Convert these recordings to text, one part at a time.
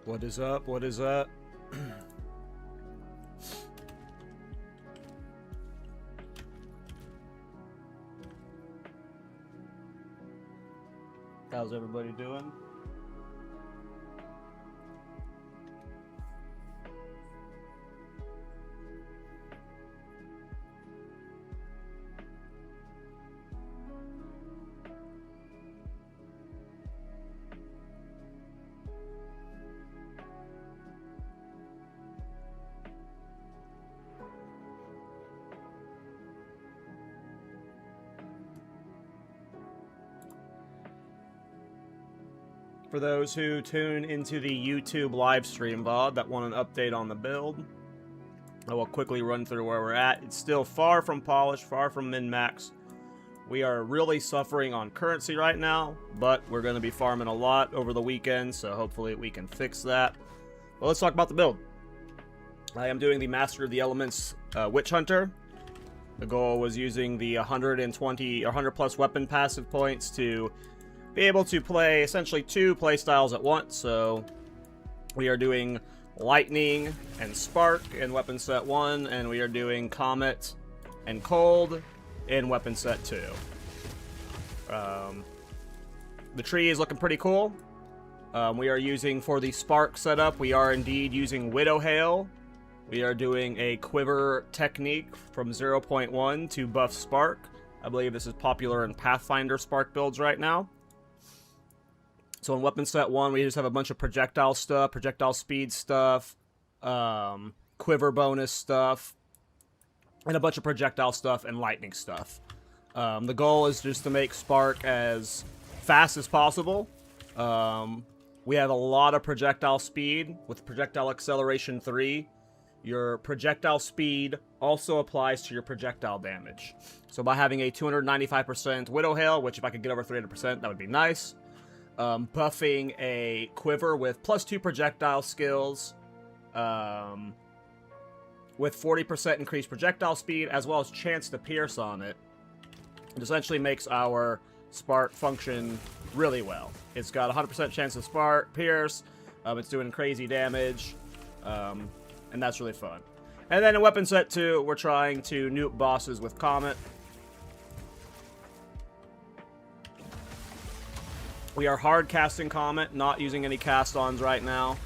What is up? What is up? How's everybody doing? For those who tune into the YouTube live stream VOD that want an update on the build, I will quickly run through where we're at. It's still far from polished, far from min-max. We are really suffering on currency right now, but we're going to be farming a lot over the weekend, so hopefully we can fix that. But let's talk about the build. I am doing the Master of the Elements Witch Hunter. The goal was using the 120 or 100 plus weapon passive points to be able to play essentially two playstyles at once. So we are doing Lightning and Spark in weapon set 1, and we are doing Comet and Cold in weapon set 2. The tree is looking pretty cool. We are using, for the Spark setup, we are indeed using Widow Hail. We are doing a Quiver technique from 0.1 to buff Spark. I believe this is popular in Pathfinder Spark builds right now. So in weapon set 1, we just have a bunch of projectile stuff, projectile speed stuff, quiver bonus stuff, and a bunch of projectile stuff and lightning stuff. The goal is just to make Spark as fast as possible. We have a lot of projectile speed with projectile acceleration 3. Your projectile speed also applies to your projectile damage. So by having a 295% Widow Hail, which if I could get over 300%, that would be nice. Buffing a Quiver with +2 projectile skills, with 40% increased projectile speed, as well as chance to pierce on it. It essentially makes our Spark function really well. It's got 100% chance to pierce, it's doing crazy damage, and that's really fun. And then in weapon set 2, we're trying to nuke bosses with Comet. We are hard casting Comet, not using any cast-ons right now.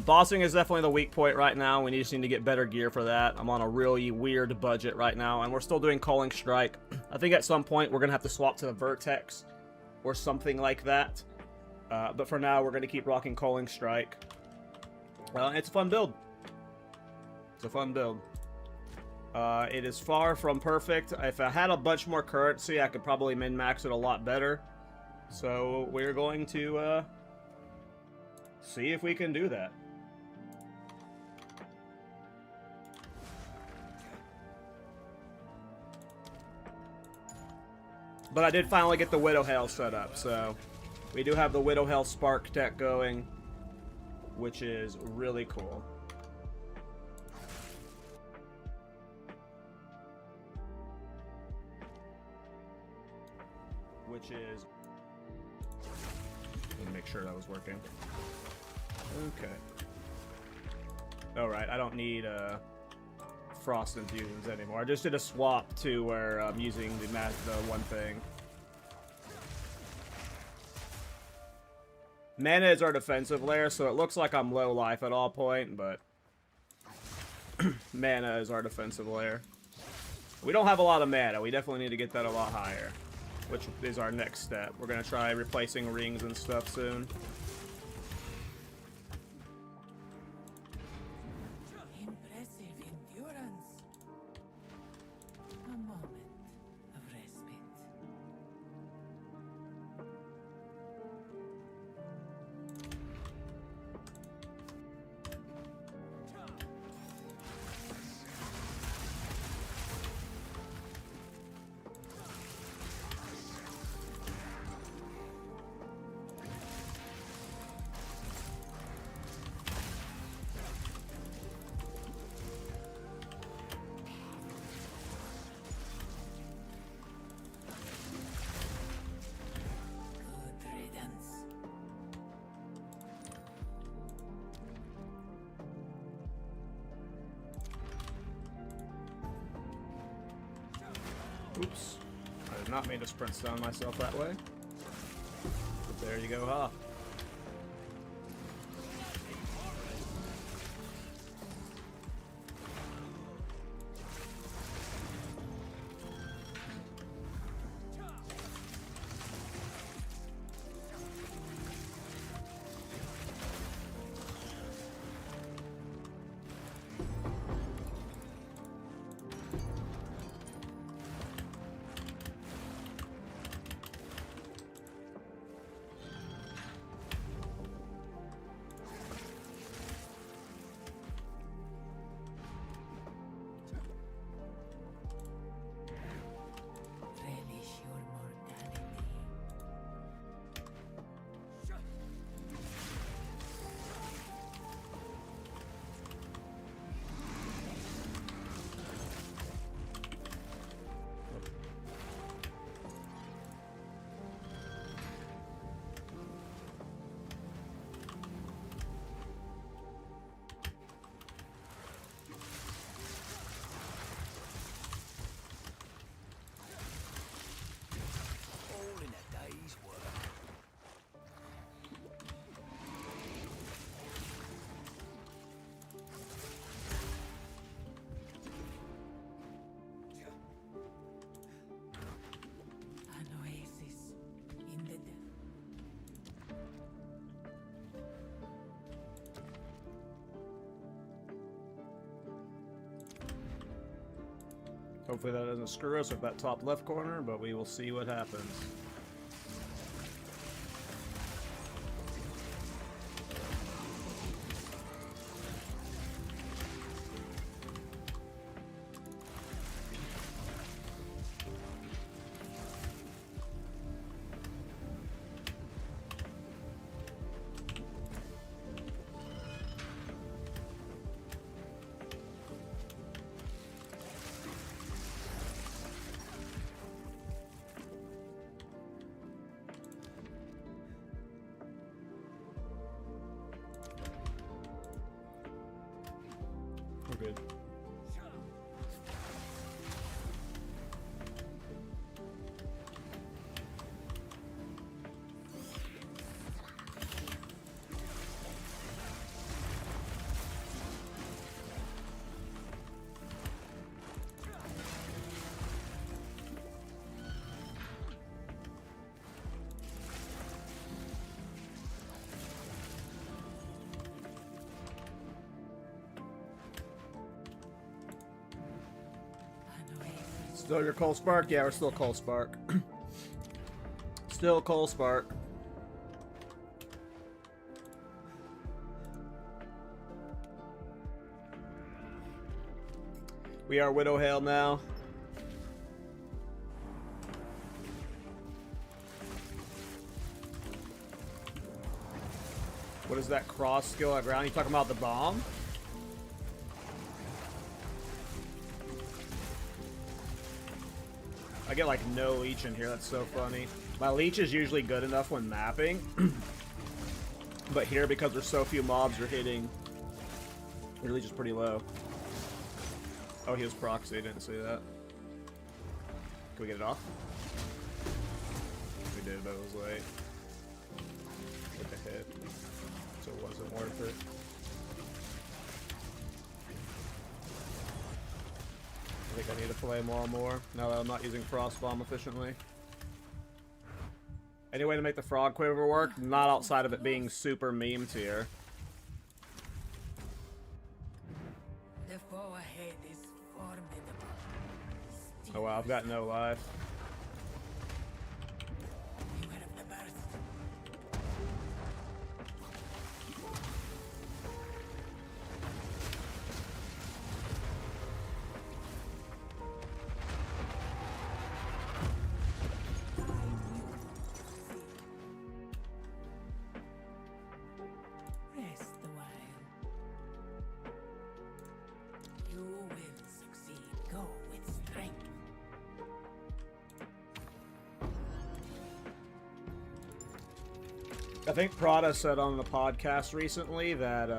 Bossing is definitely the weak point right now. We just need to get better gear for that. I'm on a really weird budget right now, and we're still doing Culling Strike. I think at some point we're going to have to swap to the Vertex or something like that. But for now, we're going to keep rocking Culling Strike. It's a fun build. It's a fun build. It is far from perfect. If I had a bunch more currency, I could probably min-max it a lot better. So we're going to see if we can do that. But I did finally get the Widow Hail set up, so we do have the Widow Hail Spark tech going, which is really cool. Which is... Let me make sure that was working. Okay. Alright, I don't need Frost Infusions anymore. I just did a swap to where I'm using the one thing. Mana is our defensive layer, so it looks like I'm low life at all point, but mana is our defensive layer. We don't have a lot of mana. We definitely need to get that a lot higher, which is our next step. We're going to try replacing rings and stuff soon. Impressive endurance. A moment of respite. Oops. I did not mean to sprint stun myself that way. But there you go, huh? Relish your mortality. All in a day's work. An oasis in the desert. Hopefully that doesn't screw us with that top left corner, but we will see what happens. We're good. An oasis. Still your Cold Spark? Yeah, we're still Cold Spark. Still Cold Spark. We are Widow Hail now. What is that cross skill at ground? You talking about the bomb? I get like no leech in here, that's so funny. My leech is usually good enough when mapping. But here, because there's so few mobs you're hitting, your leech is pretty low. Oh, he was proxy, I didn't see that. Can we get it off? We did, but it was late. Took a hit, so it wasn't worth it. I think I need to play more now that I'm not using Frost Bomb efficiently. Any way to make the Frog Quiver work? Not outside of it being super meme tier. The foe ahead is formidable. Oh wow, I've got no life. Beware of the burst. Rest a while. You will succeed. Go with strength. I think Prada said on the podcast recently that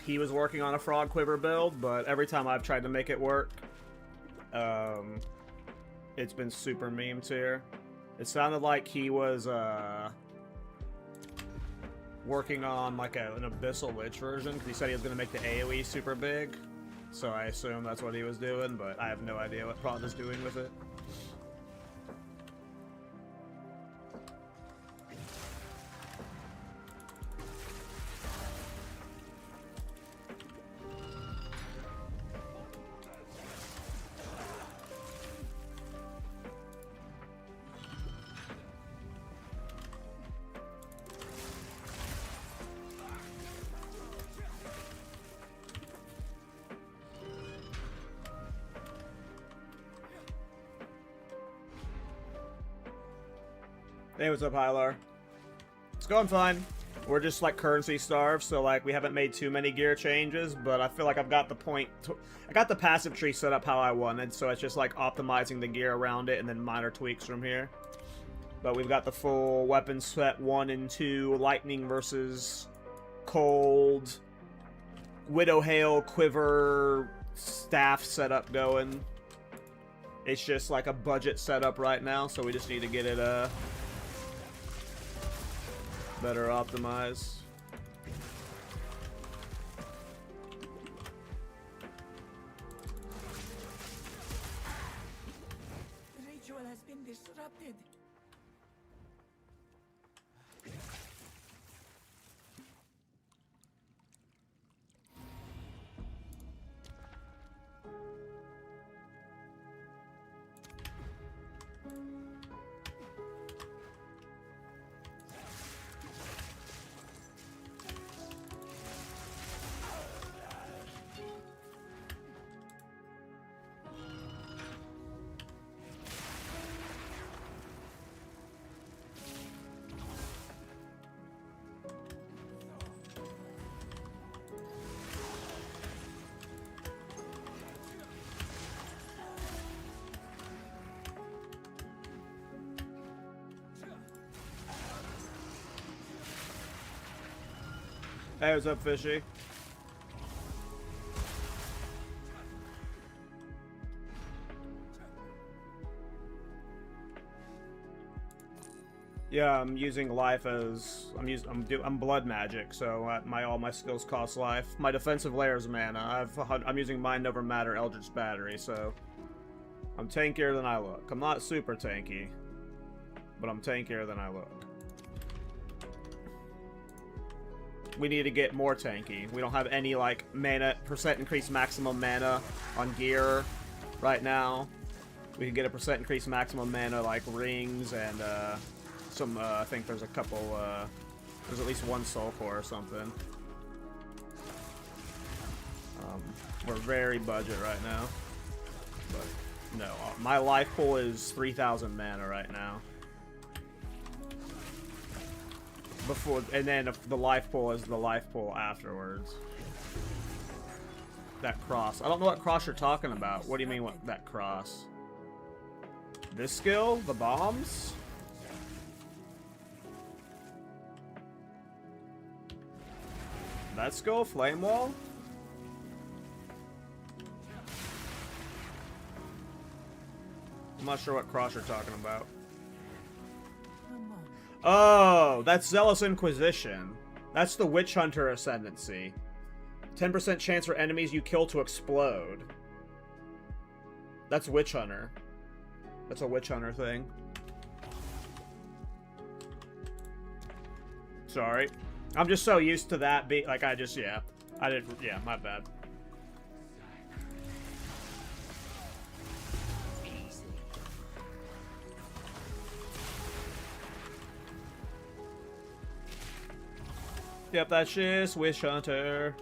he was working on a Frog Quiver build, but every time I've tried to make it work, It's been super memed here. It sounded like he was working on like an Abyssal Lich version, because he said he was going to make the AoE super big. So I assume that's what he was doing, but I have no idea what Prod is doing with it. Hey, what's up, Hylar? It's going fine. We're just like currency starved, so like we haven't made too many gear changes, but I feel like I've got the I got the passive tree set up how I wanted, so it's just like optimizing the gear around it and then minor tweaks from here. But we've got the full weapon set 1 and 2, lightning versus cold, widow hail, quiver, staff setup going. It's just like a budget setup right now, so we just need to get it better optimized. The ritual has been disrupted. Hey, what's up, Fishy? Yeah, I'm using life as I'm blood magic, so all my skills cost life. My defensive layer is mana. I'm using mind over matter, Eldritch Battery, so I'm tankier than I look. I'm not super tanky, but I'm tankier than I look. We need to get more tanky. We don't have any like mana percent increase maximum mana on gear right now. We can get a percent increase maximum mana like rings and some I think there's a couple there's at least one soul core or something. We're very budget right now. But no, my life pool is 3,000 mana right now. Before, and then the life pool is the life pool afterwards. That cross. I don't know what cross you're talking about. What do you mean what that cross? This skill? The bombs? That skill? Flame wall? I'm not sure what cross you're talking about. Oh, that's Zealous Inquisition. That's the Witch Hunter Ascendancy. 10% chance for enemies you kill to explode. That's Witch Hunter. That's a Witch Hunter thing. Sorry. I'm just so used to that being like yeah, my bad. Yep, that's just Witch Hunter.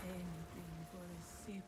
Anything for a sip.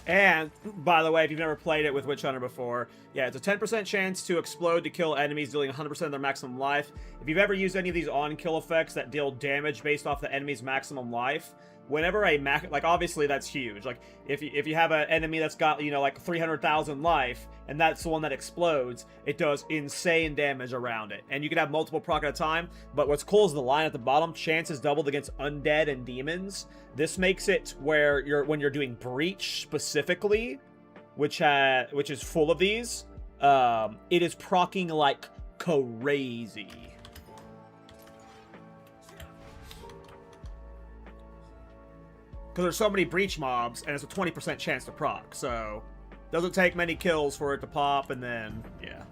And, by the way, if you've never played it with Witch Hunter before, yeah, it's a 10% chance to explode to kill enemies, dealing 100% of their maximum life. If you've ever used any of these on-kill effects that deal damage based off the enemy's maximum life, whenever like, obviously that's huge. Like, if you have an enemy that's got, you know, like 300,000 life, and that's the one that explodes, it does insane damage around it. And you can have multiple proc at a time, but what's cool is the line at the bottom, chances doubled against undead and demons. This makes it where when you're doing Breach specifically, which is full of these, it is proccing like crazy. Because there's so many Breach mobs, and it's a 20% chance to proc, so doesn't take many kills for it to pop, and then, yeah.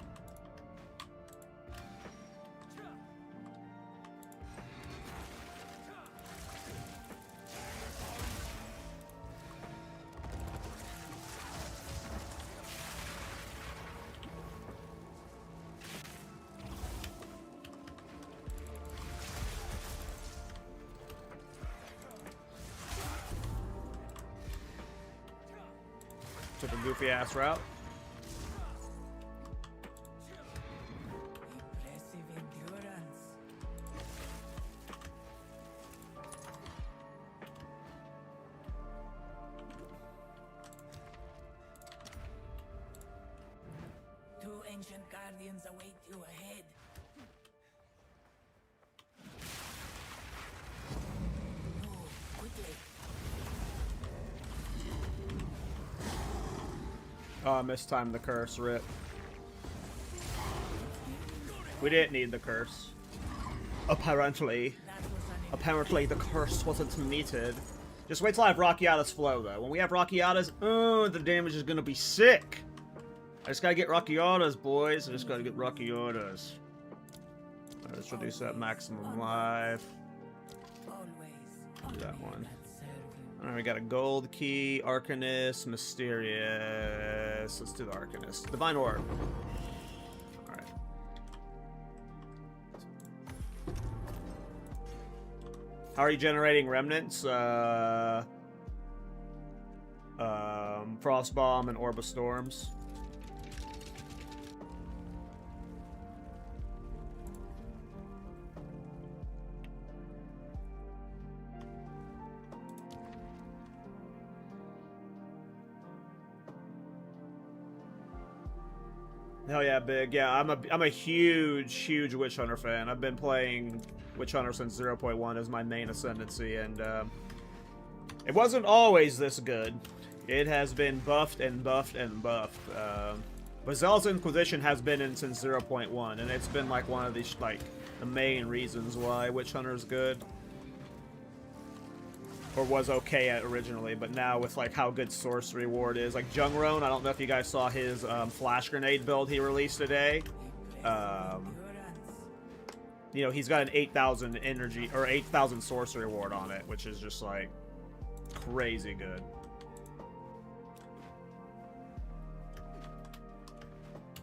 Took a goofy ass route. Impressive endurance. Two ancient guardians await you ahead. Move quickly. Oh, I mistimed the curse, rip. We didn't need the curse. Apparently. Apparently the curse wasn't needed. Just wait till I have Rockiata's flow, though. When we have Rockiata's, oh, the damage is gonna be sick! I just gotta get Rockiata's, boys. I just gotta get Rockiata's. Alright, let's reduce that maximum life. Do that one. Alright, we got a gold key, Arcanist, Mysterious. Let's do the Arcanist. Divine Orb. Alright. How are you generating remnants? Frostbomb and Orb of Storms. Hell yeah, big. Yeah, I'm a huge Witch Hunter fan. I've been playing Witch Hunter since 0.1 as my main ascendancy, and it wasn't always this good. It has been buffed and buffed and buffed. But Zealous Inquisition has been in since 0.1, and it's been like one of these, like, the main reasons why Witch Hunter is good. Or was okay at originally, but now with like how good Sorcery Ward is, like Jungroan, I don't know if you guys saw his flash grenade build he released today. You know, he's got an 8,000 energy or 8,000 Sorcery Ward on it, which is just like crazy good.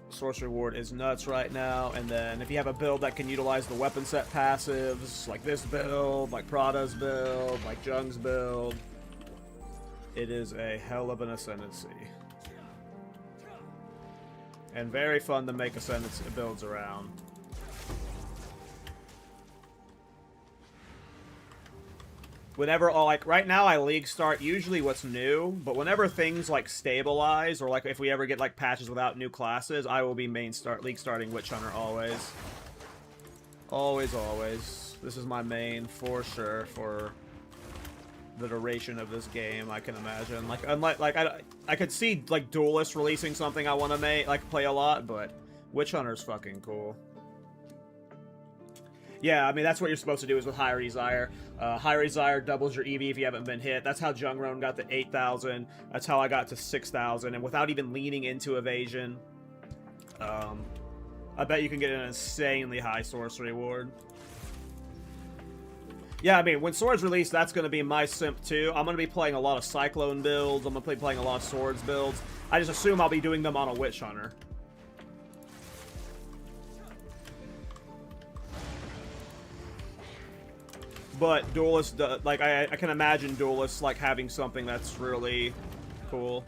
Sorcery Ward is nuts right now, and then if you have a build that can utilize the weapon set passives, like this build, like Prada's build, like Jung's build, it is a hell of an ascendancy. And very fun to make ascendancy builds around. Whenever, like, right now I league start usually what's new, but whenever things, like, stabilize, or, like, if we ever get, like, patches without new classes, I will be league starting Witch Hunter always. Always, always. This is my main, for sure, for the duration of this game, I can imagine. Like, unlike, like, I could see, like, Duelist releasing something I want to like, play a lot, but Witch Hunter's fucking cool. Yeah, I mean, that's what you're supposed to do is with High Desire. High Desire doubles your EV if you haven't been hit. That's how Jungroan got to 8,000. That's how I got to 6,000. And without even leaning into evasion, I bet you can get an insanely high Sorcery Ward. Yeah, I mean, when Swords release, that's going to be my simp too. I'm going to be playing a lot of Cyclone builds. I'm going to be playing a lot of Swords builds. I just assume I'll be doing them on a Witch Hunter. But Duelist, like, I can imagine Duelist, like, having something that's really cool.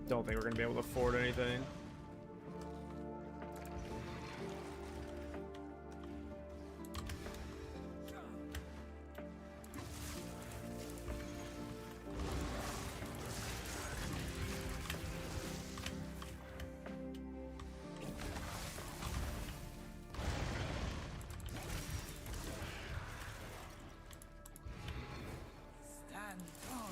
Don't think we're gonna be able to afford anything. Stand tall.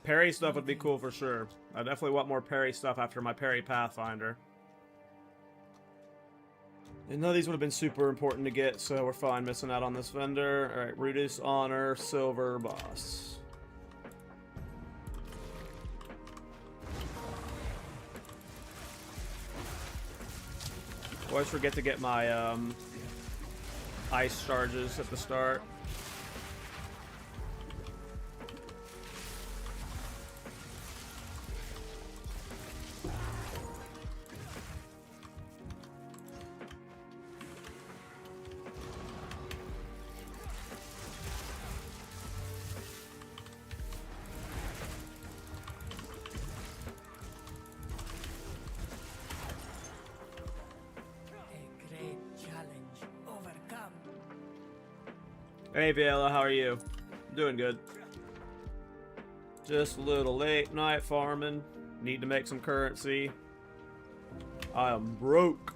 Parry stuff would be cool for sure. I definitely want more parry stuff after my parry Pathfinder. And none of these would have been super important to get, so we're fine missing out on this vendor. Alright, Rudis, Honor, Silver, Boss. Always forget to get my ice charges at the start. A great challenge overcome. Hey Viola, how are you? Doing good. Just a little late night farming. Need to make some currency. I am broke.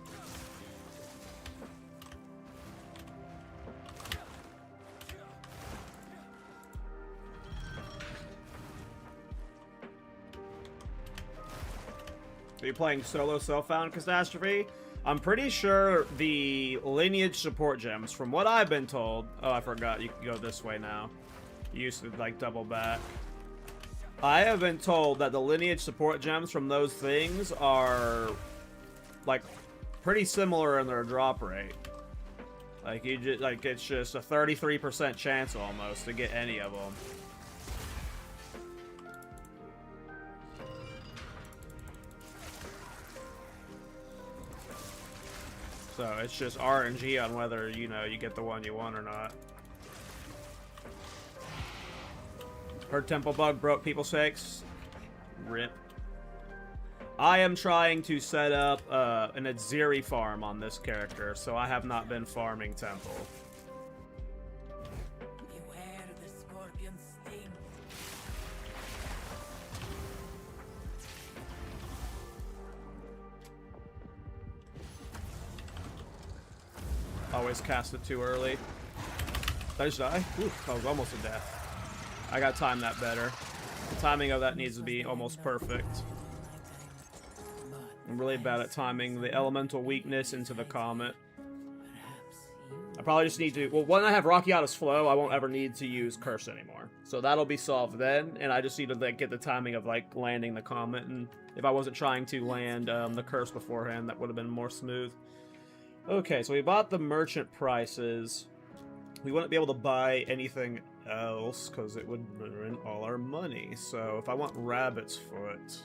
Are you playing solo self-found catastrophe? I'm pretty sure the lineage support gems, from what I've been told... Oh, I forgot. You can go this way now. You used to, like, double back. I have been told that the lineage support gems from those things are, like, pretty similar in their drop rate. Like, you just, like, it's just a 33% chance almost to get any of them. So it's just RNG on whether, you know, you get the one you want or not. Her temple bug broke people's sakes. Rip. I am trying to set up an Aziri farm on this character, so I have not been farming temple. Beware the scorpion sting. Always cast it too early. Did I just die? Oof, that was almost a death. I gotta time that better. The timing of that needs to be almost perfect. I'm really bad at timing the elemental weakness into the comet. I probably just need to... Well, when I have Rakiata's Flow, I won't ever need to use Curse anymore. So that'll be solved then, and I just need to like, get the timing of like landing the comet, and if I wasn't trying to land the Curse beforehand, that would have been more smooth. Okay, so we bought the merchant prices. We wouldn't be able to buy anything else because it would ruin all our money. So if I want Rabbit's Foot,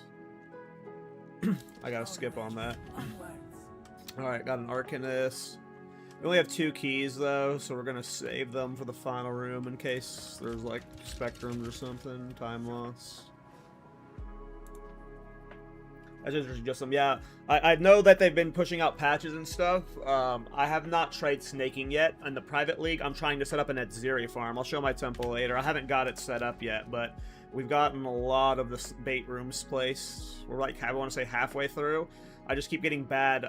I gotta skip on that. Alright, got an Arcanist. We only have 2 keys though, so we're gonna save them for the final room in case there's like spectrums or something. Time loss. That's just some, yeah. I know that they've been pushing out patches and stuff. I have not tried snaking yet. In the private league, I'm trying to set up an Aziri farm. I'll show my temple later. I haven't got it set up yet, but we've gotten a lot of the bait rooms placed. We're like, I want to say halfway through. I just keep getting bad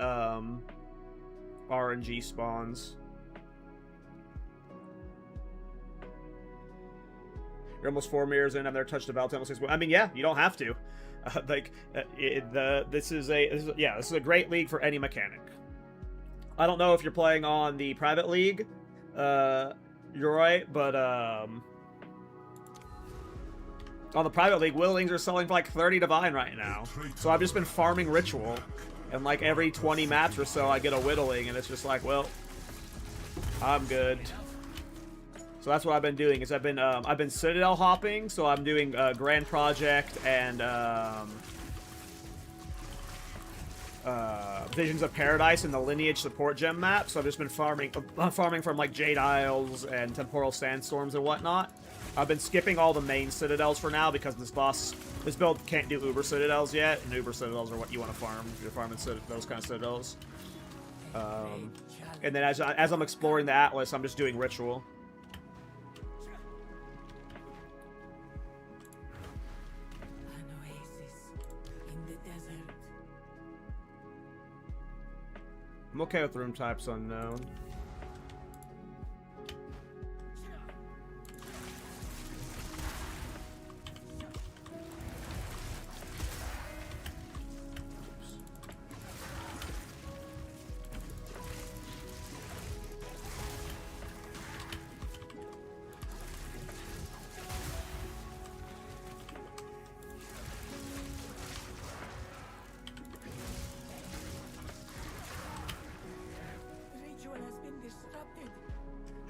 RNG spawns. You're almost 4 mirrors in. I've never touched the Battle Temple since. I mean, yeah, you don't have to. This is a great league for any mechanic. I don't know if you're playing on the private league, you're right, but on the private league, Willings are selling for like 30 divine right now. So I've just been farming ritual, and like every 20 maps or so, I get a whittling, and it's just like, well, I'm good. So that's what I've been doing. Is I've been Citadel hopping. So I'm doing Grand Project and Visions of Paradise and the Lineage support gem map, so I've just been farming from like Jade Isles and Temporal Sandstorms and whatnot. I've been skipping all the main citadels for now because this build can't do Uber citadels yet, and Uber citadels are what you want to farm if you're farming those kind of citadels. And then as I'm exploring the Atlas, I'm just doing ritual. An oasis in the desert. I'm okay with room types unknown.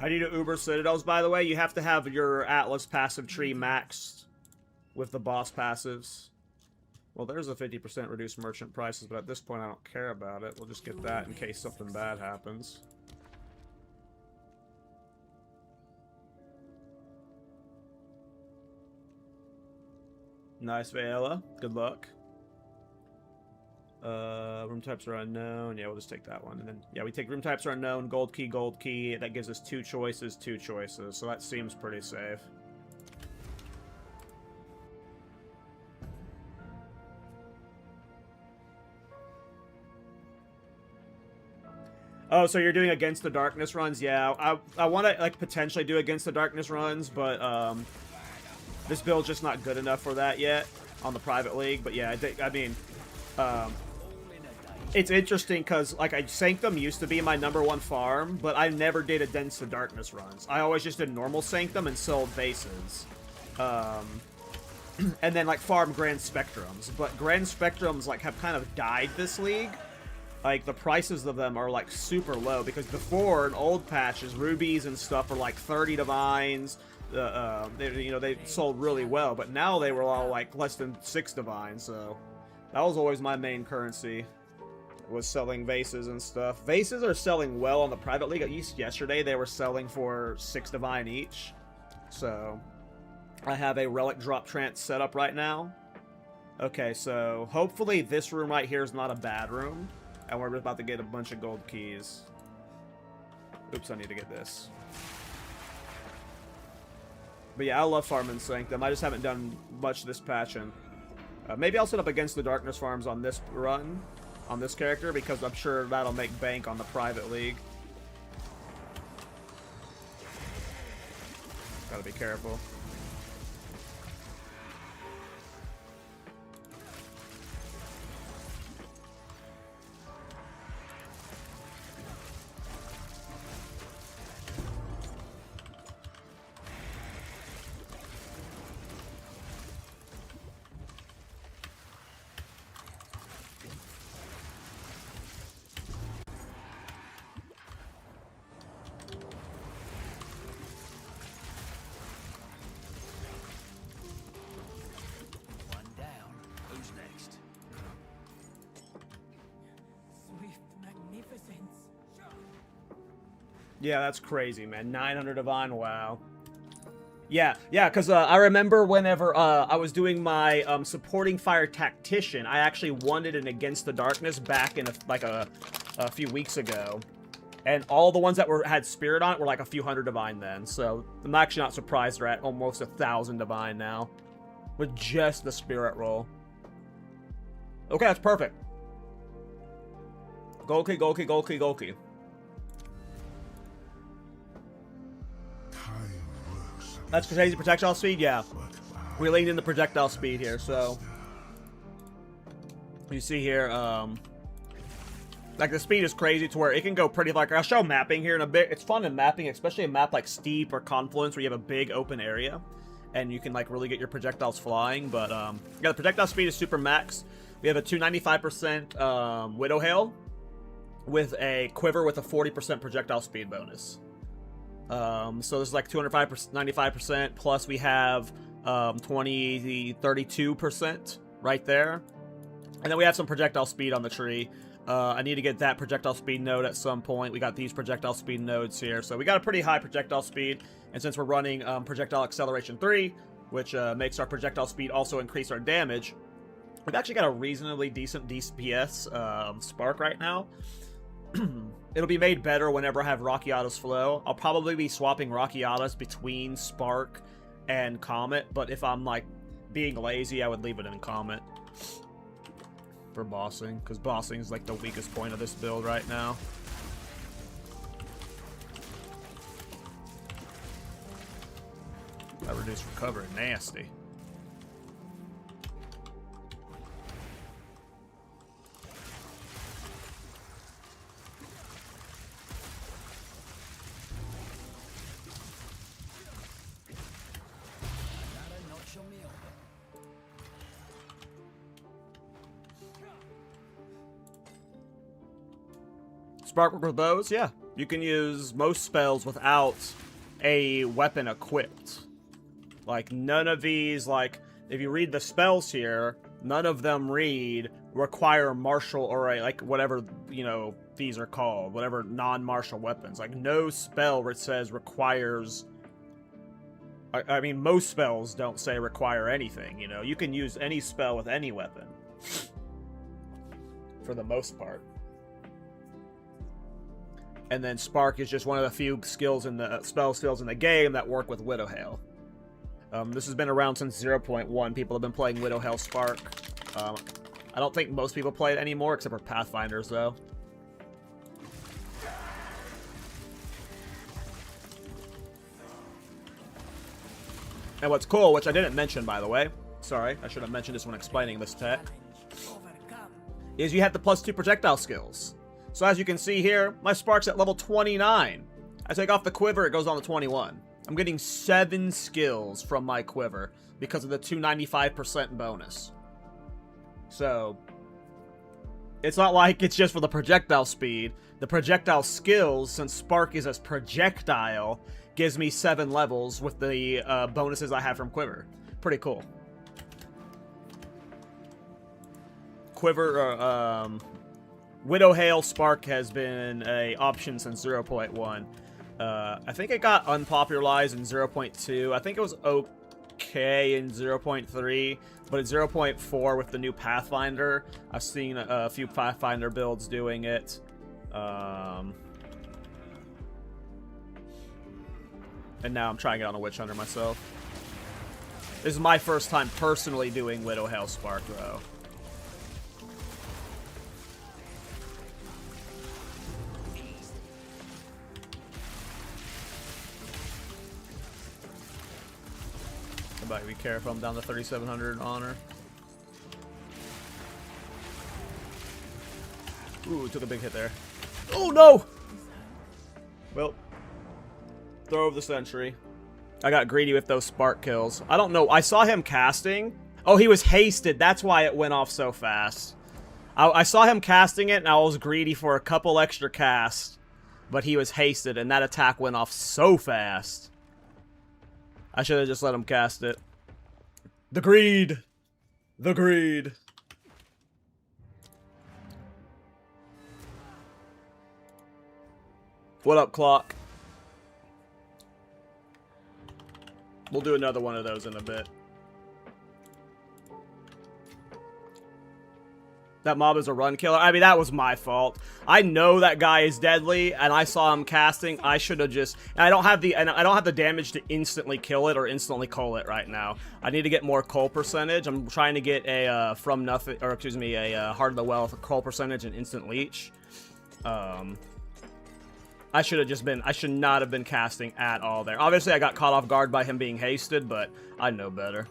How do you do Uber Citadels, by the way? You have to have your Atlas passive tree maxed with the boss passives. Well, there's a 50% reduced merchant prices, but at this point I don't care about it. We'll just get that in case something bad happens. Nice, Vayla. Good luck. Room types are unknown. Yeah, we'll just take that one. And then, yeah, we take room types are unknown, gold key, gold key. That gives us two choices. So that seems pretty safe. Oh, so you're doing Against the Darkness runs? Yeah, I want to, like, potentially do Against the Darkness runs, but, this build's just not good enough for that yet on the private league. But yeah, I mean, it's interesting because, like, Sanctum used to be my #1 farm, but I never did Against the Darkness runs. I always just did normal Sanctum and sold bases. And then, like, farm Grand Spectrums. But Grand Spectrums, like, have kind of died this league. Like, the prices of them are, like, super low. Because before, in old patches, rubies and stuff were, like, 30 divines. They sold really well. But now they were all, like, less than 6 divines. So that was always my main currency, was selling vases and stuff. Vases are selling well on the private league. At least yesterday, they were selling for 6 divine each. So I have a relic drop trance set up right now. Okay, so hopefully this room right here is not a bad room. And we're about to get a bunch of gold keys. Oops, I need to get this. But yeah, I love farming Sanctum. I just haven't done much this patch. And maybe I'll set up Against the Darkness farms on this run, on this character, because I'm sure that'll make bank on the private league. Gotta be careful. Yeah, that's crazy, man. 900 Divine, wow. Yeah, because I remember whenever I was doing my supporting fire tactician, I actually wanted an Against the Darkness back in a few weeks ago. And all the ones that had Spirit on it were like a few hundred Divine then. So I'm actually not surprised they're at almost 1,000 Divine now. With just the Spirit roll. Okay, that's perfect. Gold key, gold key, gold key, gold key. That's crazy projectile speed, yeah. We leaned in the projectile speed here, so you see here, like the speed is crazy to where it can go pretty, like I'll show mapping here in a bit. It's fun in mapping, especially a map like Steep or Confluence where you have a big open area and you can like really get your projectiles flying. But yeah, the projectile speed is super max. We have a 295% Widow Hail with a quiver with a 40% projectile speed bonus. So there's like 295% plus we have 32% right there. And then we have some projectile speed on the tree. I need to get that projectile speed node at some point. We got these projectile speed nodes here. So we got a pretty high projectile speed. And since we're running projectile acceleration 3, which makes our projectile speed also increase our damage, we've actually got a reasonably decent DPS spark right now. It'll be made better whenever I have Rockiata's flow. I'll probably be swapping Rockiata's between Spark and Comet, but if I'm like being lazy, I would leave it in Comet for bossing, because bossing is like the weakest point of this build right now. That reduced recovery, nasty. Spark with bows, yeah. You can use most spells without a weapon equipped. Like, none of these, like, if you read the spells here, none of them read require martial or, like, whatever, you know, these are called. Whatever non-martial weapons. Like, no spell where it says requires... I mean, most spells don't say require anything, you know? You can use any spell with any weapon. For the most part. And then Spark is just one of the few skills in the spell skills in the game that work with Widowhail. This has been around since 0.1. People have been playing Widowhail Spark. I don't think most people play it anymore, except for Pathfinders, though. And what's cool, which I didn't mention, by the way, sorry, I should have mentioned this when explaining this tech, is you have the +2 projectile skills. So as you can see here, my Spark's at level 29. I take off the quiver, it goes on to 21. I'm getting 7 skills from my quiver because of the 295% bonus. So, it's not like it's just for the projectile speed. The projectile skills, since Spark is as projectile, gives me 7 levels with the bonuses I have from quiver. Pretty cool. Quiver, Widowhail Spark has been an option since 0.1. I think it got unpopularized in 0.2. I think it was okay in 0.3, but in 0.4 with the new Pathfinder, I've seen a few Pathfinder builds doing it. And now I'm trying it on a Witch Hunter myself. This is my first time personally doing Widowhail Spark, though. Somebody be careful, I'm down to 3,700 honor. Ooh, took a big hit there. Oh no! Well, throw over the sentry. I got greedy with those spark kills. I don't know, I saw him casting. Oh, he was hasted, that's why it went off so fast. I saw him casting it and I was greedy for a couple extra casts. But he was hasted and that attack went off so fast. I should have just let him cast it. The greed! The greed! What up, Clock? We'll do another one of those in a bit. That mob is a run killer. I mean, that was my fault. I know that guy is deadly, and I saw him casting. I should have just. And I don't have the damage to instantly kill it or instantly cull it right now. I need to get more cull percentage. I'm trying to get a from nothing, or excuse me, a Heart of the Wealth cull percentage and instant leech. I should have just been. I should not have been casting at all there. Obviously, I got caught off guard by him being hasted, but I know better.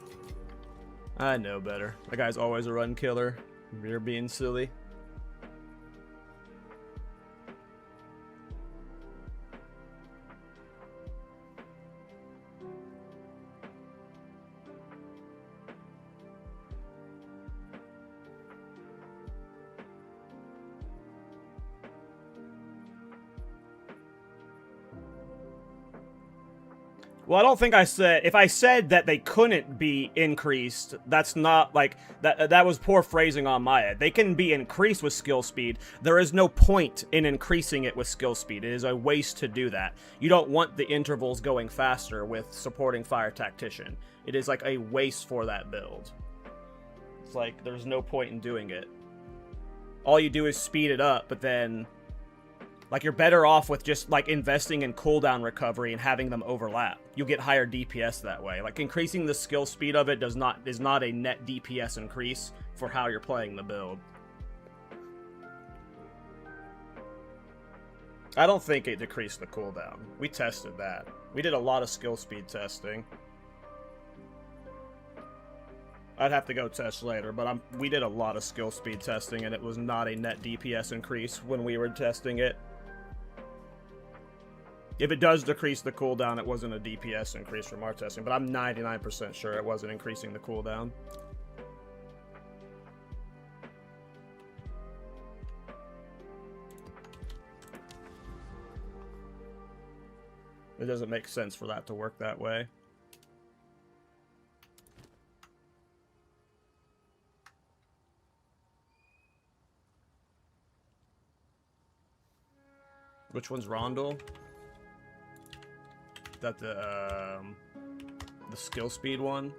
I know better. That guy's always a run killer. You're being silly. Well, I don't think I said... If I said that they couldn't be increased, that's not, like... That was poor phrasing on my end. They can be increased with skill speed. There is no point in increasing it with skill speed. It is a waste to do that. You don't want the intervals going faster with supporting Fire Tactician. It is, like, a waste for that build. It's like, there's no point in doing it. All you do is speed it up, but then... Like, you're better off with just, like, investing in cooldown recovery and having them overlap. You'll get higher DPS that way. Like, increasing the skill speed of it is not a net DPS increase for how you're playing the build. I don't think it decreased the cooldown. We tested that. We did a lot of skill speed testing. I'd have to go test later, but we did a lot of skill speed testing, and it was not a net DPS increase when we were testing it. If it does decrease the cooldown, it wasn't a DPS increase from our testing, but I'm 99% sure it wasn't increasing the cooldown. It doesn't make sense for that to work that way. Which one's Rondel? That the skill speed one?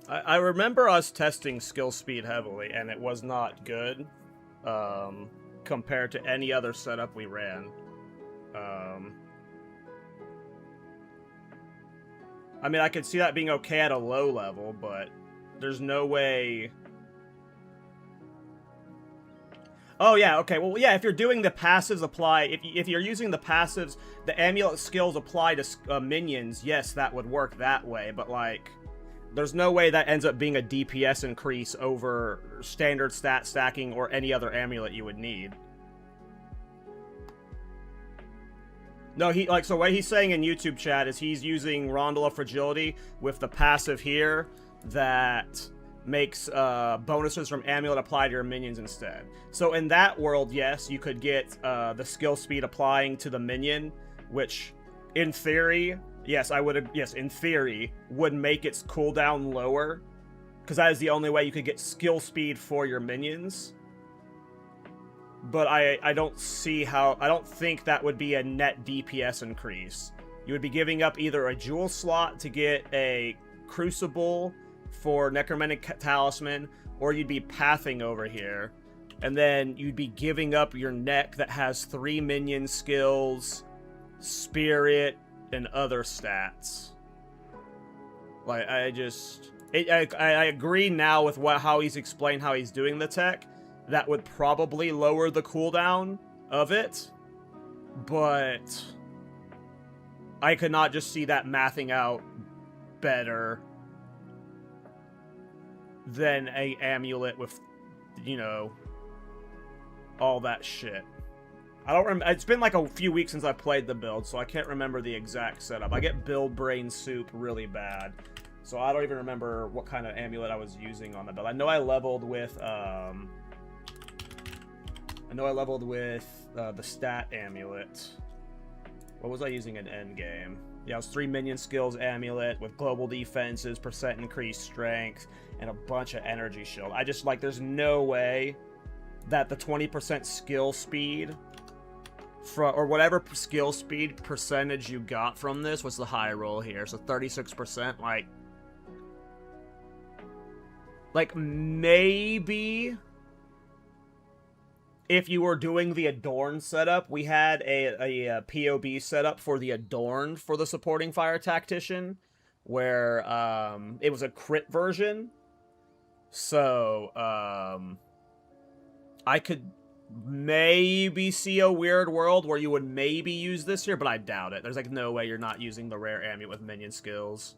I remember us testing skill speed heavily, and it was not good compared to any other setup we ran. I mean, I could see that being okay at a low level, but there's no way... Oh, yeah, okay. Well, yeah, if you're doing the passives apply... If you're using the passives, the amulet skills apply to minions, yes, that would work that way, but, like... There's no way that ends up being a DPS increase over standard stat stacking or any other amulet you would need. No, so what he's saying in YouTube chat is he's using Rondel of Fragility with the passive here that makes bonuses from amulet apply to your minions instead. So in that world, yes, you could get the skill speed applying to the minion, which in theory, yes, in theory, would make its cooldown lower, because that is the only way you could get skill speed for your minions. But I don't see how... I don't think that would be a net DPS increase. You would be giving up either a jewel slot to get a Crucible for Necromantic Talisman, or you'd be pathing over here. And then you'd be giving up your neck that has 3 minion skills, Spirit, and other stats. Like, I agree now with how he's explained how he's doing the tech. That would probably lower the cooldown of it, but I could not just see that mathing out better than a amulet with, you know, all that shit. I don't remember. It's been like a few weeks since I played the build, so I can't remember the exact setup. I get build brain soup really bad, so I don't even remember what kind of amulet I was using on the build. I know I leveled with the stat amulet. What was I using in endgame? Yeah, it was 3 minion skills amulet with global defenses, percent increased strength, and a bunch of energy shield. I just, like, there's no way that the 20% skill speed or whatever skill speed percentage you got from this was the high roll here. So 36%, like maybe if you were doing the Adorned setup, we had a POB setup for the Adorned for the supporting Fire Tactician, where it was a crit version. So I could maybe see a weird world where you would maybe use this here, but I doubt it. There's like no way you're not using the rare amulet with minion skills.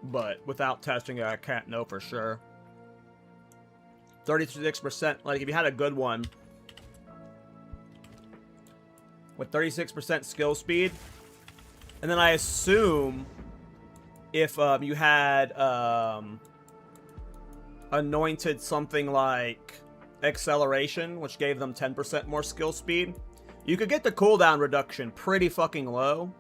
But without testing it, I can't know for sure. 36%, like if you had a good one, with 36% skill speed. And then I assume if you had anointed something like acceleration, which gave them 10% more skill speed, you could get the cooldown reduction pretty fucking low.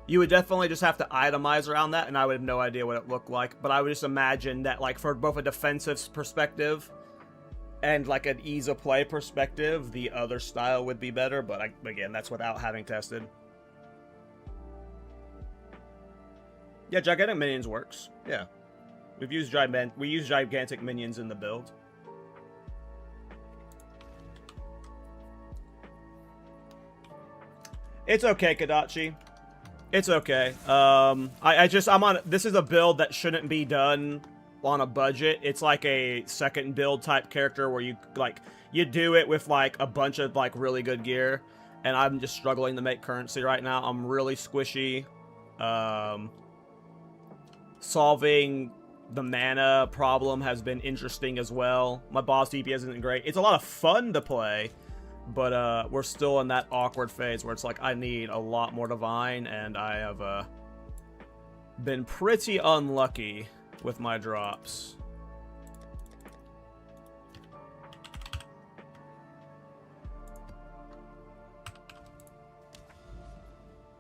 You would definitely just have to itemize around that, and I would have no idea what it looked like. But I would just imagine that, like, for both a defensive perspective and, like, an ease of play perspective, the other style would be better. But, again, that's without having tested. Yeah, gigantic minions works. Yeah. We use gigantic minions in the build. It's okay, Kadachi. It's okay. I'm on. This is a build that shouldn't be done on a budget. It's like a second build type character where you do it with like a bunch of like really good gear, and I'm just struggling to make currency right now. I'm really squishy. Solving the mana problem has been interesting as well. My boss DPS isn't great. It's a lot of fun to play. But we're still in that awkward phase where it's like I need a lot more divine, and I have been pretty unlucky with my drops.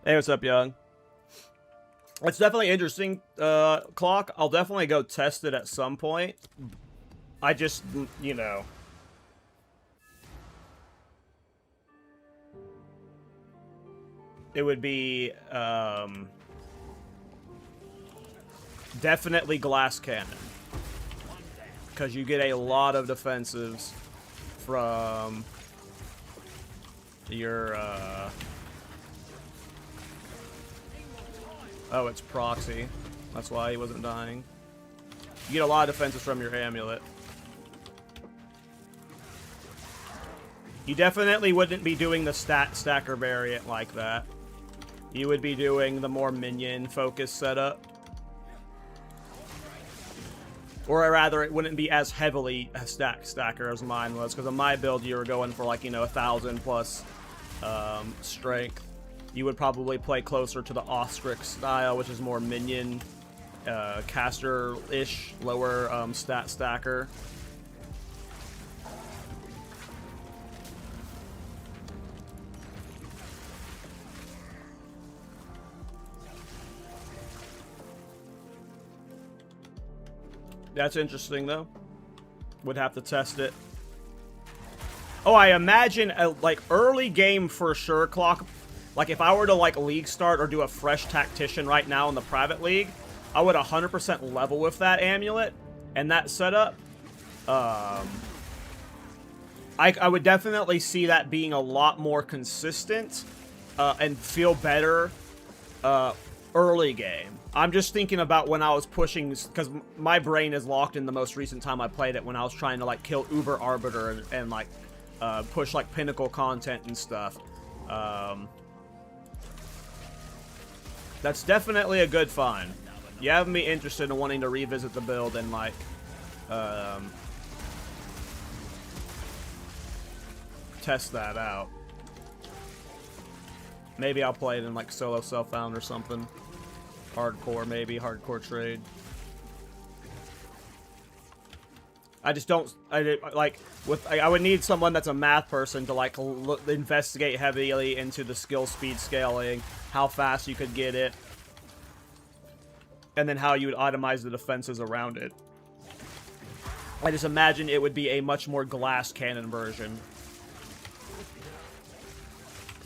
Hey, what's up, Young? It's definitely interesting, Clock. I'll definitely go test it at some point. I just, you know... It would be, definitely glass cannon. Because you get a lot of defensives from your, Oh, it's proxy. That's why he wasn't dying. You get a lot of defenses from your amulet. You definitely wouldn't be doing the stat stacker variant like that. You would be doing the more minion-focused setup. Or rather, it wouldn't be as heavily a stacker as mine was, because on my build, you were going for, like, you know, 1,000 plus strength. You would probably play closer to the Ostrich style, which is more minion caster-ish, lower stat stacker. That's interesting, though. Would have to test it. Oh, I imagine, like, early game for sure, Clock. Like, if I were to, like, league start or do a fresh tactician right now in the private league, I would 100% level with that amulet and that setup. I would definitely see that being a lot more consistent and feel better early game. I'm just thinking about when I was pushing, because my brain is locked in the most recent time I played it, when I was trying to, like, kill Uber Arbiter and like, push, like, pinnacle content and stuff. That's definitely a good find. You have me interested in wanting to revisit the build and, like, test that out. Maybe I'll play it in, like, solo self-found or something. Hardcore, maybe. Hardcore trade. I just don't... I would need someone that's a math person to, like, investigate heavily into the skill speed scaling, how fast you could get it, and then how you would itemize the defenses around it. I just imagine it would be a much more glass cannon version.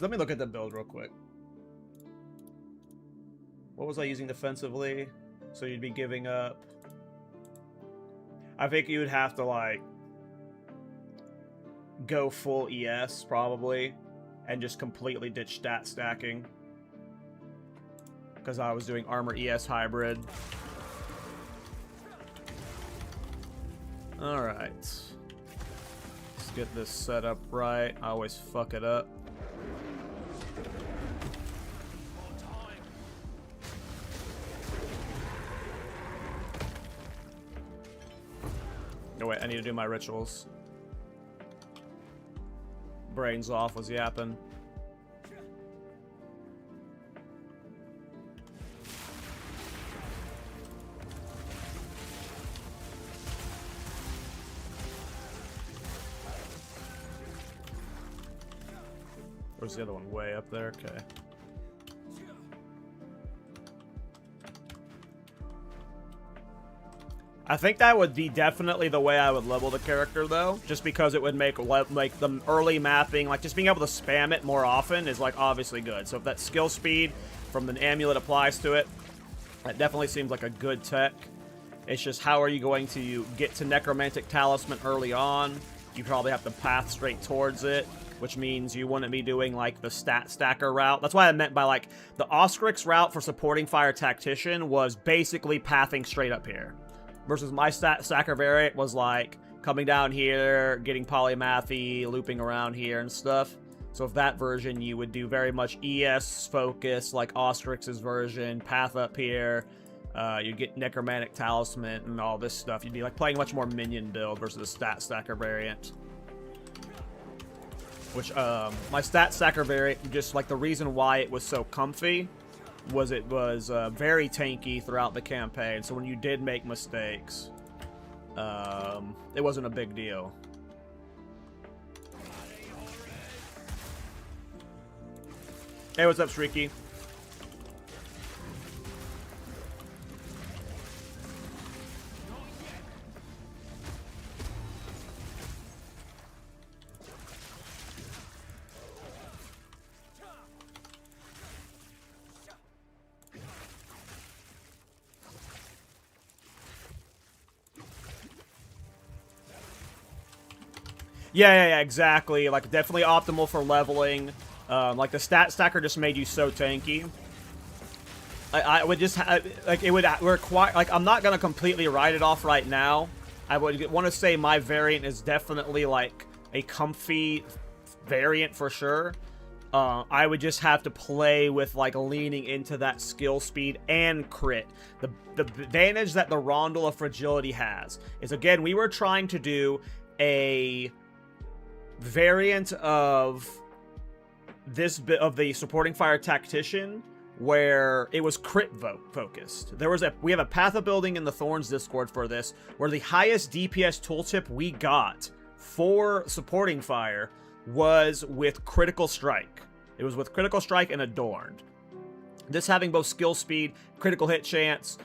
Let me look at the build real quick. What was I using defensively? So you'd be giving up... I think you would have to, like, go full ES, probably, and just completely ditch stat stacking. Because I was doing armor ES hybrid. Alright. Let's get this set up right. I always fuck it up. Oh wait, I need to do my rituals. brains off was yapping. Where's the other one? Way up there? Okay. I think that would be definitely the way I would level the character, though. Just because it would make, like, the early mapping, like, just being able to spam it more often is, like, obviously good. So if that skill speed from the amulet applies to it, that definitely seems like a good tech. It's just how are you going to get to Necromantic Talisman early on? You probably have to path straight towards it, which means you wouldn't be doing, like, the stat stacker route. That's what I meant by, like, the Oscrix route for supporting fire tactician was basically pathing straight up here. Versus my stat stacker variant was, like, coming down here, getting polymathy, looping around here and stuff. So if that version, you would do very much ES focus, like Oscrix's version, path up here. You get Necromantic Talisman and all this stuff. You'd be, like, playing much more minion build versus the stat stacker variant. Which, my stat stacker variant, just, like, the reason why it was so comfy was it was very tanky throughout the campaign. So when you did make mistakes, it wasn't a big deal. Hey, what's up, Shrieky? Yeah, exactly. Like, definitely optimal for leveling. Like, the stat stacker just made you so tanky. I would just, like, it would require, like, I'm not going to completely write it off right now. I would want to say my variant is definitely, like, a comfy variant for sure. I would just have to play with, like, leaning into that skill speed and crit. The advantage that the Rondel of Fragility has is, again, we were trying to do a variant of this bit of the supporting fire tactician where it was crit focused. We have a path of building in the Thorns Discord for this, where the highest DPS tooltip we got for supporting fire was with critical strike. It was with critical strike and adorned. This having both skill speed, critical hit chance,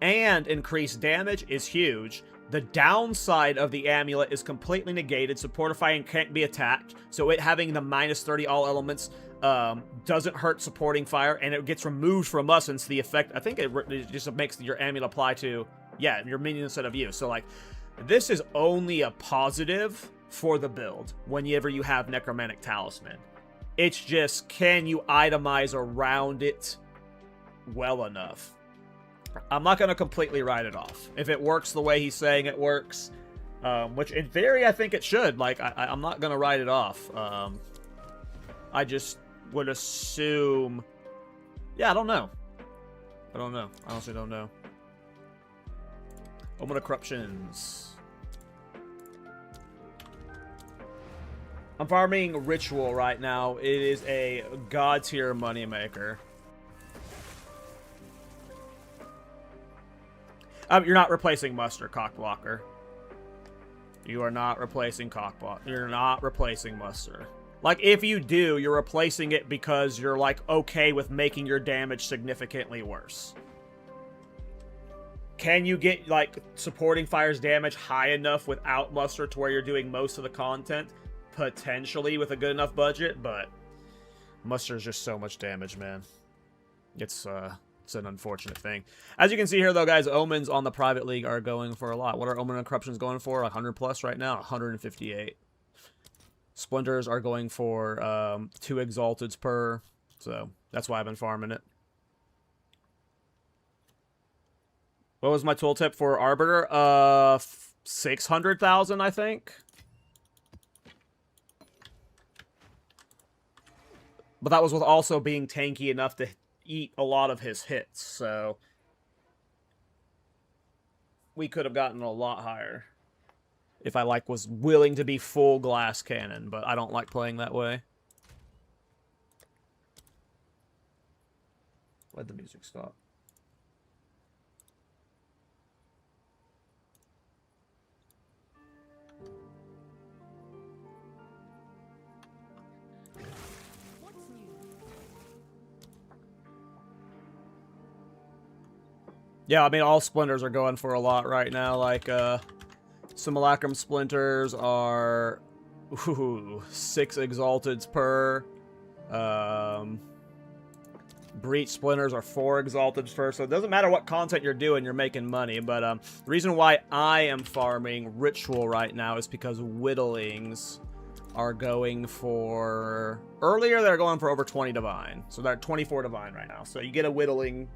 and increased damage is huge. The downside of the amulet is completely negated. Supportifying can't be attacked, so it having the -30 all elements doesn't hurt supporting fire, and it gets removed from us since the effect, I think it just makes your amulet apply to, yeah, your minion instead of you. So, like, this is only a positive for the build whenever you have Necromantic Talisman. It's just, can you itemize around it well enough? I'm not going to completely write it off. If it works the way he's saying it works, which in theory I think it should, like, I'm not going to write it off. I just would assume, yeah, I don't know. I honestly don't know. Omen of Corruptions. I'm farming Ritual right now. It is a god tier moneymaker. You're not replacing Muster, Cockblocker. You are not replacing Cockblocker. You're not replacing Muster. Like, if you do, you're replacing it because you're, like, okay with making your damage significantly worse. Can you get, like, supporting fire's damage high enough without Muster to where you're doing most of the content? Potentially with a good enough budget, but Muster is just so much damage, man. It's an unfortunate thing. As you can see here, though, guys, Omens on the private league are going for a lot. What are Omen and Corruptions going for? 100 plus right now? 158. Splinters are going for 2 Exalteds per, so that's why I've been farming it. What was my tooltip for Arbiter? 600,000, I think. But that was with also being tanky enough to eat a lot of his hits, so we could have gotten a lot higher. If I like was willing to be full glass cannon, but I don't like playing that way. Let the music stop. Yeah, I mean, all splinters are going for a lot right now. Like, simulacrum splinters are 6 exalteds per. Breach splinters are 4 exalteds per. So it doesn't matter what content you're doing, you're making money. But the reason why I am farming ritual right now is because whittlings are going for... Earlier, they're going for over 20 divine. So they're at 24 divine right now. So you get a whittling...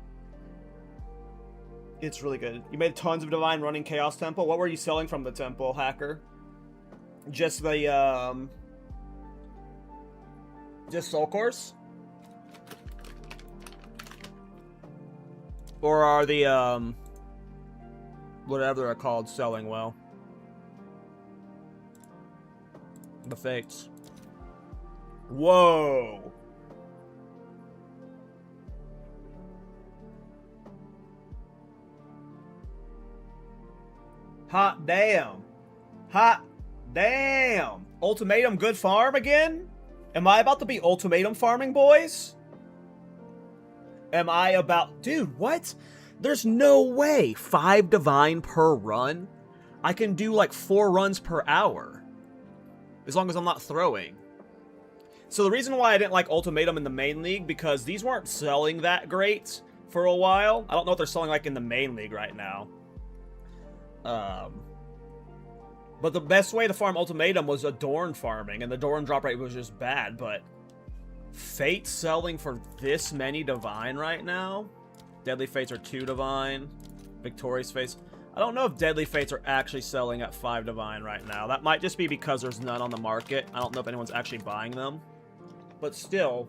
It's really good. You made tons of divine running Chaos Temple. What were you selling from the temple, Hacker? Just the, just Soul Course? Or are the, whatever they're called, selling well? The Fates. Whoa! Hot damn. Hot damn. Ultimatum good farm again? Am I about to be ultimatum farming, boys? Am I about... Dude, what? There's no way. 5 divine per run? I can do like 4 runs per hour. As long as I'm not throwing. So the reason why I didn't like ultimatum in the main league, because these weren't selling that great for a while. I don't know what they're selling like in the main league right now. But the best way to farm ultimatum was Adorn farming, and the Adorn drop rate was just bad, but Fate selling for this many divine right now? Deadly Fates are 2 divine. Victorious Fates. I don't know if Deadly Fates are actually selling at 5 divine right now. That might just be because there's none on the market. I don't know if anyone's actually buying them. But still,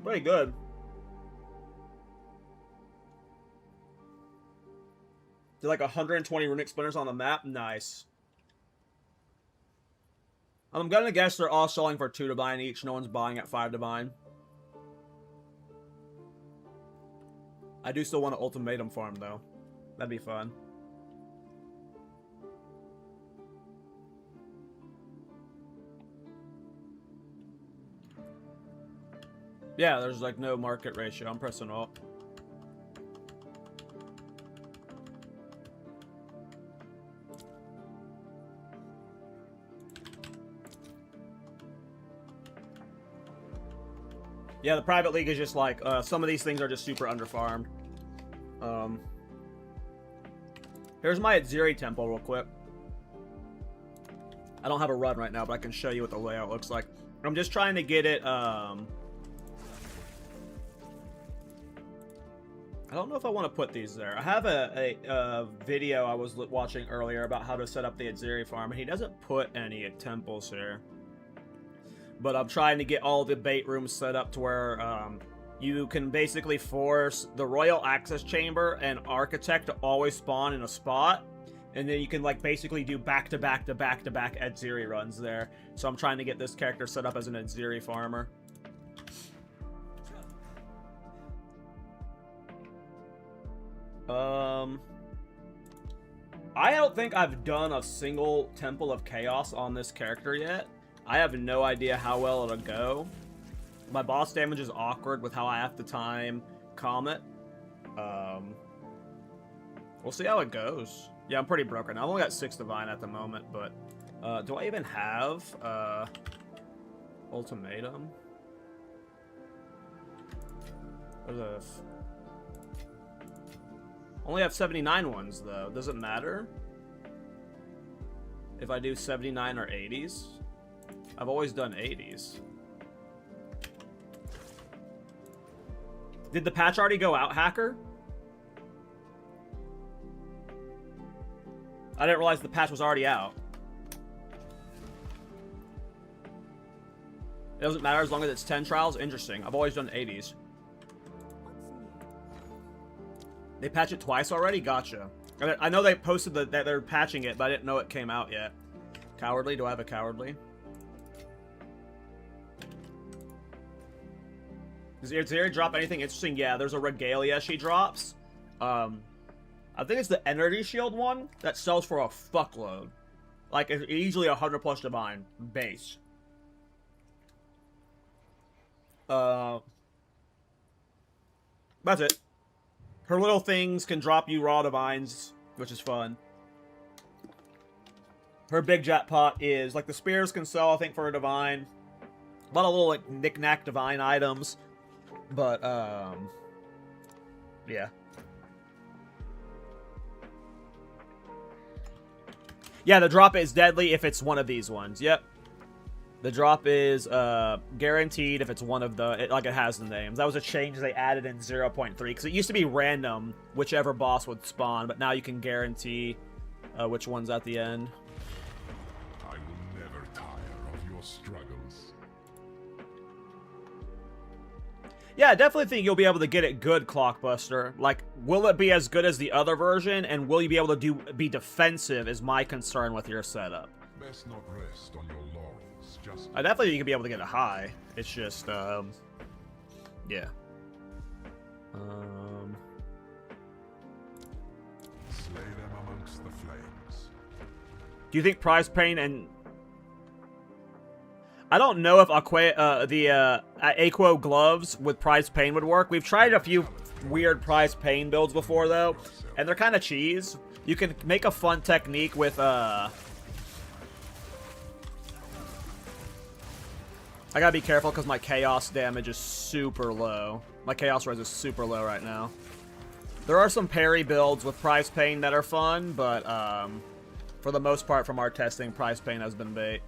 pretty good. They're like 120 runic splinters on the map. Nice. I'm gonna guess they're all selling for 2 divine each. No one's buying at 5 divine. I do still want to ultimatum farm though. That'd be fun. Yeah, there's like no market ratio. I'm pressing alt. Yeah, the private league is just like, some of these things are just super underfarmed. Here's my Atziri temple real quick. I don't have a run right now, but I can show you what the layout looks like. I'm just trying to get it, I don't know if I want to put these there. I have a video I was watching earlier about how to set up the Atziri farm, and he doesn't put any temples here. But I'm trying to get all the bait rooms set up to where you can basically force the Royal Access Chamber and Architect to always spawn in a spot. And then you can like basically do back-to-back to back-to-back Atziri runs there. So I'm trying to get this character set up as an Atziri farmer. I don't think I've done a single Temple of Chaos on this character yet. I have no idea how well it'll go. My boss damage is awkward with how I have to time Comet. We'll see how it goes. Yeah, I'm pretty broken. I've only got 6 divine at the moment, but do I even have ultimatum? What is this? Only have 79 ones though. Does it matter if I do 79 or 80s? I've always done 80s. Did the patch already go out, Hacker? I didn't realize the patch was already out. It doesn't matter as long as it's 10 trials. Interesting. I've always done 80s. They patch it twice already? Gotcha. I know they posted that they're patching it, but I didn't know it came out yet. Cowardly? Do I have a cowardly? Does Zeri drop anything interesting? Yeah, there's a regalia she drops. I think it's the energy shield one that sells for a fuckload. Like, it's easily 100 plus divine base. That's it. Her little things can drop you raw divines, which is fun. Her big jackpot is, like, the spears can sell, I think, for a divine. A lot of little, like, knick-knack divine items. But, yeah. Yeah, the drop is deadly if it's one of these ones. Yep. The drop is guaranteed if it's one of the... like, it has the names. That was a change they added in 0.3. Because it used to be random, whichever boss would spawn. But now you can guarantee which one's at the end. I will never tire of your struggles. Yeah, I definitely think you'll be able to get it good, Clockbuster. Like, will it be as good as the other version? And will you be able to be defensive is my concern with your setup. Best not rest on your laurels. Just I definitely think you can be able to get it high. It's just, yeah. slay them amongst the flames. Do you think Prize Pain and... I don't know if Aquo gloves with Prize Pain would work. We've tried a few weird Prize Pain builds before, though, and they're kind of cheese. You can make a fun technique with, I gotta be careful because my Chaos damage is super low. My Chaos res is super low right now. There are some parry builds with Prize Pain that are fun, but, for the most part from our testing, Prize Pain has been bait.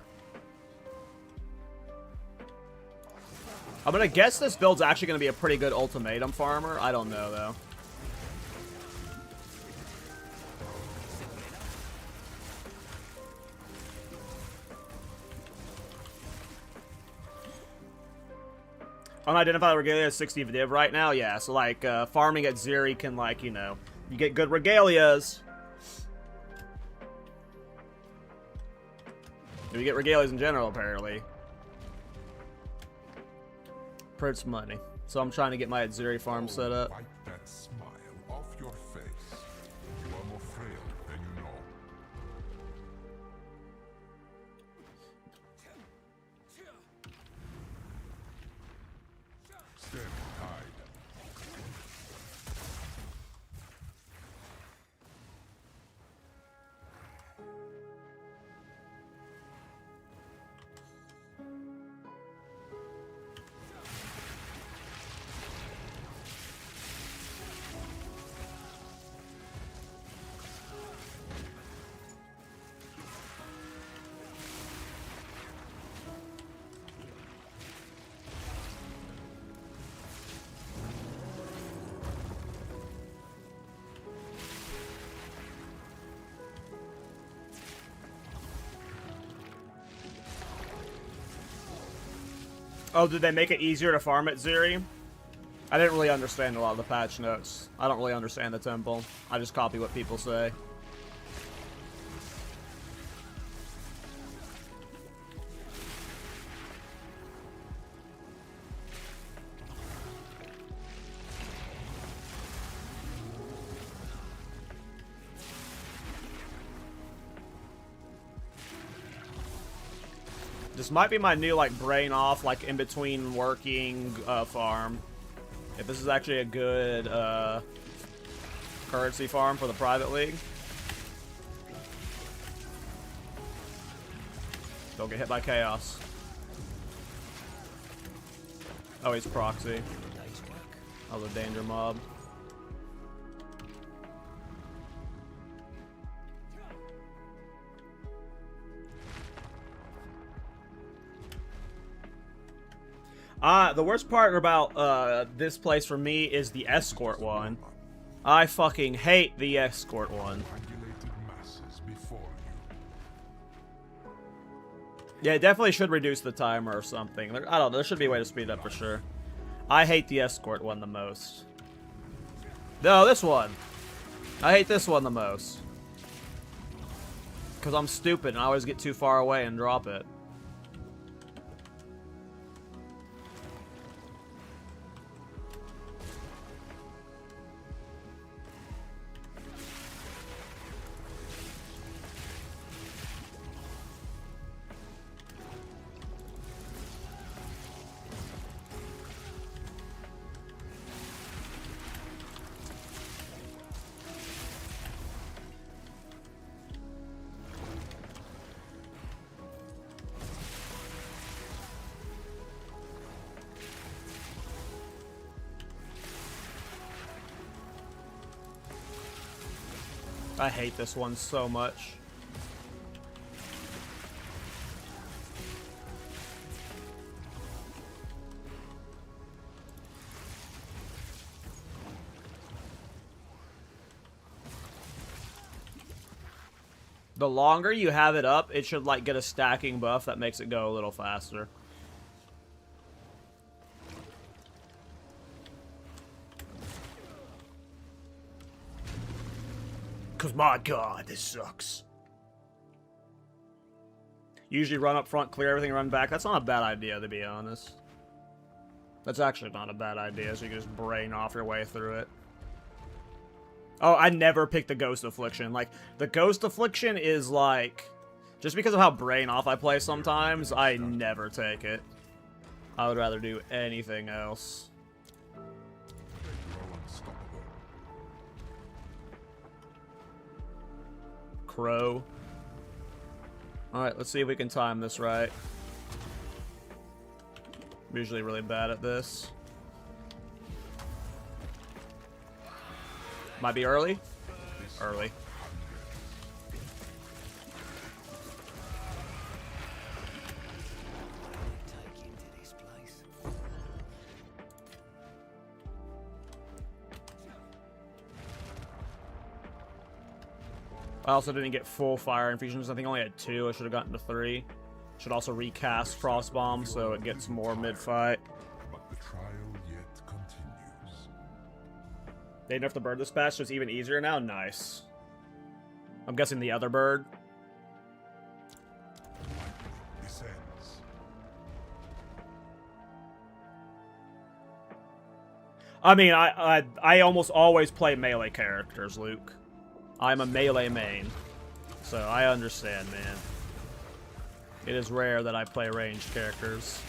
I'm gonna guess this build's actually gonna be a pretty good ultimatum farmer. I don't know, though. Unidentified regalia is 60 div right now? Yeah, so, like, farming at Zeri can, like, you know, you get good regalias. You get regalias in general, apparently. Prince money. So I'm trying to get my Zeri farm set up. Wipe that smile off your face. You are more frail than you know. Stand tide. Oh, did they make it easier to farm at Zeri? I didn't really understand a lot of the patch notes. I don't really understand the temple. I just copy what people say. This might be my new, like, brain off, like, in between working farm. If this is actually a good currency farm for the private league. Don't get hit by chaos. Oh, he's proxy. That was a danger mob. The worst part about this place for me is the escort one. I fucking hate the escort one. Regulated masses before you. Yeah, it definitely should reduce the timer or something. I don't know, there should be a way to speed it up for sure. I hate the escort one the most. No, this one. I hate this one the most. Because I'm stupid and I always get too far away and drop it. I hate this one so much. The longer you have it up, it should like get a stacking buff that makes it go a little faster. Cause my god, this sucks. Usually run up front, clear everything, run back. That's not a bad idea, to be honest. That's actually not a bad idea, so you can just brain off your way through it. Oh, I never picked the Ghost Affliction. Like, the Ghost Affliction is like... Just because of how brain off I play sometimes, I never take it. I would rather do anything else. Crow. Alright, let's see if we can time this right. I'm usually really bad at this. Might be early? Early. I also didn't get full fire infusions. I think I only had 2. I should have gotten to 3. Should also recast Frost Bomb so it gets more mid-fight. But the trial yet continues. They nerfed the bird dispatch, so it's even easier now? Nice. I'm guessing the other bird. Descends. I mean, I almost always play melee characters, Luke. I'm a melee main, so I understand, man. It is rare that I play ranged characters.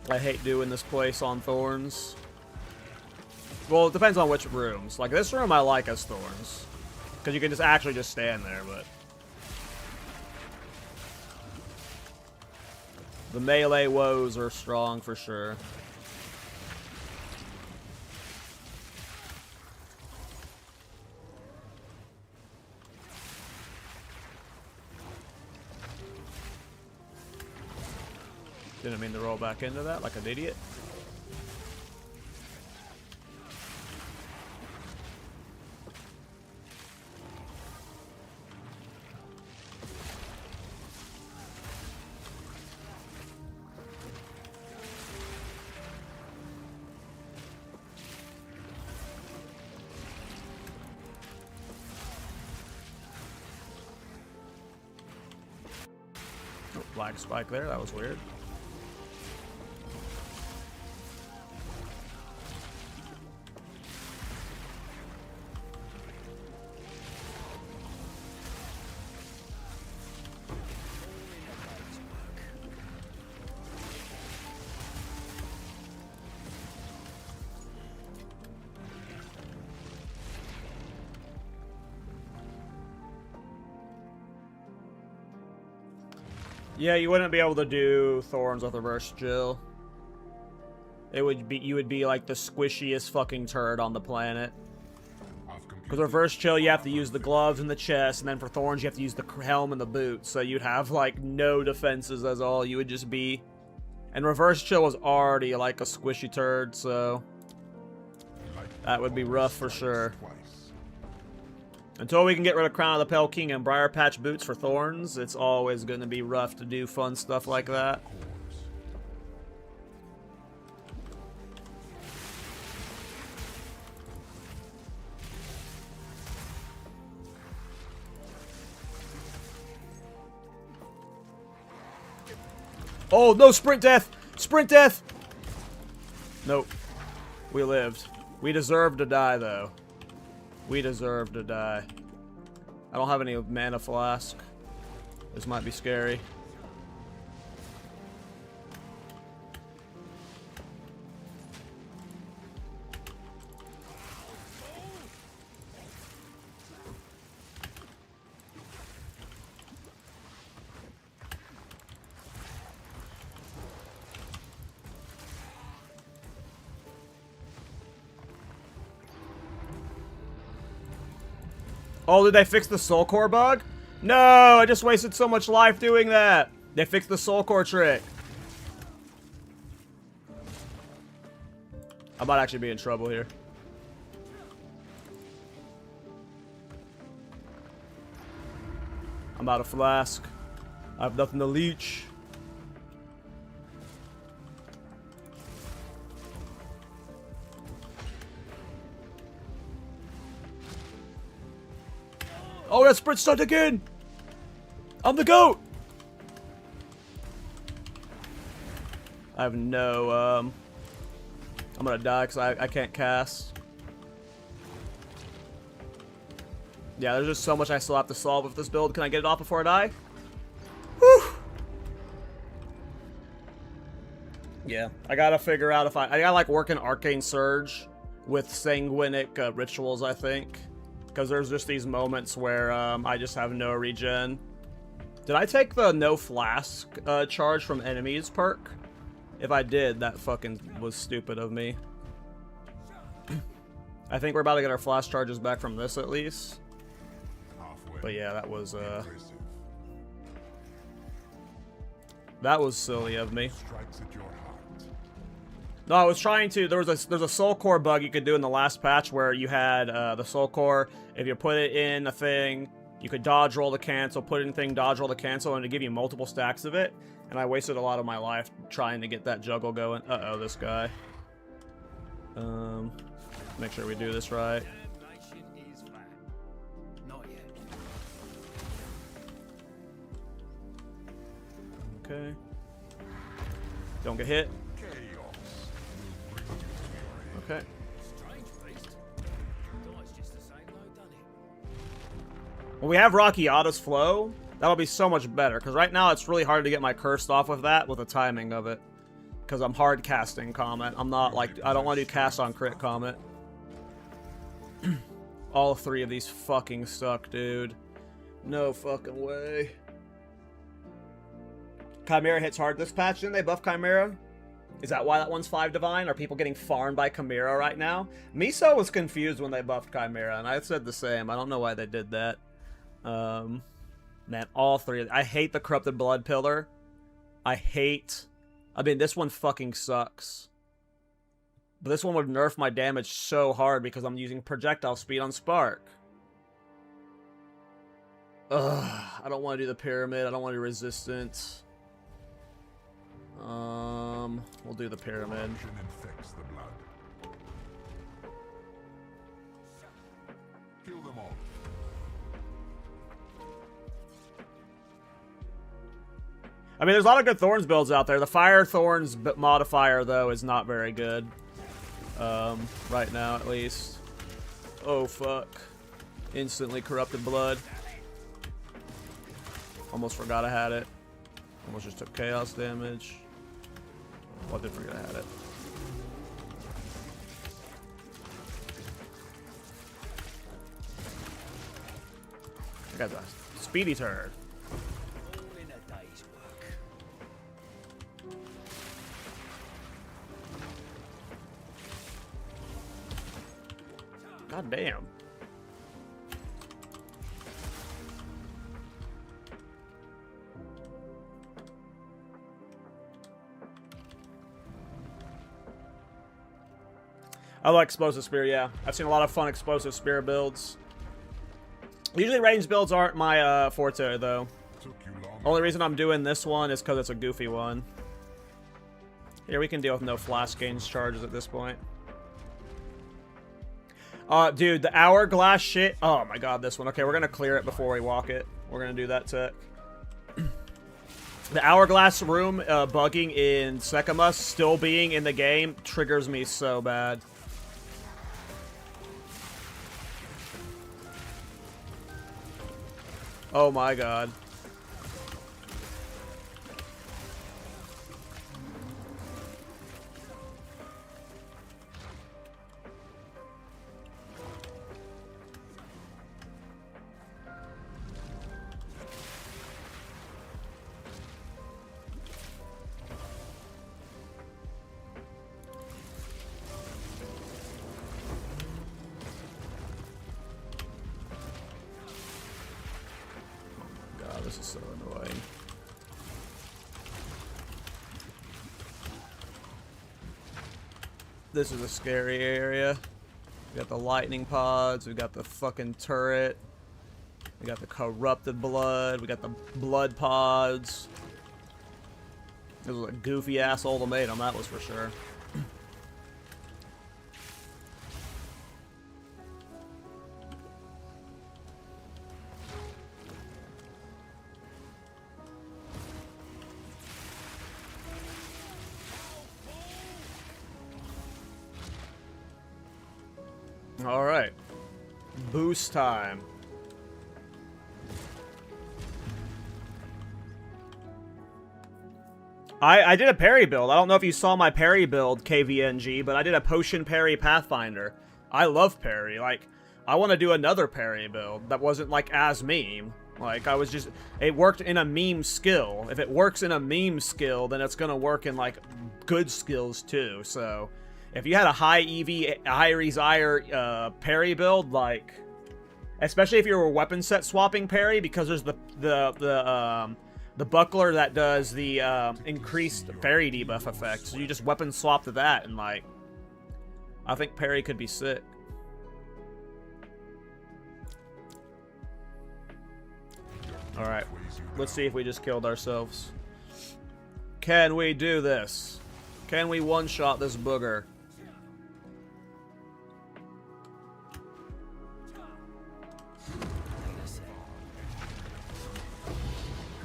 I hate doing this place on Thorns. Well, it depends on which rooms. Like, this room I like as Thorns. Because you can just actually just stand there, but... The melee woes are strong for sure. Didn't mean to roll back into that like an idiot. Oh, black spike there, that was weird. Yeah, you wouldn't be able to do Thorns with reverse chill. It would be, you would be like the squishiest fucking turd on the planet. Because reverse chill, you have to use the gloves and the chest, and then for Thorns, you have to use the helm and the boots. So you'd have like no defenses as all. You would just be, and reverse chill was already like a squishy turd, so that would be rough for sure. Until we can get rid of Crown of the Pale King and Briar Patch boots for Thorns, it's always going to be rough to do fun stuff like that. Oh, no, sprint death! Sprint death! Nope. We lived. We deserve to die, though. We deserve to die. I don't have any mana flask. This might be scary. Oh, did they fix the soul core bug? No, I just wasted so much life doing that. They fixed the soul core trick. I might actually be in trouble here. I'm out of flask. I have nothing to leech. Oh, that sprint stunned again! I'm the GOAT! I have no, I'm gonna die because I can't cast. Yeah, there's just so much I still have to solve with this build. Can I get it off before I die? Whew! Yeah, I gotta figure out if I gotta like work in Arcane Surge with Sanguinic rituals, I think. Because there's just these moments where I just have no regen. Did I take the no flask charge from enemies perk? If I did, that fucking was stupid of me. I think we're about to get our flask charges back from this at least. But yeah, that was silly of me. No, I was trying to. There's a soul core bug you could do in the last patch where you had the soul core. If you put it in a thing, you could dodge roll the cancel, put it in thing, dodge roll the cancel, and to give you multiple stacks of it. And I wasted a lot of my life trying to get that juggle going. Uh-oh, this guy. Make sure we do this right. Okay. Don't get hit. Okay. When we have Rockiata's Flow, that'll be so much better. Because right now it's really hard to get my cursed off with that, with the timing of it. Because I'm hard casting Comet. I'm not like, I don't want to do cast on crit Comet. All three of these fucking suck, dude. No fucking way. Chimera hits hard this patch. Didn't they buff Chimera? Is that why that one's 5 divine? Are people getting farmed by Chimera right now? Miso was confused when they buffed Chimera, and I said the same. I don't know why they did that. Man, all three. I hate the Corrupted Blood Pillar. I mean, this one fucking sucks. But this one would nerf my damage so hard because I'm using projectile speed on Spark. Ugh, I don't want to do the Pyramid. I don't want to do Resistance. We'll do the Pyramid. Kill them all. I mean, there's a lot of good Thorns builds out there. The Fire Thorns modifier, though, is not very good. Right now, at least. Oh, fuck. Instantly Corrupted Blood. Almost forgot I had it. Almost just took Chaos damage. Well, I did forget I had it. I got a speedy turd. God damn. I like Explosive Spear, yeah. I've seen a lot of fun Explosive Spear builds. Usually range builds aren't my forte, though. Only reason I'm doing this one is because it's a goofy one. Here, we can deal with no flash gains charges at this point. Dude, the hourglass shit. Oh my god, this one. Okay, we're gonna clear it before we walk it. We're gonna do that tech. The hourglass room bugging in Sekima still being in the game triggers me so bad. Oh my god. God, this is so annoying. This is a scary area. We got the lightning pods, we got the fucking turret, we got the corrupted blood, we got the blood pods. This was a goofy ass ultimatum, that was for sure. Alright. Boost time. I did a parry build. I don't know if you saw my parry build, KVNG, but I did a potion parry Pathfinder. I love parry. Like, I want to do another parry build that wasn't, like, as meme. Like, I was just... It worked in a meme skill. If it works in a meme skill, then it's gonna work in, like, good skills, too. So, if you had a high EV, high Resire parry build, like... Especially if you were weapon set swapping parry, because there's the buckler that does the increased parry debuff effect. So you just weapon swap to that, and like, I think parry could be sick. Alright, let's see if we just killed ourselves. Can we do this? Can we one-shot this booger?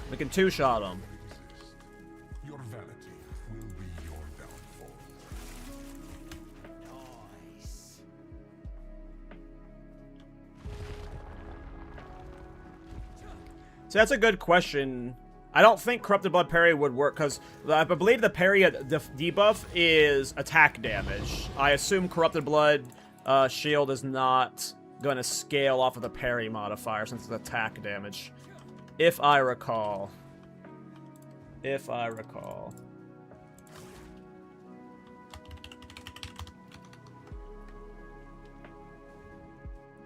We can two-shot him. Your vanity will be your downfall. Nice. So that's a good question. I don't think Corrupted Blood parry would work, because I believe the parry debuff is attack damage. I assume Corrupted Blood shield is not going to scale off of the parry modifier, since it's attack damage. If I recall. If I recall.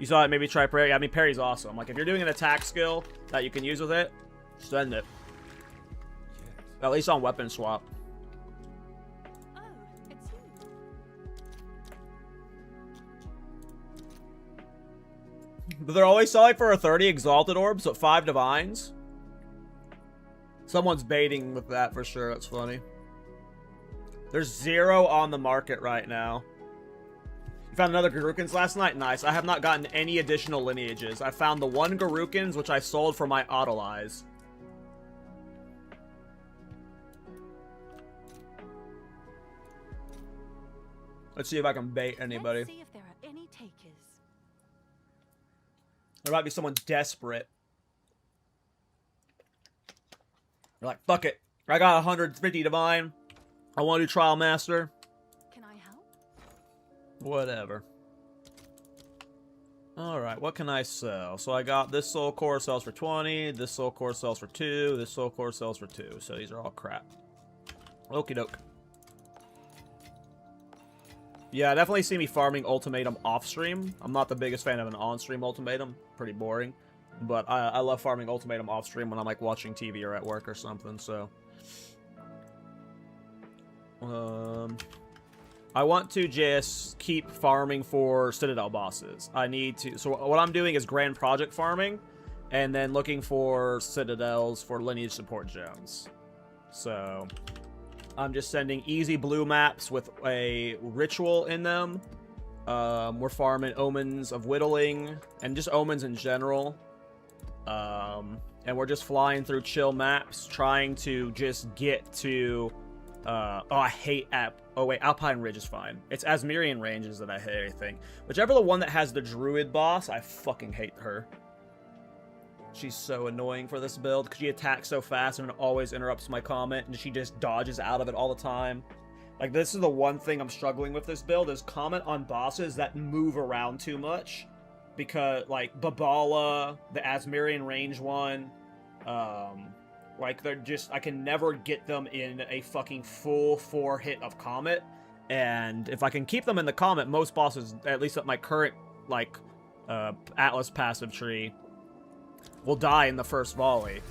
You saw it, maybe try parry. I mean, parry's awesome. Like, if you're doing an attack skill that you can use with it, send it. At least on weapon swap. Oh, it's you. But they're always selling for a 30 Exalted Orbs, but 5 Divines. Someone's baiting with that for sure. That's funny. There's 0 on the market right now. You found another Garukins last night? Nice. I have not gotten any additional lineages. I found the 1 Garukins, which I sold for my Autolize. Let's see if I can bait anybody. Let's see if there are any takers. There might be someone desperate. They're like, fuck it. I got 150 Divine. I want to do Trial Master. Can I help? Whatever. Alright, what can I sell? So I got this Soul Core sells for 20, this Soul Core sells for 2, this Soul Core sells for 2. So these are all crap. Okie doke. Yeah, definitely see me farming Ultimatum off-stream. I'm not the biggest fan of an on-stream Ultimatum. Pretty boring. But I love farming Ultimatum off-stream when I'm, like, watching TV or at work or something, so... I want to just keep farming for Citadel bosses. I need to... So what I'm doing is Grand Project farming, and then looking for Citadels for lineage support gems. So... I'm just sending easy blue maps with a ritual in them. We're farming Omens of Whittling, and just Omens in general. and we're just flying through chill maps, trying to just get to. Oh, I hate Oh wait, Alpine Ridge is fine. It's Asmirian Ranges that I hate. I think whichever the one that has the Druid boss, I fucking hate her. She's so annoying for this build because she attacks so fast and it always interrupts my comment, and she just dodges out of it all the time. Like, this is the one thing I'm struggling with this build, is comment on bosses that move around too much. Because, like, Babala, the Asmirian range one, like, they're just, I can never get them in a fucking full 4 hit of Comet. And if I can keep them in the Comet, most bosses, at least at my current, like, Atlas passive tree, will die in the first volley.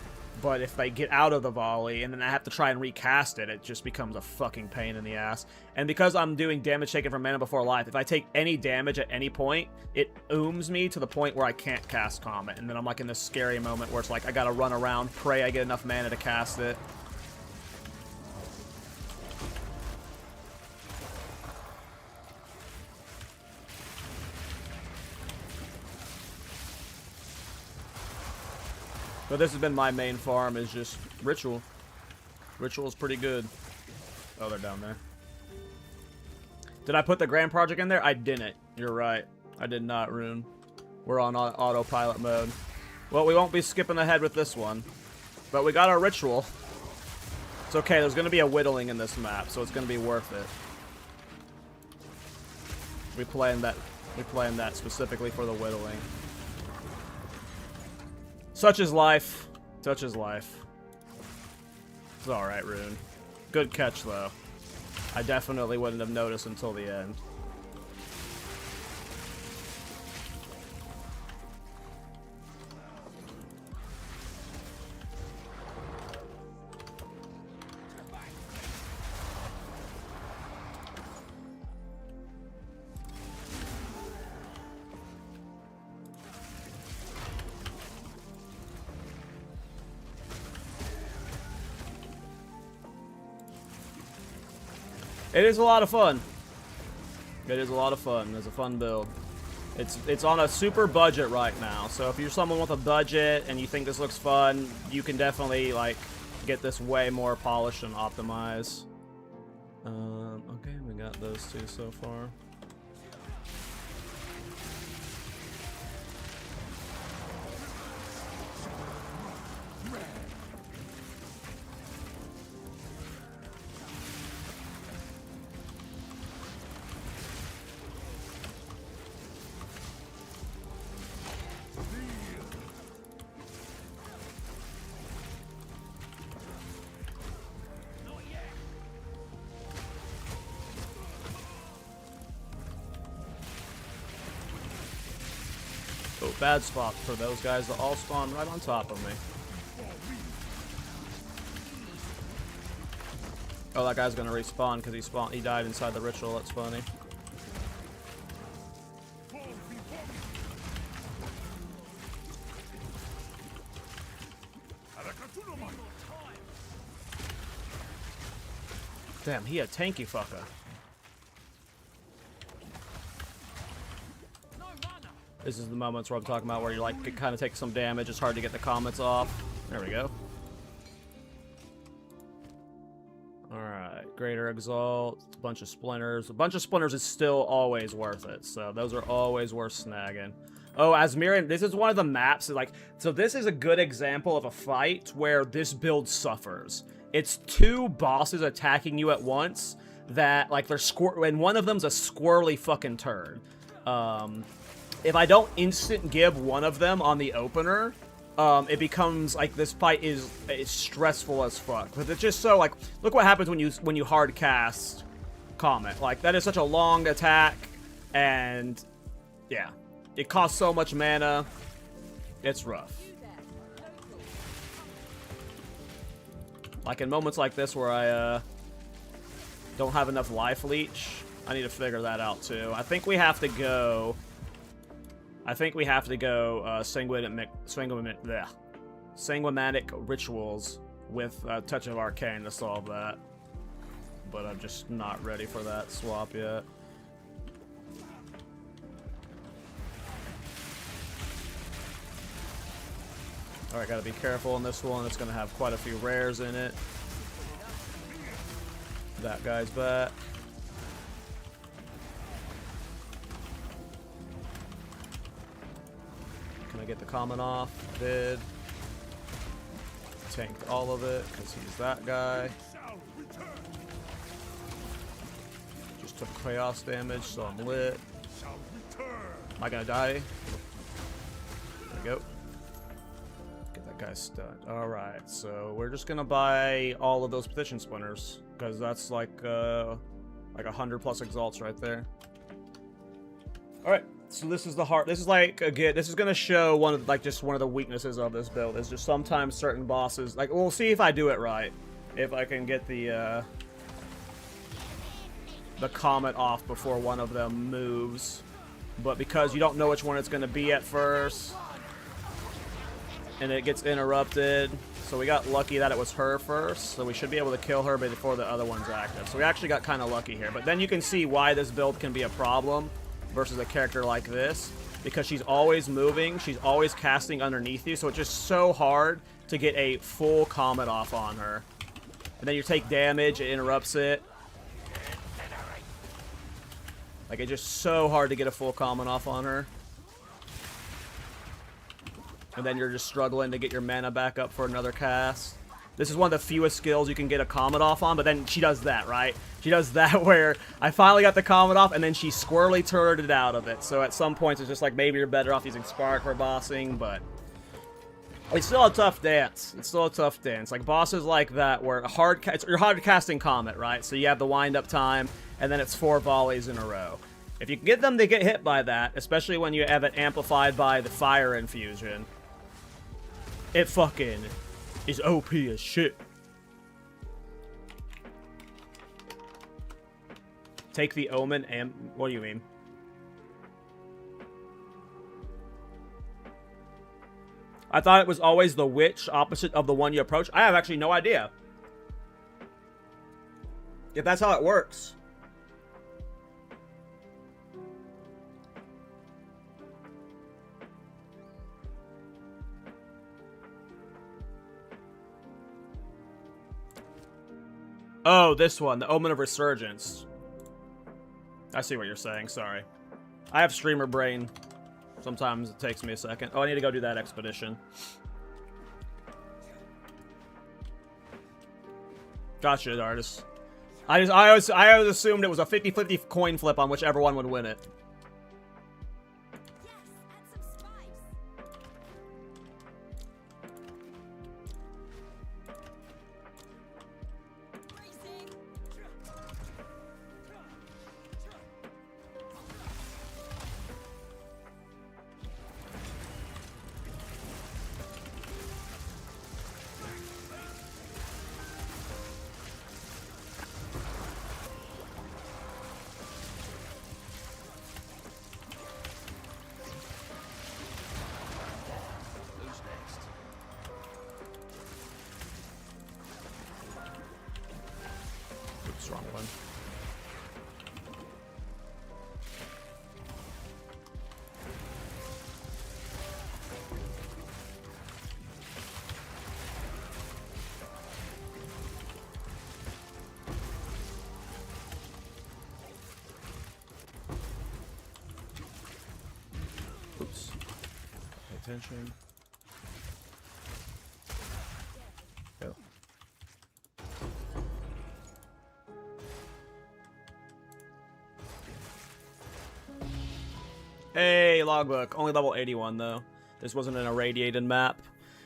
But if they get out of the volley and then I have to try and recast it, it just becomes a fucking pain in the ass. And because I'm doing damage taken from Mana Before Life, if I take any damage at any point, it ooms me to the point where I can't cast Comet. And then I'm like in this scary moment where it's like I gotta run around, pray I get enough mana to cast it. But this has been my main farm, is just Ritual. Ritual's pretty good. Oh, they're down there. Did I put the Grand Project in there? I didn't. You're right. I did not, Rune. We're on autopilot mode. Well, we won't be skipping ahead with this one. But we got our Ritual. It's okay, there's going to be a whittling in this map, so it's going to be worth it. We planned that specifically for the whittling. Such is life. Such is life. It's alright, Rune. Good catch, though. I definitely wouldn't have noticed until the end. It is a lot of fun. It is a lot of fun. It's a fun build. It's on a super budget right now. So if you're someone with a budget and you think this looks fun, you can definitely like get this way more polished and optimized. Okay, we got those two so far. Oh, bad spot for those guys that all spawn right on top of me. Oh, that guy's gonna respawn because he died inside the ritual. That's funny. Damn, he a tanky fucker. This is the moments where I'm talking about where you like kind of take some damage. It's hard to get the comments off. There we go. Alright, Greater Exalt, a bunch of Splinters. A bunch of Splinters is still always worth it, so those are always worth snagging. Oh, Asmirian, this is one of the maps, like, so this is a good example of a fight where this build suffers. It's two bosses attacking you at once that, like, and one of them's a squirrely fucking turd. If I don't instant give one of them on the opener, it becomes like this fight is stressful as fuck. But it's just so like, look what happens when you hard cast Comet. Like that is such a long attack, and yeah, it costs so much mana. It's rough. Like in moments like this where I don't have enough life leech, I need to figure that out too. I think we have to go sanguinatic rituals with a touch of arcane to solve that. But I'm just not ready for that swap yet. Alright, gotta be careful on this one. It's gonna have quite a few rares in it. That guy's back. Can I get the comment off? Did. Tanked all of it, because he's that guy. Just took chaos damage, so I'm lit. Am I gonna die? There we go. Get that guy stunned. Alright, so we're just gonna buy all of those petition splinters, because that's like 100 plus exalts right there. Alright, so this is the heart. This is like, again, this is gonna show one of, like, just one of the weaknesses of this build. Is just sometimes certain bosses, like, we'll see if I do it right. If I can get the comet off before one of them moves. But because you don't know which one it's gonna be at first, and it gets interrupted, so we got lucky that it was her first, so we should be able to kill her before the other one's active. So we actually got kind of lucky here. But then you can see why this build can be a problem versus a character like this, because she's always moving, she's always casting underneath you, so it's just so hard to get a full comet off on her. And then you take damage, it interrupts it. Like, it's just so hard to get a full comet off on her. And then you're just struggling to get your mana back up for another cast. This is one of the fewest skills you can get a comet off on, but then she does that, right? She does that where I finally got the comet off, and then she squirrely turreted out of it. So at some points, it's just like maybe you're better off using Spark for bossing, but it's still a tough dance. It's still a tough dance. Like, bosses like that where you're hard casting comet, right? So you have the wind-up time, and then it's 4 volleys in a row. If you can get them to get hit by that, especially when you have it amplified by the fire infusion, it fucking is OP as shit. Take the Omen and... What do you mean? I thought it was always the witch opposite of the one you approach. I have actually no idea if that's how it works. Oh, this one, the Omen of Resurgence. I see what you're saying, sorry. I have streamer brain. Sometimes it takes me a second. Oh, I need to go do that expedition. Gotcha, artist. I always assumed it was a 50-50 coin flip on whichever one would win it. Wrong one. Oops. Pay attention. Go. Hey, logbook. Only level 81, though. This wasn't an irradiated map.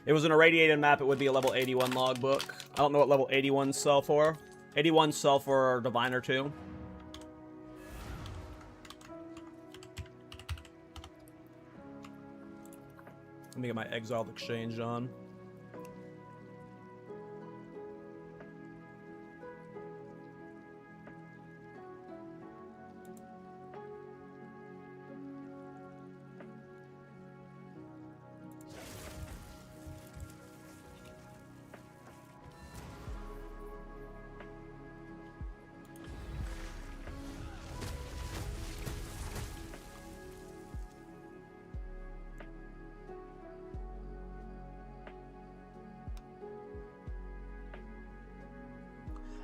If it was an irradiated map, it would be a level 81 logbook. I don't know what level 81s sell for. 81s sell for Diviner 2. Let me get my Exile exchange on.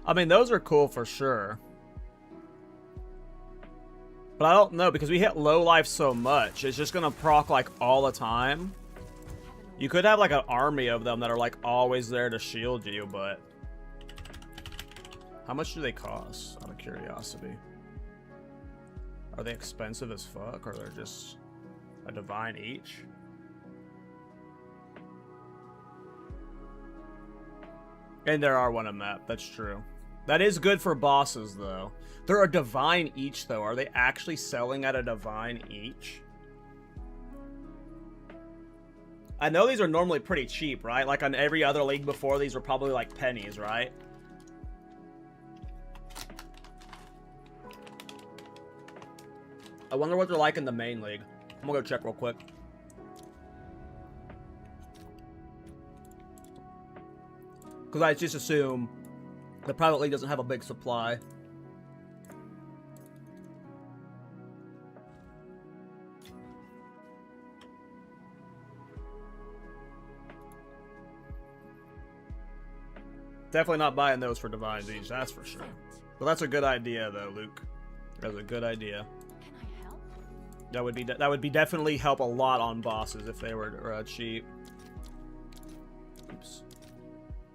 I mean, those are cool for sure. But I don't know, because we hit low life so much, it's just gonna proc like all the time. You could have like an army of them that are like always there to shield you, but how much do they cost, out of curiosity? Are they expensive as fuck, or they're just a divine each? And there are one a map, that's true. That is good for bosses, though. They're a divine each, though. Are they actually selling at a divine each? I know these are normally pretty cheap, right? Like on every other league before, these were probably like pennies, right? I wonder what they're like in the main league. I'm gonna go check real quick. Because I just assume the private league doesn't have a big supply. Definitely not buying those for Divine Siege, that's for sure. But that's a good idea, though, Luke. That's a good idea. Can I help? That would be definitely help a lot on bosses if they were cheap. Oops.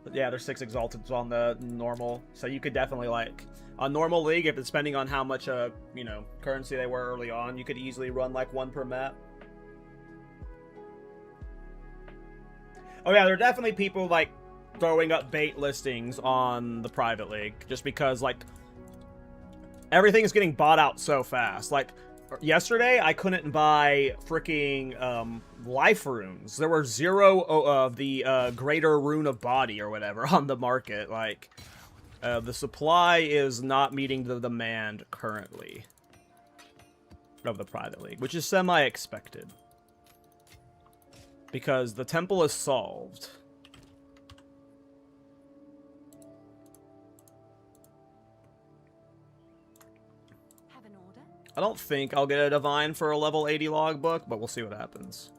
But yeah, there's 6 Exalteds on the normal, so you could definitely, like, on normal league, if it's depending on how much you know, currency they were early on, you could easily run like 1 per map. Oh yeah, there are definitely people like throwing up bait listings on the private league just because like everything is getting bought out so fast. Like yesterday, I couldn't buy freaking life runes. There were 0 of the greater rune of body or whatever on the market. Like the supply is not meeting the demand currently of the private league, which is semi-expected because the temple is solved. I don't think I'll get a divine for a level 80 logbook, but we'll see what happens.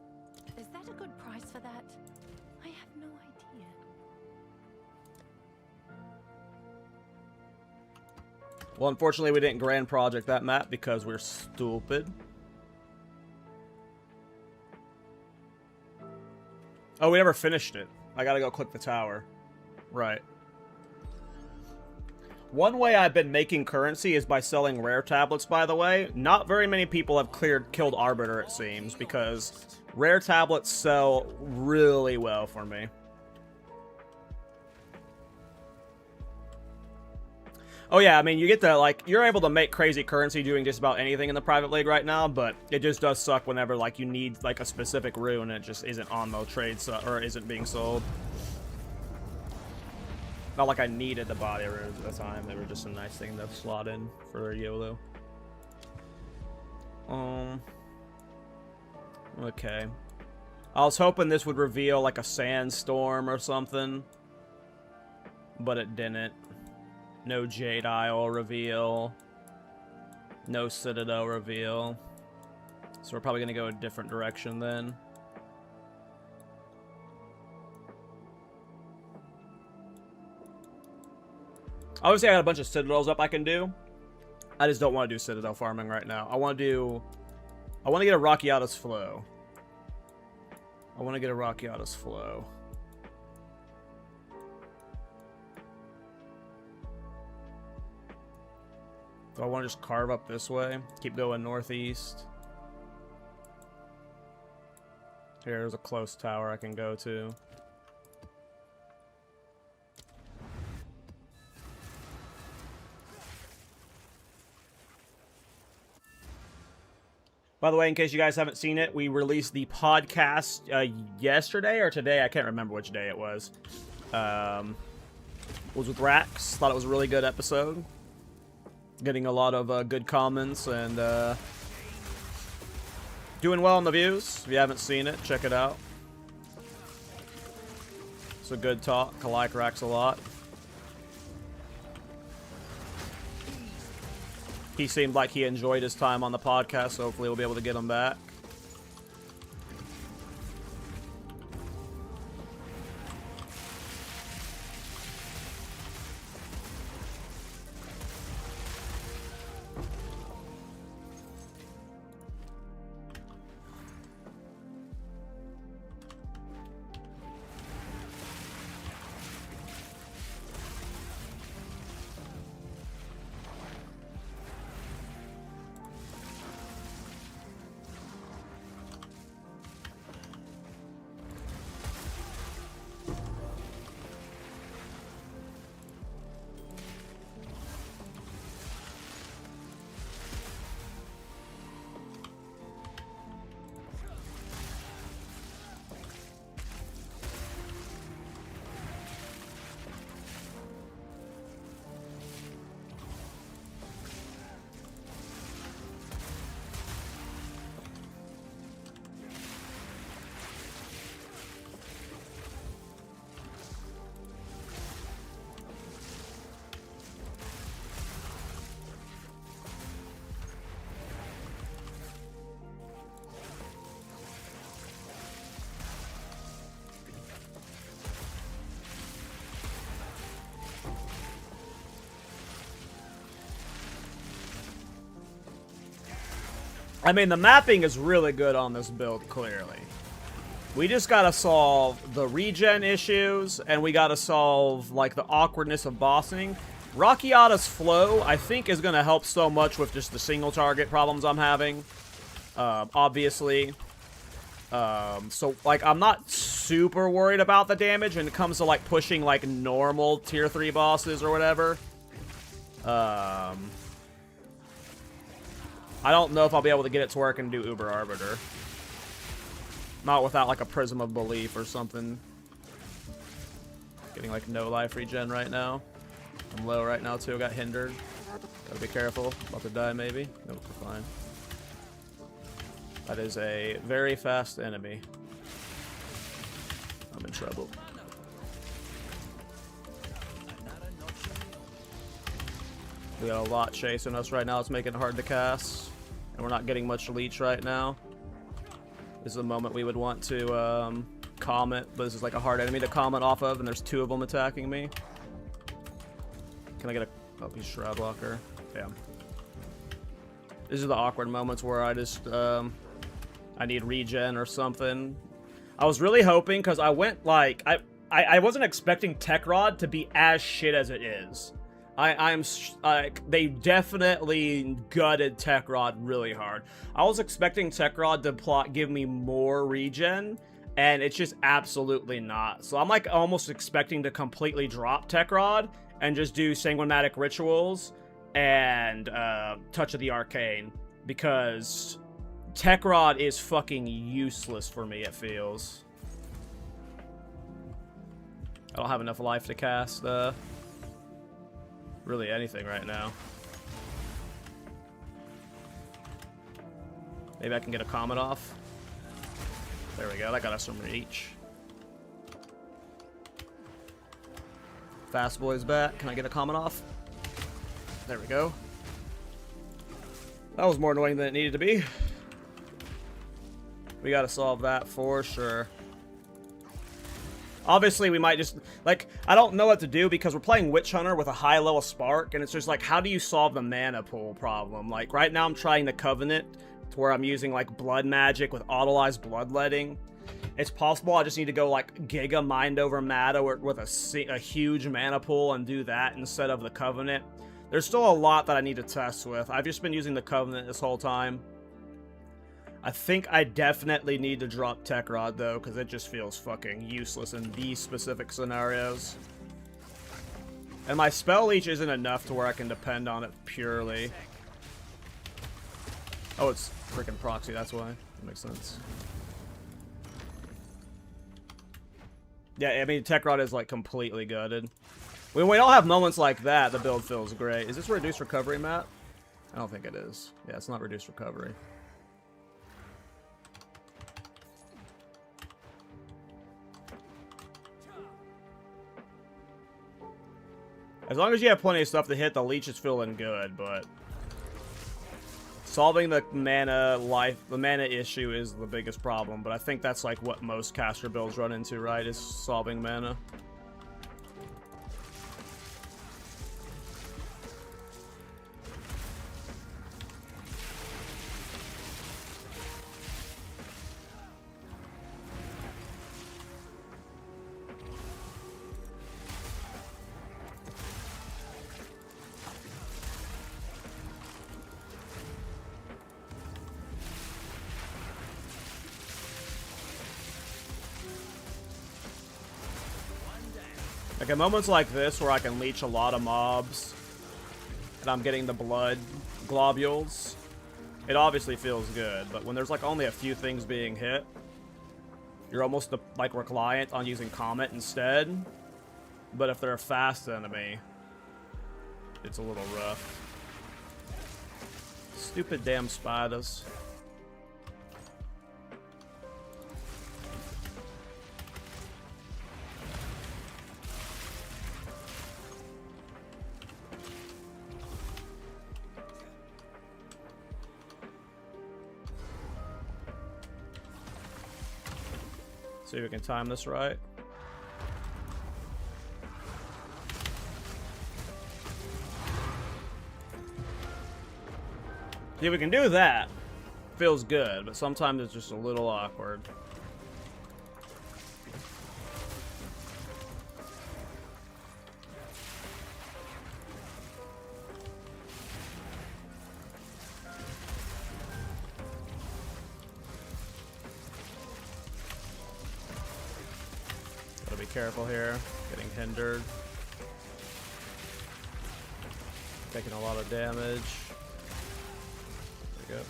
Is that a good price for that? I have no idea. Well, unfortunately, we didn't grand project that map because we're stupid. Oh, we never finished it. I gotta go click the tower. Right. One way I've been making currency is by selling rare tablets, by the way. Not very many people have killed Arbiter, it seems, because rare tablets sell really well for me. Oh yeah, I mean, you get to, like, you're able to make crazy currency doing just about anything in the private league right now, but it just does suck whenever, like, you need, like, a specific rune and it just isn't on the trade, or isn't being sold. Not like I needed the body runes at the time. They were just a nice thing to slot in for their YOLO. Okay. I was hoping this would reveal like a sandstorm or something, but it didn't. No Jade Isle reveal. No Citadel reveal. So we're probably gonna go a different direction then. Obviously, I got a bunch of Citadels up I can do. I just don't want to do Citadel farming right now. I want to get a Rockiatus Flow. Do I want to just carve up this way? Keep going northeast. Here's a close tower I can go to. By the way, in case you guys haven't seen it, we released the podcast yesterday or today. I can't remember which day it was. It was with Rax. Thought it was a really good episode. Getting a lot of good comments and doing well on the views. If you haven't seen it, check it out. It's a good talk. I like Rax a lot. He seemed like he enjoyed his time on the podcast, so hopefully we'll be able to get him back. I mean, the mapping is really good on this build, clearly. We just gotta solve the regen issues, and we gotta solve, like, the awkwardness of bossing. Rakiata's flow, I think, is gonna help so much with just the single target problems I'm having. Obviously. So, like, I'm not super worried about the damage when it comes to, like, pushing, like, normal tier 3 bosses or whatever. I don't know if I'll be able to get it to where I can do Uber Arbiter. Not without, like, a Prism of Belief or something. Getting, like, no life regen right now. I'm low right now, too. Got hindered. Gotta be careful. About to die, maybe. Nope, we're fine. That is a very fast enemy. I'm in trouble. We got a lot chasing us right now. It's making it hard to cast. And we're not getting much leech right now. This is the moment we would want to comment, but this is like a hard enemy to comment off of, and there's 2 of them attacking me. Can I get a... Oh, he's Shroud Walker. Damn. These are the awkward moments where I just, I need regen or something. I was really hoping, because I went, like... I wasn't expecting Tech Rod to be as shit as it is. I'm like, they definitely gutted Tech Rod really hard. I was expecting Tech Rod to give me more regen, and it's just absolutely not. So I'm like almost expecting to completely drop Tech Rod and just do Sanguinatic Rituals and Touch of the Arcane, because Tech Rod is fucking useless for me, it feels. I don't have enough life to cast really anything right now. Maybe I can get a Comet off. There we go, that got us some reach. Fast Boy's back. Can I get a Comet off? There we go. That was more annoying than it needed to be. We gotta solve that for sure. Obviously, we might just, like, I don't know what to do because we're playing Witch Hunter with a high level Spark, and it's just like, how do you solve the mana pool problem? Like, right now I'm trying the Covenant to where I'm using, like, Blood Magic with Autolyze Bloodletting. It's possible I just need to go, like, Giga Mind over Mana with a huge mana pool and do that instead of the Covenant. There's still a lot that I need to test with. I've just been using the Covenant this whole time. I think I definitely need to drop Tech Rod, though, because it just feels fucking useless in these specific scenarios. And my Spell Leech isn't enough to where I can depend on it purely. Oh, it's freaking Proxy, that's why. That makes sense. Yeah, I mean, Tech Rod is, like, completely gutted. When we all have moments like that, the build feels great. Is this Reduced Recovery map? I don't think it is. Yeah, it's not Reduced Recovery. As long as you have plenty of stuff to hit, the leech is feeling good, but solving the mana issue is the biggest problem, but I think that's like what most caster builds run into, right? Is solving mana. Like, at moments like this where I can leech a lot of mobs and I'm getting the blood globules, it obviously feels good, but when there's like only a few things being hit, you're almost like reliant on using Comet instead. But if they're a fast enemy, it's a little rough. Stupid damn spiders. See if we can time this right. See if we can do that. feels good, but sometimes it's just a little awkward. Gotta be careful here, getting hindered. Taking a lot of damage. There we go.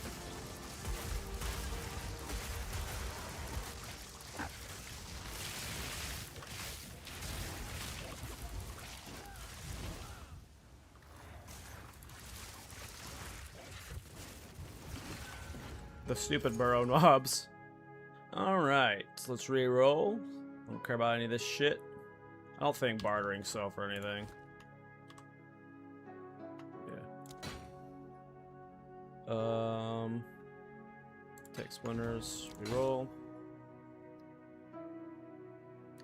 The stupid burrow knobs. Alright, so let's re-roll. Don't care about any of this shit. I don't think bartering sell for anything. Yeah. Take splinters, re-roll.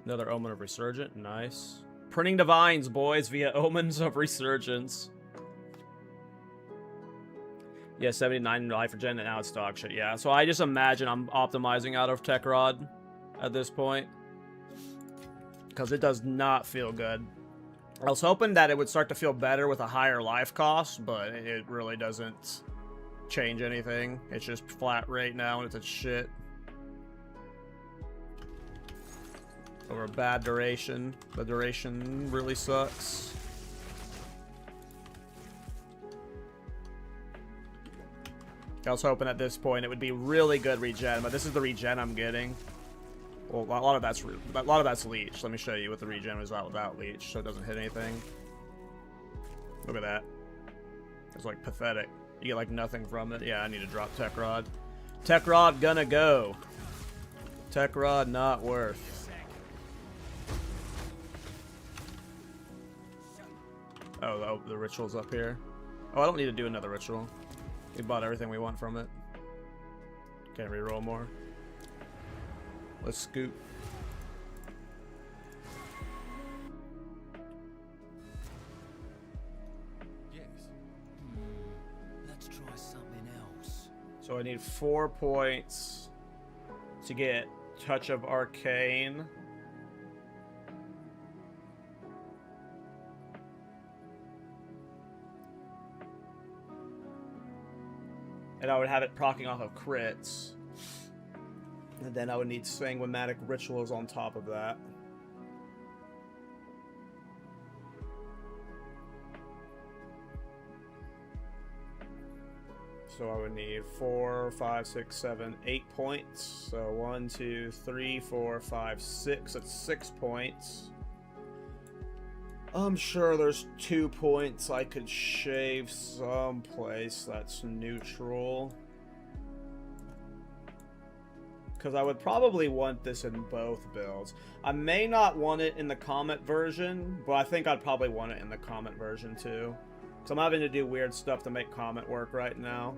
Another Omen of Resurgent, nice. Printing Divines, boys, via Omens of Resurgence. Yeah, 79 life regen, and now it's dog shit. Yeah, so I just imagine I'm optimizing out of Tech Rod at this point. Because it does not feel good. I was hoping that it would start to feel better with a higher life cost, but it really doesn't change anything. It's just flat rate now, and it's a shit. Over a bad duration. The duration really sucks. I was hoping at this point it would be really good regen, but this is the regen I'm getting. Well, a lot of that's leech. Let me show you what the regen is without leech, so it doesn't hit anything. Look at that. It's like pathetic. You get like nothing from it. Yeah, I need to drop Tech Rod. Tech Rod gonna go. Tech Rod not worth. Oh, the ritual's up here. Oh, I don't need to do another ritual. We bought everything we want from it. Can't reroll more. Let's scoop. Yes. Let's try something else. So I need 4 points to get Touch of Arcane. And I would have it proccing off of crits. And then I would need Sanguinatic Rituals on top of that. So I would need 4, 5, 6, 7, 8 points. So 1, 2, 3, 4, 5, 6. That's 6 points. I'm sure there's 2 points I could shave someplace that's neutral. Because I would probably want this in both builds. I may not want it in the Comet version, but I think I'd probably want it in the Comet version too. Because I'm having to do weird stuff to make Comet work right now.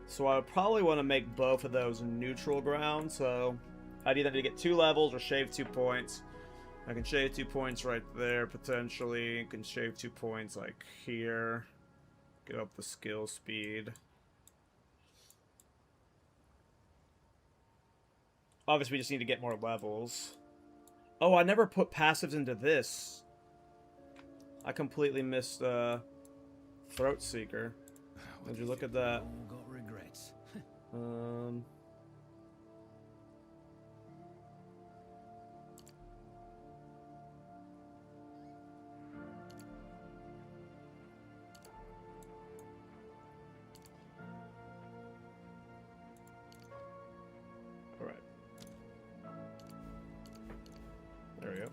So I would probably want to make both of those neutral ground. So I'd either need to get 2 levels or shave 2 points. I can shave 2 points right there, potentially. I can shave 2 points, like, here. Get up the skill speed. Obviously, we just need to get more levels. Oh, I never put passives into this. I completely missed, Throat Seeker. Would you look at that? All got regrets. Alright. There we go.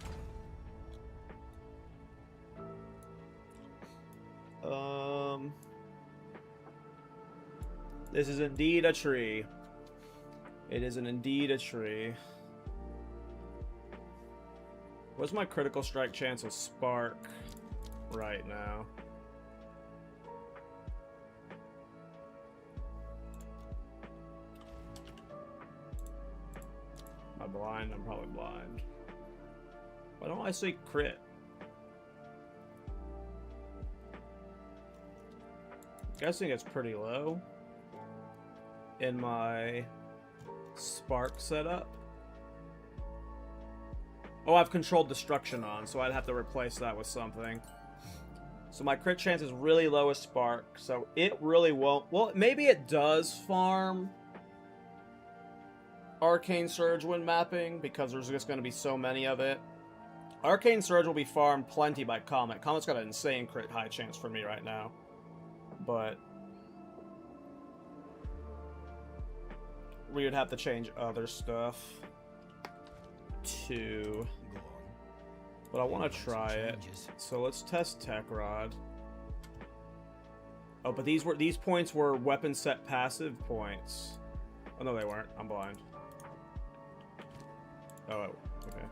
This is indeed a tree. It is indeed a tree. What's my critical strike chance of Spark right now? Am I blind? I'm probably blind. Why don't I see crit? Guessing it's pretty low. in my spark setup. Oh, I've controlled destruction on, so I'd have to replace that with something. So my crit chance is really low with spark, so it really won't... Well, maybe it does farm Arcane Surge when mapping, because there's just going to be so many of it. Arcane Surge will be farmed plenty by Comet. Comet's got an insane crit high chance for me right now. But we would have to change other stuff too. But I want to try it. So let's test Tech Rod. Oh, but these points were weapon set passive points. Oh no, they weren't. I'm blind. Oh, okay.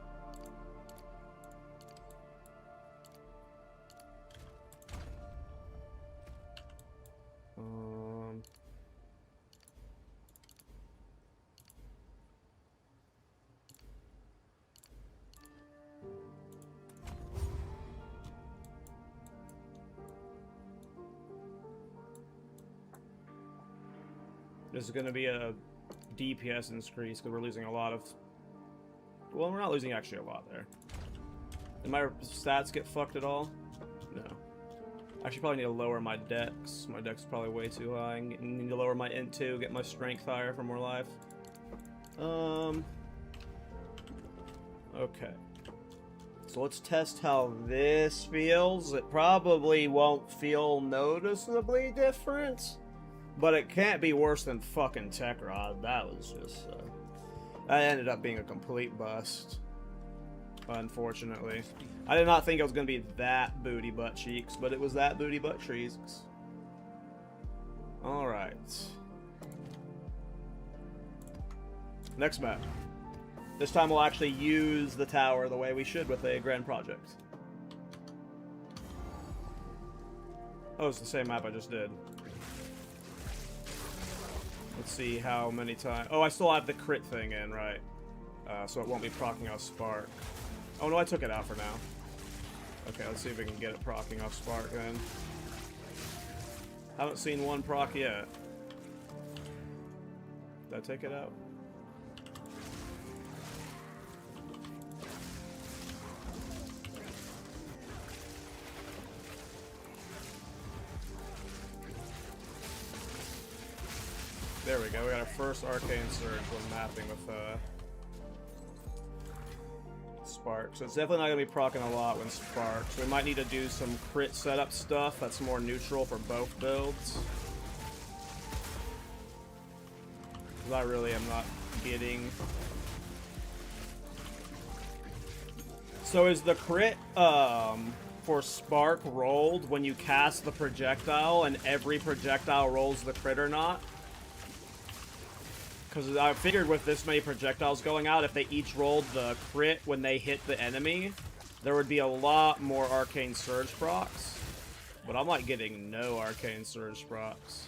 This is going to be a DPS increase because we're losing a lot of... Well, we're not losing actually a lot there. Did my stats get fucked at all? No. I actually probably need to lower my dex. My dex is probably way too high. I need to lower my int too, get my strength higher for more life. Okay. So let's test how this feels. It probably won't feel noticeably different, but it can't be worse than fucking Tech Rod. That was just... that ended up being a complete bust. Unfortunately. I did not think it was going to be that booty butt cheeks, but it was that booty butt cheeks. Alright. Next map. This time we'll actually use the tower the way we should with a grand project. Oh, it's the same map I just did. Let's see how many times... Oh, I still have the crit thing in, right. So it won't be proccing off Spark. Oh, no, I took it out for now. Okay, let's see if we can get it proccing off Spark then. Haven't seen one proc yet. Did I take it out? There we go, we got our first Arcane Surge when mapping with Spark. So it's definitely not going to be proccing a lot when Spark. So we might need to do some crit setup stuff that's more neutral for both builds. Because I really am not getting... So is the crit for Spark rolled when you cast the projectile and every projectile rolls the crit or not? Because I figured with this many projectiles going out, if they each rolled the crit when they hit the enemy, there would be a lot more Arcane Surge procs. But I'm like getting no Arcane Surge procs.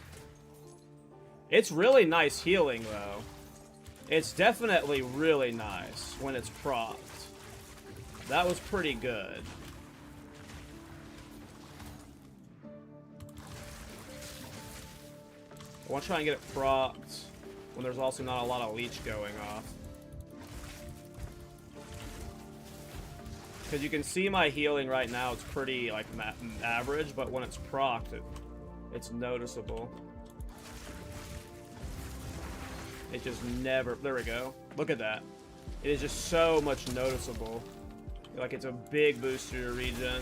It's really nice healing though. It's definitely really nice when it's procced. That was pretty good. I want to try and get it procced when there's also not a lot of leech going off. Because you can see my healing right now, it's pretty like average, but when it's procced, it's noticeable. It just never... There we go. Look at that. It is just so much noticeable. Like it's a big boost to your regen.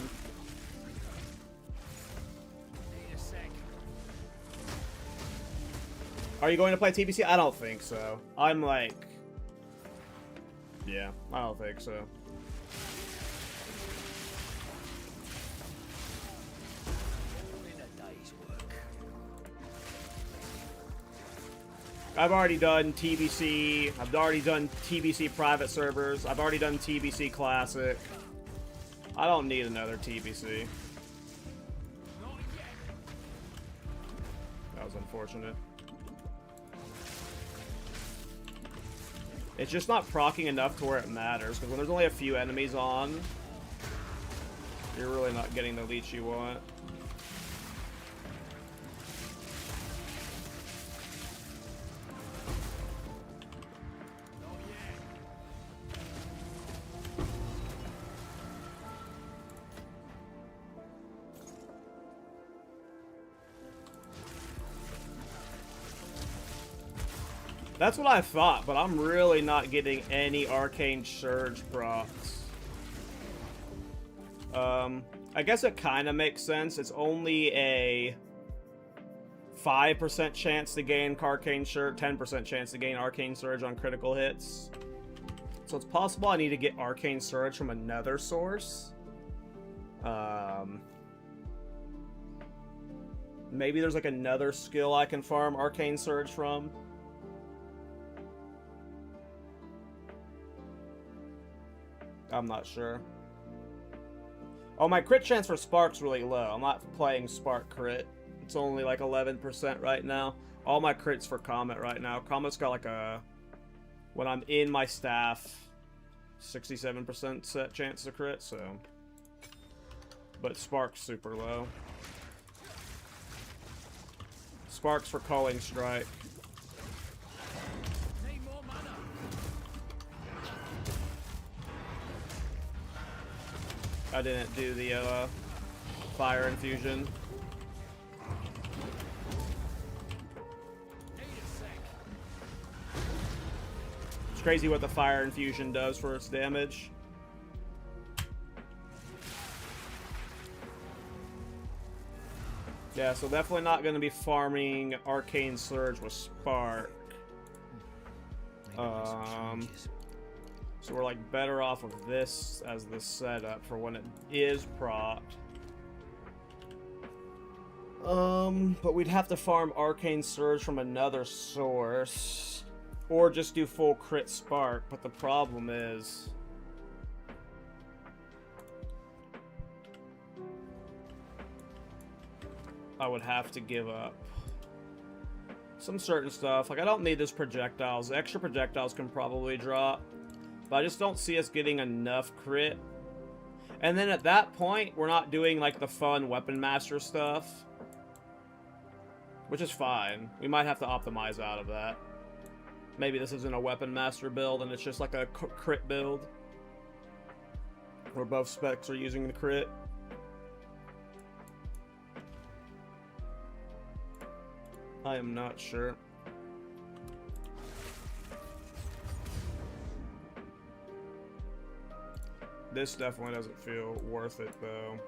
Are you going to play TBC? I don't think so. I'm like... Yeah, I don't think so. I've already done TBC. I've already done TBC private servers. I've already done TBC Classic. I don't need another TBC. That was unfortunate. It's just not proccing enough to where it matters, because when there's only a few enemies on, you're really not getting the leech you want. That's what I thought, but I'm really not getting any Arcane Surge procs. I guess it kind of makes sense. It's only a 5% chance to gain Arcane Surge, 10% chance to gain Arcane Surge on critical hits. So it's possible I need to get Arcane Surge from another source. Maybe there's like another skill I can farm Arcane Surge from. I'm not sure. Oh, my crit chance for Spark's really low. I'm not playing Spark crit. It's only like 11% right now. All my crits for Comet right now. Comet's got like a... When I'm in my staff, 67% set chance to crit, so... But Spark's super low. Spark's for Culling Strike. I didn't do the Fire Infusion. It's crazy what the Fire Infusion does for its damage. Yeah, so definitely not going to be farming Arcane Surge with Spark. So we're like better off of this as the setup for when it is procced. But we'd have to farm Arcane Surge from another source. Or just do full crit Spark, but the problem is... I would have to give up some certain stuff. Like, I don't need this projectiles. Extra projectiles can probably drop. But I just don't see us getting enough crit. And then at that point, we're not doing, like, the fun Weapon Master stuff. Which is fine. We might have to optimize out of that. Maybe this isn't a Weapon Master build, and it's just like a crit build. Where both specs are using the crit. I am not sure. This definitely doesn't feel worth it, though.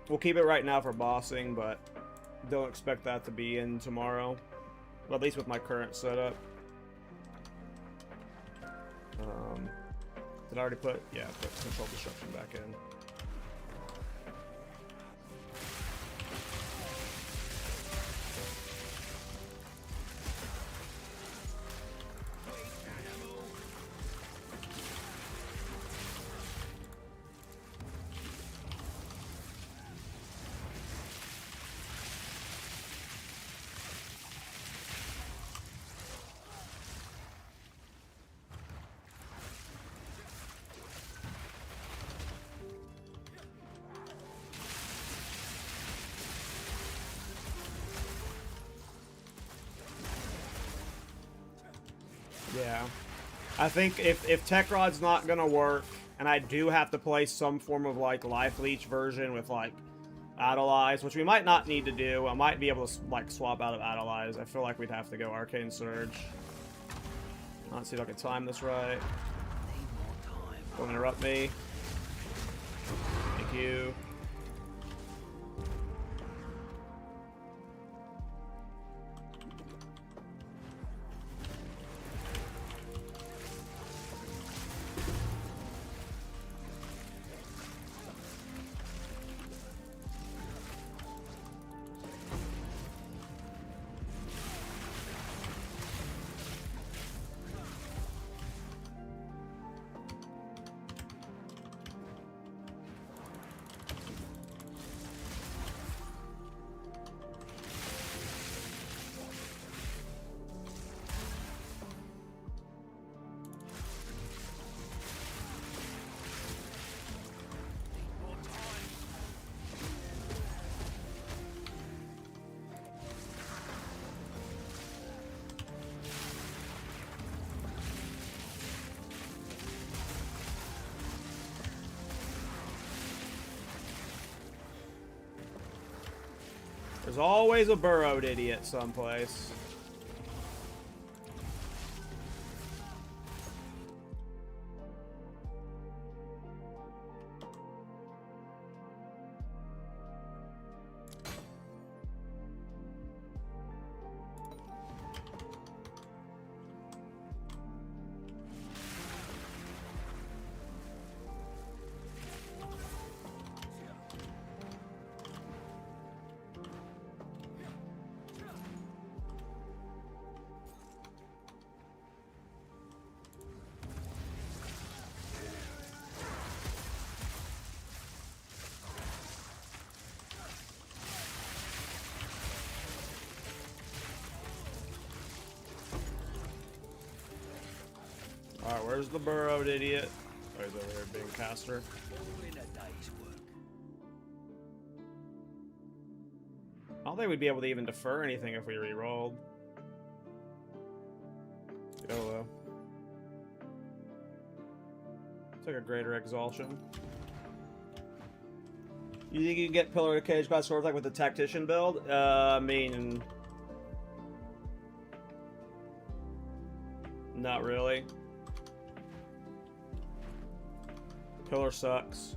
We'll keep it right now for bossing, but don't expect that to be in tomorrow. Well, at least with my current setup. Did I already put? Yeah, put Control Destruction back in. Yeah. I think if Tech Rod's not gonna work, and I do have to play some form of, like, Life Leech version with, like, Idolize, which we might not need to do. I might be able to, like, swap out of Idolize. I feel like we'd have to go Arcane Surge. Let's see if I can time this right. Don't interrupt me. Thank you. There's always a burrowed idiot someplace. Alright, where's the burrowed idiot? Oh, he's over there being caster. I don't think we'd be able to even defer anything if we re-rolled. YOLO. It's like a greater exhaustion. You think you can get Pillar to Cage God sort of like with the Tactician build? I mean... Not really. Pillar sucks.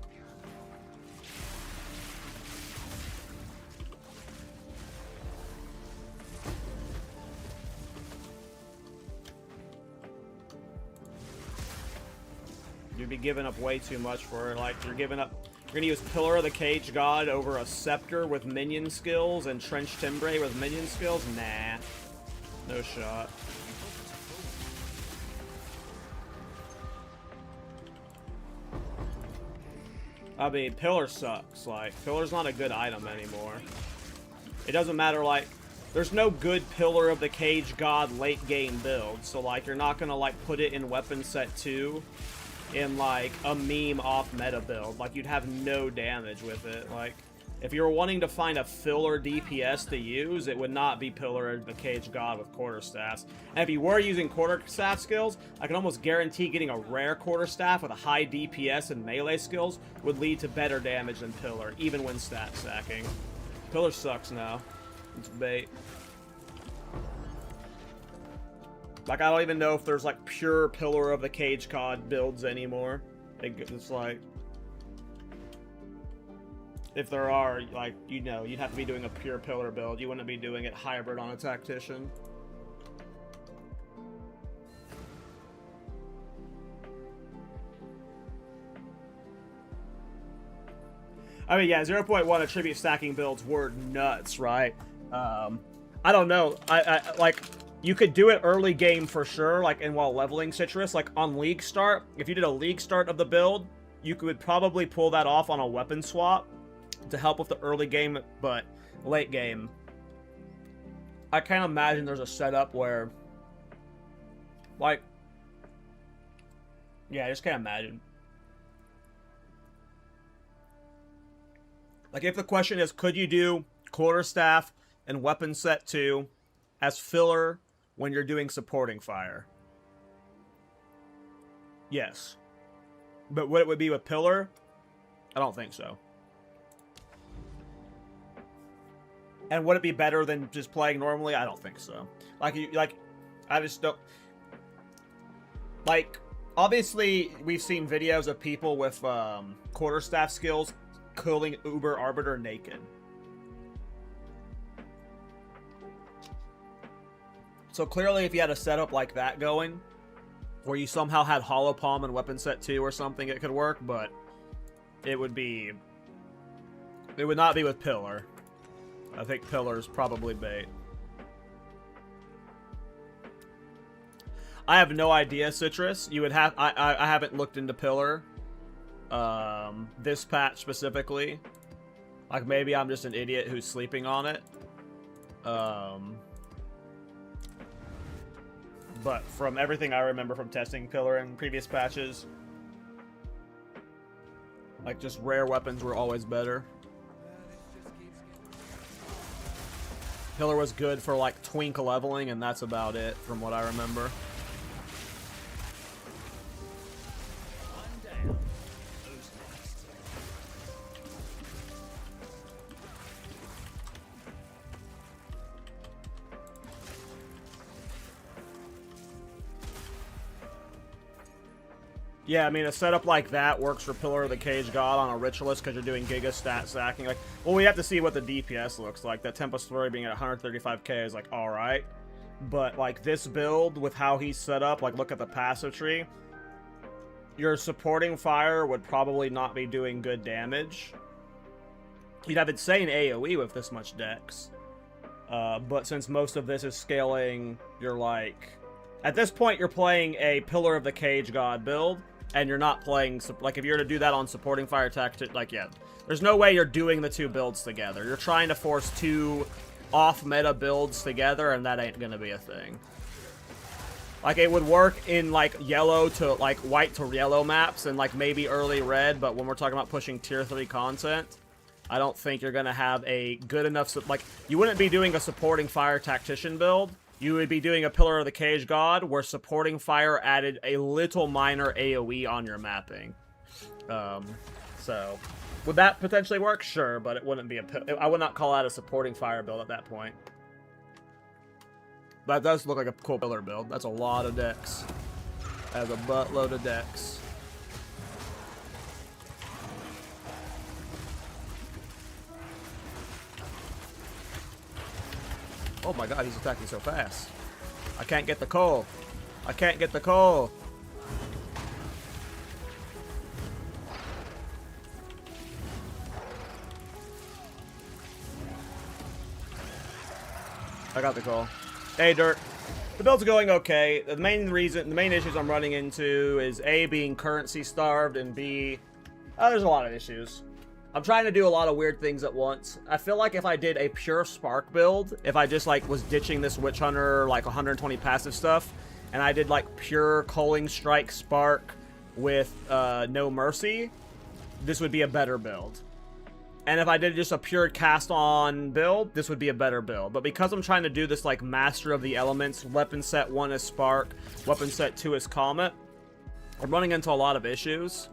You'd be giving up way too much for it. Like, you're giving up... You're gonna use Pillar of the Cage God over a Scepter with minion skills and Trench Timbre with minion skills? Nah. No shot. I mean, Pillar sucks. Like, Pillar's not a good item anymore. It doesn't matter, like... There's no good Pillar of the Cage God late game build. So, like, you're not gonna, like, put it in weapon set 2 in, like, a meme off meta build. Like, you'd have no damage with it. Like, if you were wanting to find a filler DPS to use, it would not be Pillar of the Cage God with quarterstaffs. And if you were using quarterstaff skills, I can almost guarantee getting a rare quarterstaff with a high DPS and melee skills would lead to better damage than Pillar, even when stat stacking. Pillar sucks now. It's bait. Like, I don't even know if there's, like, pure Pillar of the Cage God builds anymore. It's like... If there are, like, you know, you'd have to be doing a pure Pillar build. You wouldn't be doing it hybrid on a Tactician. I mean, yeah, 0.1 attribute stacking builds were nuts, right? I don't know. I like, you could do it early game for sure, like, and while leveling Citrus, like, on League Start, if you did a League Start of the build, you could probably pull that off on a weapon swap to help with the early game, but late game, I can't imagine there's a setup where, like, yeah, I just can't imagine. Like, if the question is, could you do quarterstaff and weapon set 2 as filler when you're doing supporting fire? Yes. But what it would be with Pillar? I don't think so. And would it be better than just playing normally? I don't think so. I just don't... Like, obviously, we've seen videos of people with quarterstaff skills killing Uber Arbiter naked. So clearly, if you had a setup like that going, where you somehow had Hollow Palm and Weapon Set 2 or something, it could work, but it would be... It would not be with Pillar. I think Pillar's probably bait. I have no idea, Citrus. You would have... I haven't looked into Pillar. This patch specifically. Like, maybe I'm just an idiot who's sleeping on it. But from everything I remember from testing Pillar in previous patches, like, just rare weapons were always better. Pillar was good for, like, twink leveling, and that's about it, from what I remember. Yeah, I mean, a setup like that works for Pillar of the Cage God on a Ritualist because you're doing Giga stat stacking. Like, well, we have to see what the DPS looks like. That Tempest Flurry being at 135k is like, alright. But, like, this build, with how he's set up, like, look at the passive tree. Your supporting fire would probably not be doing good damage. You'd have insane AoE with this much dex. But since most of this is scaling, you're like... At this point, you're playing a Pillar of the Cage God build, and you're not playing... Like, if you were to do that on supporting fire tactic, like, yeah. There's no way you're doing the two builds together. You're trying to force two off-meta builds together, and that ain't gonna be a thing. Like, it would work in, like, yellow to, like, white to yellow maps, and, like, maybe early red, but when we're talking about pushing tier 3 content... I don't think you're going to have a good enough... Like, you wouldn't be doing a supporting fire tactician build. You would be doing a Pillar of the Cage God where supporting fire added a little minor AoE on your mapping. So, would that potentially work? Sure, but it wouldn't be a... I would not call that a supporting fire build at that point. That does look like a cool pillar build. That's a lot of decks. That has a buttload of decks. Oh my god, he's attacking so fast. I can't get the coal. I can't get the coal. I got the coal. Hey, Dirt. The build's going okay. The main issues I'm running into is A, being currency starved, and B, there's a lot of issues. I'm trying to do a lot of weird things at once. I feel like if I did a pure Spark build, if I just, like, was ditching this Witch Hunter, like, 120 passive stuff, and I did, like, pure Culling Strike Spark with no Mercy, this would be a better build. And if I did just a pure cast-on build, this would be a better build. But because I'm trying to do this, like, Master of the Elements, weapon set 1 is Spark, weapon set 2 is Comet, I'm running into a lot of issues.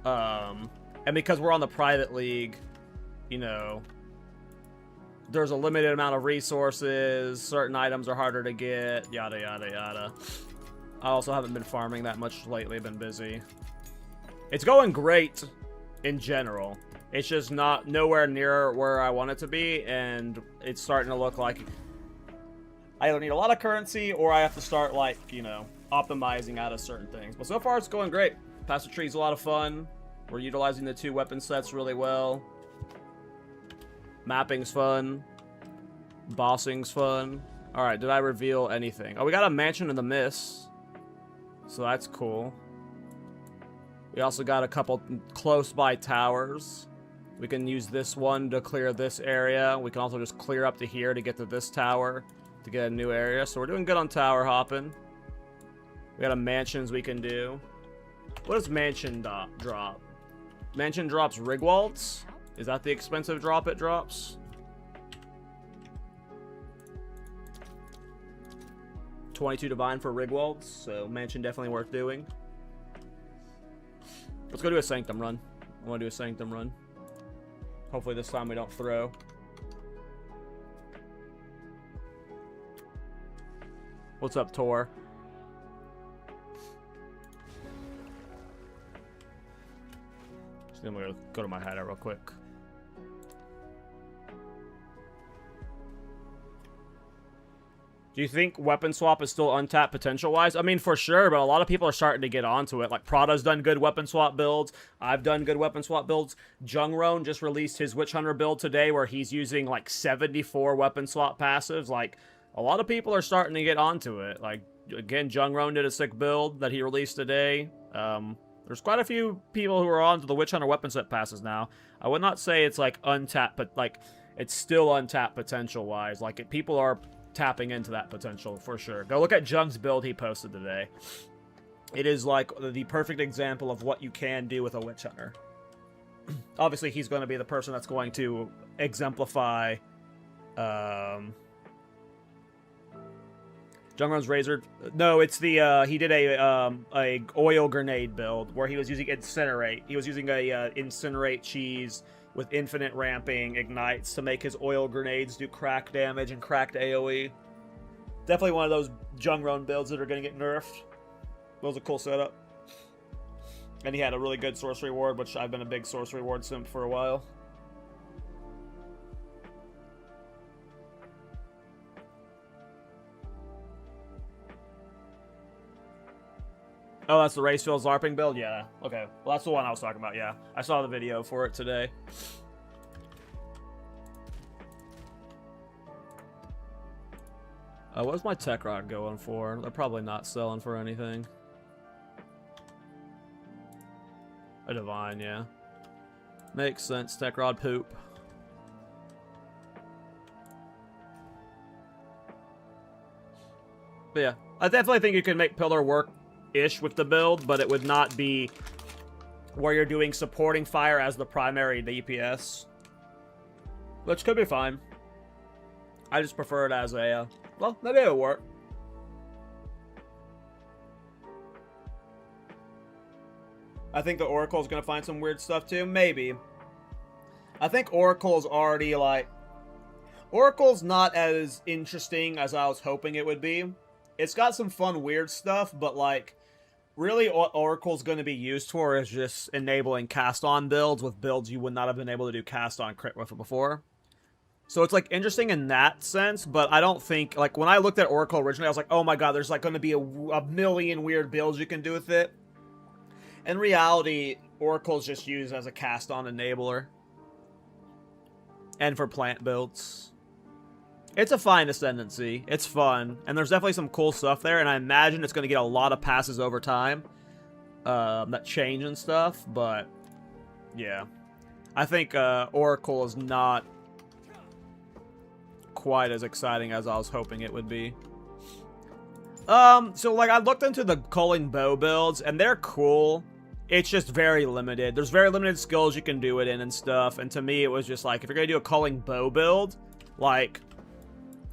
And because we're on the private league, you know, there's a limited amount of resources, certain items are harder to get, yada, yada, yada. I also haven't been farming that much lately, I've been busy. It's going great in general. It's just nowhere near where I want it to be, and it's starting to look like I either need a lot of currency or I have to start, like, you know, optimizing out of certain things. But so far, it's going great. Passive Tree's a lot of fun. We're utilizing the 2 weapon sets really well. Mapping's fun. Bossing's fun. Alright, did I reveal anything? Oh, we got a Mansion in the Mist. So that's cool. We also got a couple close by towers. We can use this one to clear this area. We can also just clear up to here to get to this tower to get a new area. So we're doing good on tower hopping. We got a mansions we can do. What does Mansion drop? Mansion drops Rigwaltz? Is that the expensive drop it drops? 22 Divine for Rigwaltz, so Mansion definitely worth doing. Let's go do a Sanctum run. I want to do a Sanctum run. Hopefully this time we don't throw. What's up, Tor? I'm gonna go to my hideout real quick. Do you think weapon swap is still untapped potential-wise? I mean, for sure, but a lot of people are starting to get onto it. Like, Prada's done good weapon swap builds. I've done good weapon swap builds. Jungroan just released his Witch Hunter build today where he's using, like, 74 weapon swap passives. Like, a lot of people are starting to get onto it. Like, again, Jungroan did a sick build that he released today. There's quite a few people who are on to the Witch Hunter weapon set passes now. I would not say it's, like, untapped, but, like, it's still untapped potential-wise. Like, people are tapping into that potential, for sure. Go look at Jung's build he posted today. It is, like, the perfect example of what you can do with a Witch Hunter. Obviously, he's going to be the person that's going to exemplify, Jungroan's Razor. No, it's the, he did a oil grenade build where he was using Incinerate. He was using a Incinerate cheese with infinite ramping ignites to make his oil grenades do crack damage and cracked AoE. Definitely one of those Jungroan builds that are going to get nerfed. That was a cool setup. And he had a really good sorcery ward, which I've been a big sorcery ward simp for a while. Oh, that's the Racefield LARPing build? Yeah. Okay. Well, that's the one I was talking about, yeah. I saw the video for it today. What's my tech rod going for? They're probably not selling for anything. A divine, yeah. Makes sense. Tech rod poop. But yeah, I definitely think you can make pillar work-ish with the build, but it would not be where you're doing supporting fire as the primary DPS. Which could be fine. I just prefer it as a, well, maybe it'll work. I think the Oracle's gonna find some weird stuff too. Maybe. I think Oracle's already, like... Oracle's not as interesting as I was hoping it would be. It's got some fun, weird stuff, but, like... Really, what Oracle's gonna be used for is just enabling cast-on builds with builds you would not have been able to do cast-on crit with before. So it's, like, interesting in that sense, but I don't think... Like, when I looked at Oracle originally, I was like, oh my god, there's, like, gonna be a million weird builds you can do with it. In reality, Oracle's just used as a cast-on enabler. And for plant builds. It's a fine ascendancy. It's fun. And there's definitely some cool stuff there, and I imagine it's going to get a lot of passes over time. That change and stuff, but... Yeah. I think Oracle is not quite as exciting as I was hoping it would be. So, like, I looked into the culling bow builds, and they're cool. It's just very limited. There's very limited skills you can do it in and stuff, and to me, it was just like, if you're gonna do a culling bow build, like,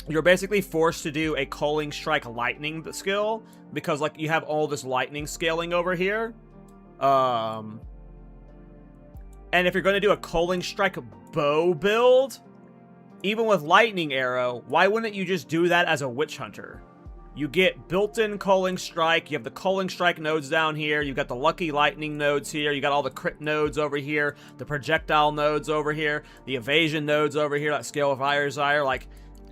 you're basically forced to do a culling strike lightning skill, because, like, you have all this lightning scaling over here. And if you're gonna do a culling strike bow build, even with lightning arrow, why wouldn't you just do that as a witch hunter? You get built-in culling strike, you have the culling strike nodes down here, you got the lucky lightning nodes here, you got all the crit nodes over here, the projectile nodes over here, the evasion nodes over here, that scale of Iron. Like,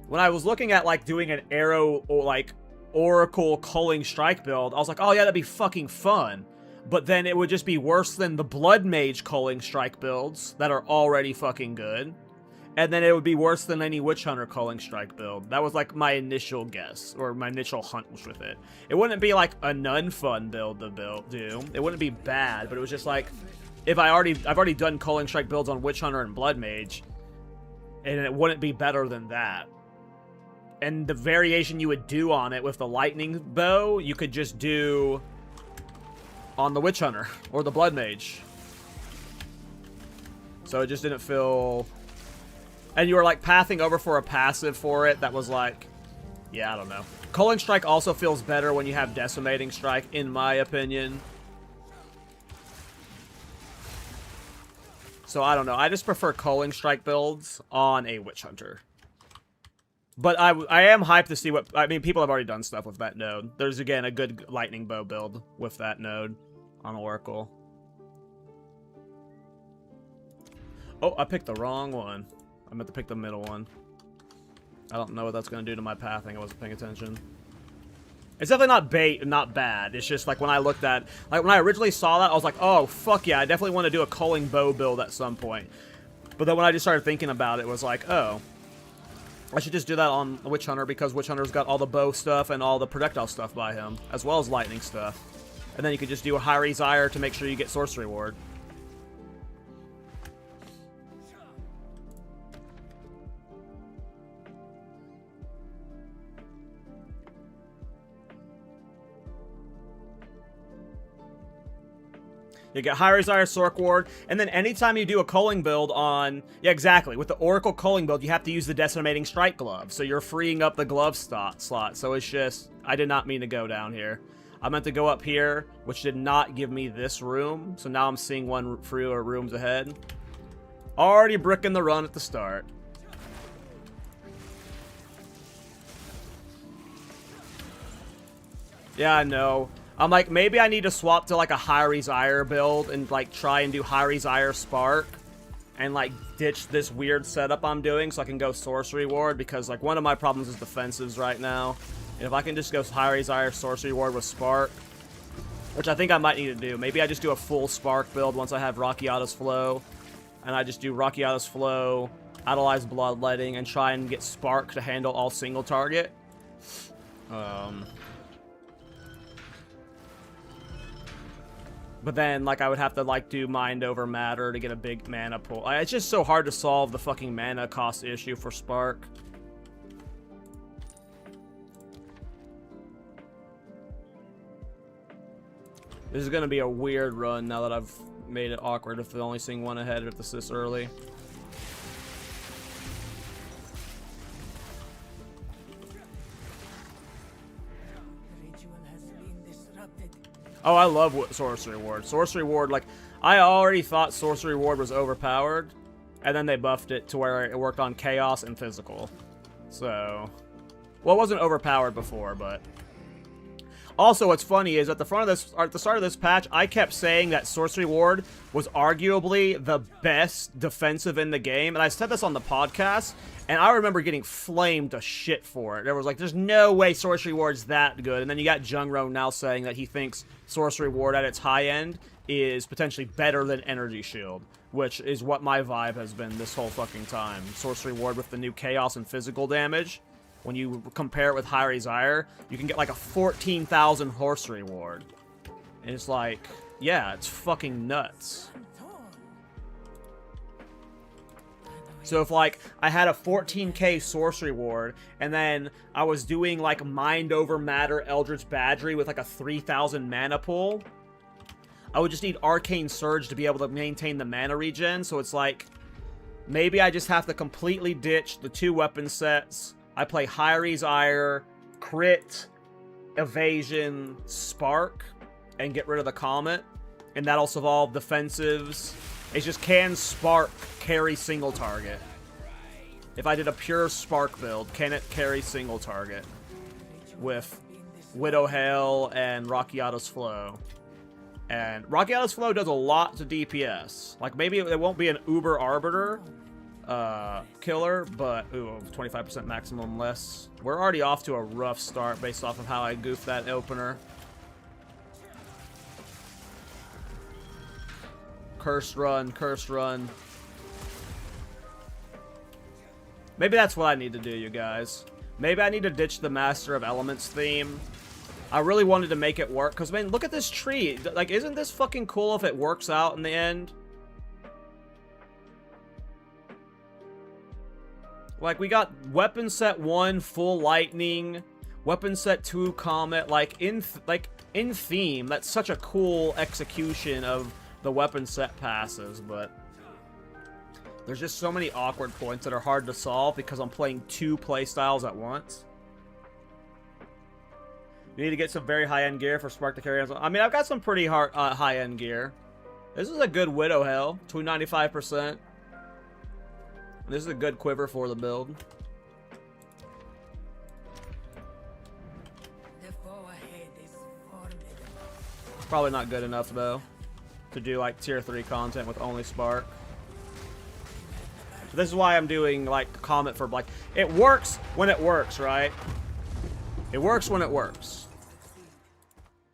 when I was looking at, like, doing an arrow or, like, Oracle culling strike build, I was like, oh yeah, that'd be fucking fun. But then it would just be worse than the Blood Mage culling strike builds that are already fucking good. And then it would be worse than any Witch Hunter culling strike build. That was, like, my initial guess, or my initial hunch with it. It wouldn't be, like, a non-fun build to do. It wouldn't be bad, but it was just, like, if I've already done culling strike builds on Witch Hunter and Blood Mage, and it wouldn't be better than that. And the variation you would do on it with the lightning bow, you could just do on the Witch Hunter, or the Blood Mage. So it just didn't feel... And you were, like, pathing over for a passive for it that was, like... Yeah, I don't know. Culling Strike also feels better when you have Decimating Strike, in my opinion. So, I don't know. I just prefer Culling Strike builds on a Witch Hunter. But I am hyped to see what... I mean, people have already done stuff with that node. There's, again, a good Lightning Bow build with that node on Oracle. Oh, I picked the wrong one. I meant to pick the middle one. I don't know what that's going to do to my pathing. I wasn't paying attention. It's definitely not bad. It's just like when I looked at... Like when I originally saw that, I was like, oh, fuck yeah. I definitely want to do a culling bow build at some point. But then when I just started thinking about it, it was like, oh. I should just do that on Witch Hunter because Witch Hunter's got all the bow stuff and all the projectile stuff by him. As well as lightning stuff. And then you could just do a high Exile to make sure you get sorcery ward. You get High Exile, Sork Ward, and then anytime you do a culling build on... Yeah, exactly. With the Oracle culling build, you have to use the Decimating Strike glove, so you're freeing up the glove slot. So it's just... I did not mean to go down here. I meant to go up here, which did not give me this room, so now I'm seeing one fewer rooms ahead. Already bricking the run at the start. Yeah, I know. I'm like, maybe I need to swap to like a Hyri's Ire build and like try and do Hyri's Ire Spark and like ditch this weird setup I'm doing so I can go Sorcery Ward, because like one of my problems is defensives right now. And if I can just go Hyri's Ire Sorcery Ward with Spark, which I think I might need to do. Maybe I just do a full Spark build once I have Rockiata's Flow, and I just do Rockiata's Flow, Idolize Bloodletting, and try and get Spark to handle all single target. But then, like, I would have to, like, do Mind Over Matter to get a big mana pool. It's just so hard to solve the fucking mana cost issue for Spark. This is gonna be a weird run now that I've made it awkward if the only seeing one ahead if this early. Oh, I love Sorcery Ward. Sorcery Ward, like, I already thought Sorcery Ward was overpowered, and then they buffed it to where it worked on Chaos and Physical. So, well, it wasn't overpowered before, but... Also, what's funny is at the front of this, or at the start of this patch, I kept saying that Sorcery Ward was arguably the best defensive in the game, and I said this on the podcast, and I remember getting flamed to shit for it. There was like, there's no way Sorcery Ward's that good, and then you got Jungro now saying that he thinks Sorcery Ward at its high end is potentially better than Energy Shield, which is what my vibe has been this whole fucking time. Sorcery Ward with the new Chaos and Physical damage. When you compare it with Hyri's Ire, you can get like a 14,000 horse reward. And it's like, yeah, it's fucking nuts. So if like I had a 14k sorcery ward and then I was doing like Mind Over Matter Eldritch Badgery with like a 3,000 mana pool, I would just need Arcane Surge to be able to maintain the mana regen. So it's like, maybe I just have to completely ditch the 2 weapon sets. I play Hyri's Ire, Crit, Evasion, Spark, and get rid of the Comet. And that'll solve defensives. It's just, can Spark carry single target? If I did a pure Spark build, can it carry single target? With Widow Hail and Rockiata's Flow. And Rockiata's Flow does a lot to DPS. Like, maybe it won't be an Uber Arbiter killer, but ooh, 25% maximum less. We're already off to a rough start based off of how I goofed that opener. Cursed run, cursed run. Maybe that's what I need to do, you guys. Maybe I need to ditch the Master of Elements theme. I really wanted to make it work, because, man, look at this tree. Like, isn't this fucking cool if it works out in the end? Like, we got weapon set 1, full lightning, weapon set 2, comet. Like in theme, that's such a cool execution of the weapon set passes, but there's just so many awkward points that are hard to solve because I'm playing 2 playstyles at once. You need to get some very high-end gear for Spark to carry on. I mean, I've got some pretty high-end gear. This is a good Widow Hail, 295%. This is a good quiver for the build. Probably not good enough, though, to do, like, tier 3 content with only Spark. So this is why I'm doing, like, Comet for, like, it works when it works, right? It works when it works.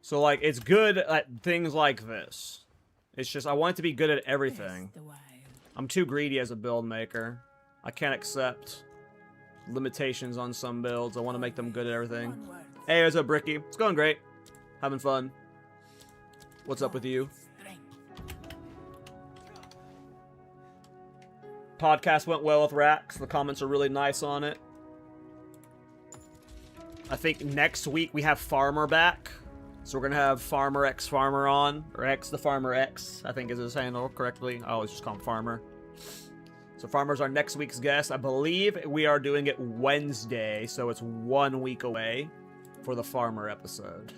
So, like, it's good at things like this. It's just, I want it to be good at everything. I'm too greedy as a build maker. I can't accept limitations on some builds. I want to make them good at everything. Hey, what's up, Bricky? It's going great. Having fun. What's up with you? Podcast went well with Rax. The comments are really nice on it. I think next week we have Farmer back. So we're going to have Farmer X Farmer on. Or X the Farmer X, I think is his handle correctly. I always just call him Farmer. So Farmer's our next week's guest. I believe we are doing it Wednesday. So it's 1 week away for the Farmer episode.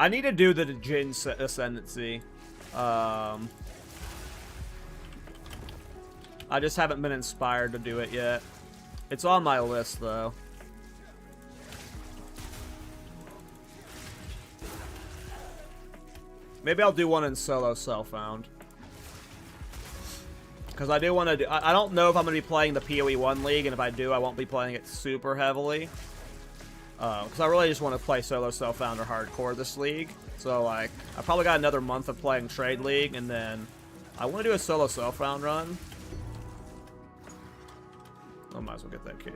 I need to do the Jin Ascendancy. I just haven't been inspired to do it yet. It's on my list, though. Maybe I'll do one in solo self-found. Because I do want to do... I don't know if I'm going to be playing the PoE 1 League, and if I do, I won't be playing it super heavily. Because I really just want to play solo self-found or hardcore this league. So, like, I probably got another month of playing Trade League, and then I want to do a solo self-found run. I might as well get that key.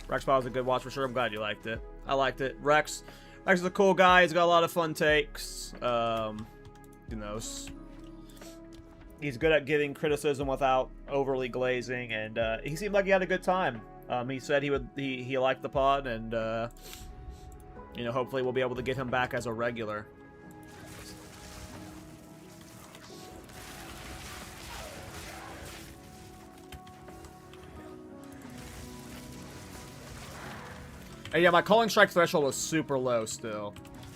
Rex was a good watch for sure. I'm glad you liked it. I liked it. Rex is a cool guy. He's got a lot of fun takes. You know, he's good at giving criticism without overly glazing, and he seemed like he had a good time. He said he liked the pod, and you know, hopefully we'll be able to get him back as a regular. And yeah, my calling strike threshold was super low still.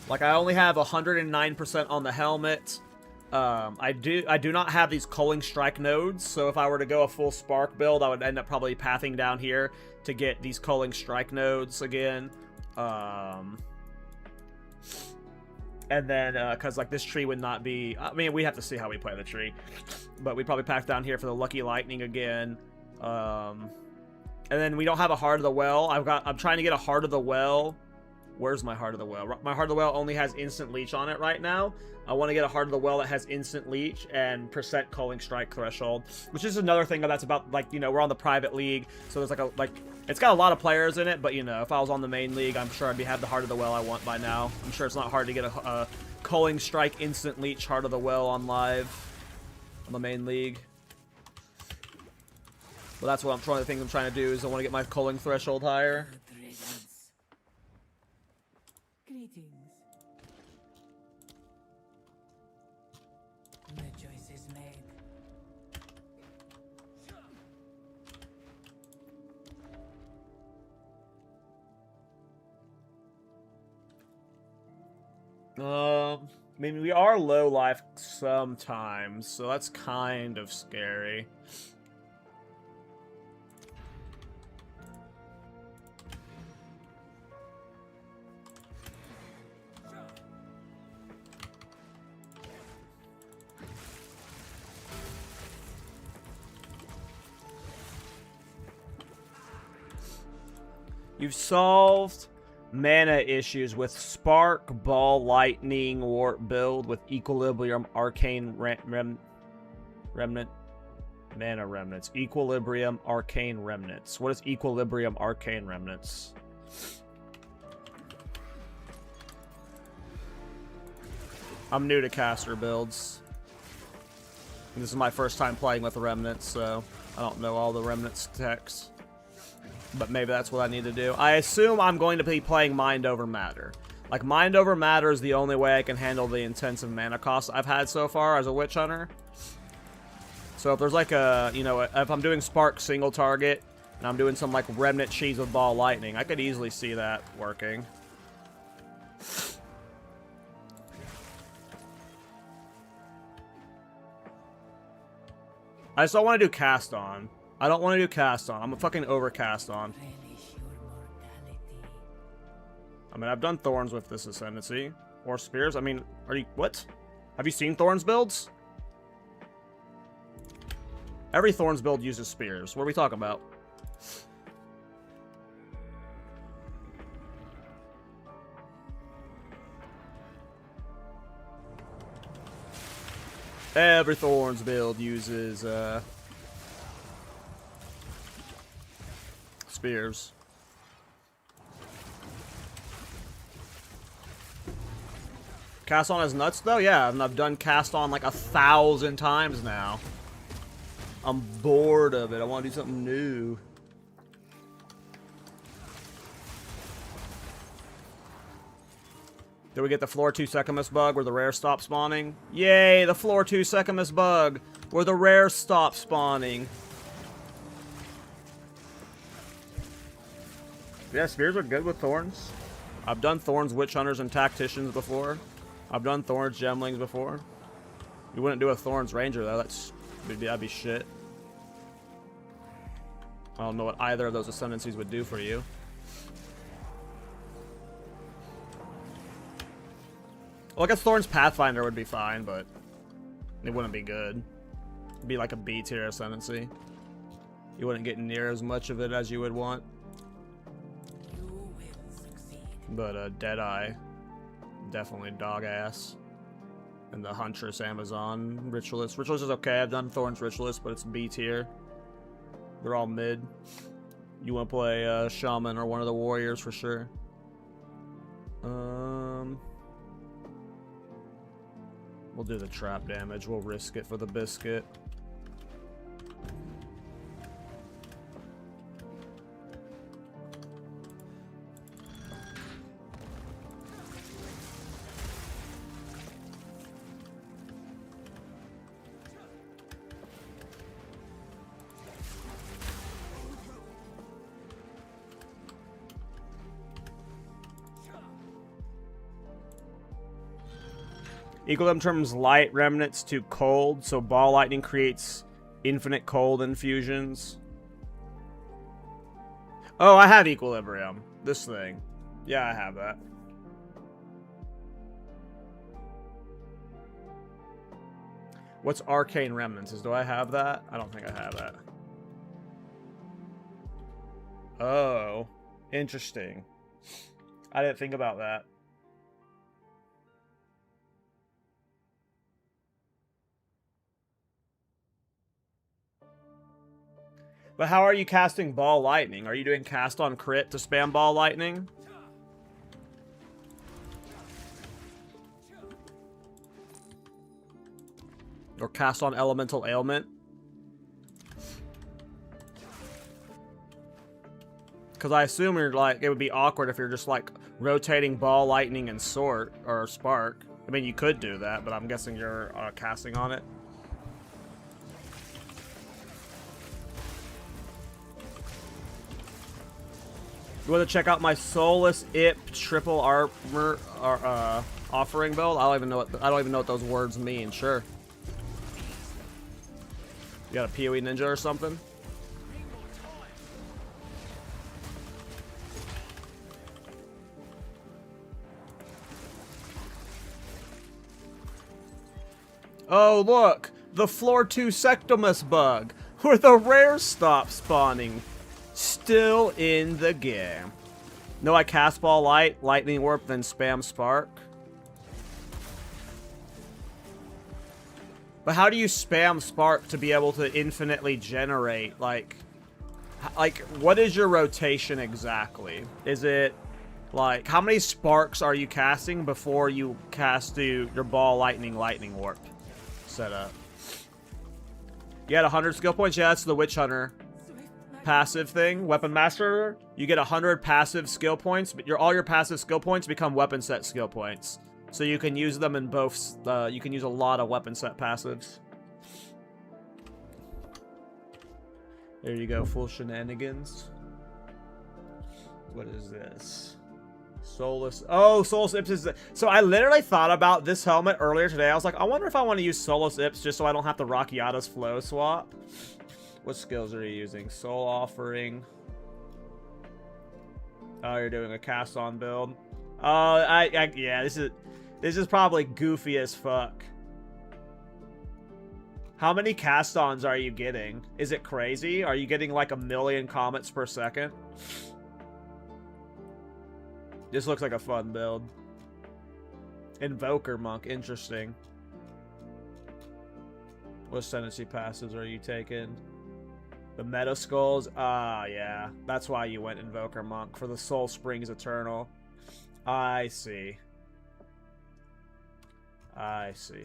Like, I only have 109% on the helmet. I do not have these calling strike nodes, so if I were to go a full spark build, I would end up probably pathing down here to get these calling strike nodes again. And then, because, like, this tree would not be... I mean, we have to see how we play the tree. But we'd probably path down here for the Lucky Lightning again. And then we don't have a Heart of the Well. I'm trying to get a Heart of the Well. Where's my Heart of the Well? My Heart of the Well only has instant leech on it right now. I want to get a Heart of the Well that has instant leech and percent calling strike threshold, which is another thing that's about, like, you know, we're on the private league, so there's it's got a lot of players in it, but, you know, if I was on the main league, I'm sure I'd have the Heart of the Well I want by now. I'm sure it's not hard to get a calling strike instant leech Heart of the Well on live on the main league. Well, that's what the things I'm trying to do is I want to get my calling threshold higher. Greetings. The choice is made. I mean, we are low life sometimes, so that's kind of scary. You've solved mana issues with Spark, Ball, Lightning, Warp build with Equilibrium, Arcane Remnant. Mana Remnants. Equilibrium, Arcane Remnants. What is Equilibrium, Arcane Remnants? I'm new to caster builds. This is my first time playing with Remnants, so I don't know all the Remnants techs. But maybe that's what I need to do. I assume I'm going to be playing Mind Over Matter. Like, Mind Over Matter is the only way I can handle the intensive mana costs I've had so far as a Witch Hunter. So if there's like a, you know, if I'm doing Spark single target, and I'm doing some like Remnant cheese with Ball Lightning, I could easily see that working. I just don't want to do Cast On. I don't want to do Cast On. I'm a fucking overcast on. I mean, I've done Thorns with this Ascendancy. Or Spears. I mean, are you... What? Have you seen Thorns builds? Every Thorns build uses Spears. What are we talking about? Every Thorns build uses, Spears. Cast On is nuts, though? Yeah, and I've done Cast On like 1,000 times now. I'm bored of it. I want to do something new. Did we get the floor 2 Secamus bug where the rare stop spawning? Yay, the floor 2 Secamus bug where the rare stop spawning. Yeah, Spears are good with Thorns. I've done Thorns Witch Hunters and Tacticians before. I've done Thorns Gemlings before. You wouldn't do a Thorns Ranger, though. That's That'd be shit. I don't know what either of those ascendancies would do for you. Well, I guess Thorn's Pathfinder would be fine, but it wouldn't be good. It'd be like a B tier ascendancy. You wouldn't get near as much of it as you would want. You will succeed. But Deadeye, definitely dog ass. And the Huntress Amazon Ritualist. Ritualist is okay. I've done Thorn's Ritualist, but it's B tier. They're all mid. You want to play Shaman or one of the Warriors for sure. We'll do the trap damage. We'll risk it for the biscuit. Equilibrium turns light remnants to cold, so ball lightning creates infinite cold infusions. Oh, I have equilibrium. This thing. Yeah, I have that. What's arcane remnants? Do I have that? I don't think I have that. Oh, interesting. I didn't think about that. But how are you casting ball lightning? Are you doing cast on crit to spam ball lightning? Or cast on elemental ailment? Because I assume you're like, it would be awkward if you're just like rotating ball lightning and sort or spark. I mean, you could do that, but I'm guessing you're casting on it. You want to check out my Soulless Ip triple armor offering build? I don't even know what those words mean. Sure. You got a PoE ninja or something? Oh look, the floor 2 Sectimus bug, where the rare stop spawning. Still in the game. No, I cast ball light, lightning warp, then spam spark. But how do you spam spark to be able to infinitely generate? Like what is your rotation exactly? Is it like how many sparks are you casting before you cast your ball lightning warp setup? You had 100 skill points. Yeah, that's the Witch Hunter passive thing. Weapon Master, you get 100 passive skill points, but all your passive skill points become weapon set skill points, so you can use them in both. You can use a lot of weapon set passives. There you go, full shenanigans. What is this? Soulless. Oh, Soulless Ips is so I literally thought about this helmet earlier today. I was like, I wonder if I want to use Soulless Ips just so I don't have to Rakiata's flow swap. What skills are you using? Soul Offering. Oh, you're doing a cast on build. Oh, yeah, this is probably goofy as fuck. How many cast ons are you getting? Is it crazy? Are you getting like 1,000,000 comets per second? This looks like a fun build. Invoker Monk, interesting. What ascendancy passes are you taking? The Meta Skulls? Ah, yeah. That's why you went Invoker Monk, for the Soul Springs Eternal. I see. I see.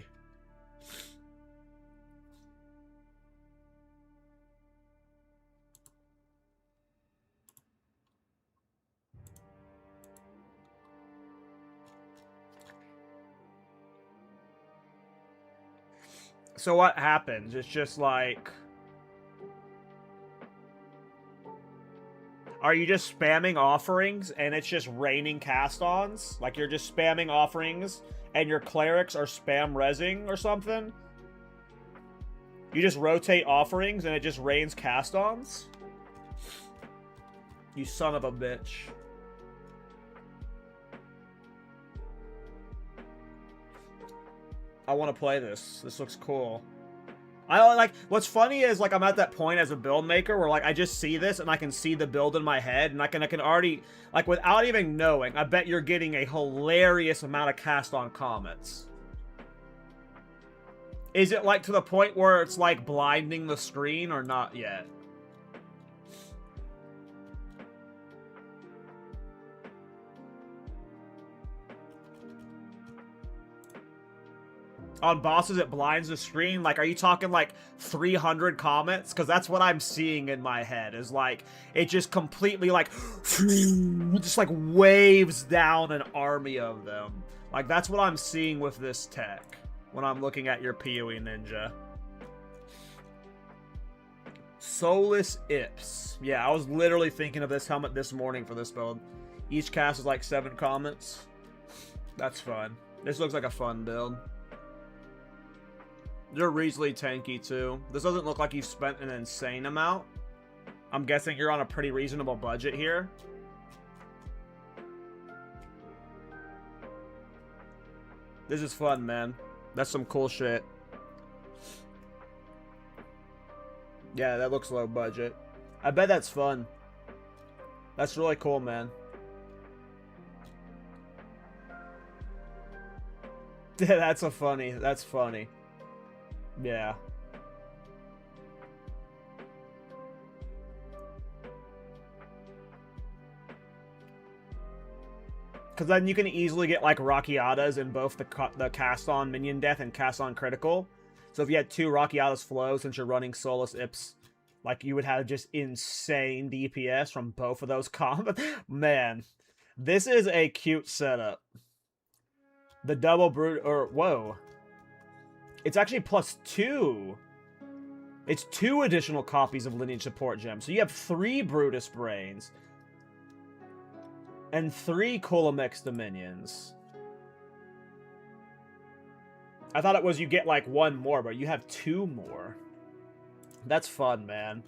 So what happens? It's just like... Are you just spamming offerings and it's just raining cast-ons? Like you're just spamming offerings and your clerics are spam rezzing or something? You just rotate offerings and it just rains cast-ons? You son of a bitch. I want to play this. This looks cool. I like, what's funny is, like, I'm at that point as a build maker where, like, I just see this and I can see the build in my head, and I can already, like, without even knowing, I bet you're getting a hilarious amount of cast-on comments. Is it, like, to the point where it's, like, blinding the screen, or not yet? On bosses, it blinds the screen. Like, are you talking, like, 300 comments? Because that's what I'm seeing in my head, is, like, it just completely, like, just, like, waves down an army of them. Like, that's what I'm seeing with this tech when I'm looking at your PoE Ninja. Soulless Ips. Yeah, I was literally thinking of this helmet this morning for this build. Each cast is, like, 7 comments. That's fun. This looks like a fun build. They're reasonably tanky, too. This doesn't look like you've spent an insane amount. I'm guessing you're on a pretty reasonable budget here. This is fun, man. That's some cool shit. Yeah, that looks low budget. I bet that's fun. That's really cool, man. That's funny. Yeah. Because then you can easily get, like, Rockiatas in both the cast-on minion death and cast-on critical. So if you had 2 Rockiatas flow, since you're running Soulless Ips, like, you would have just insane DPS from both of those combos. Man, this is a cute setup. The double brute, or, whoa. It's actually +2. It's 2 additional copies of Lineage Support Gems. So you have 3 Brutus Brains. And 3 Colomex Dominions. I thought it was you get, like, 1 more, but you have 2 more. That's fun, man.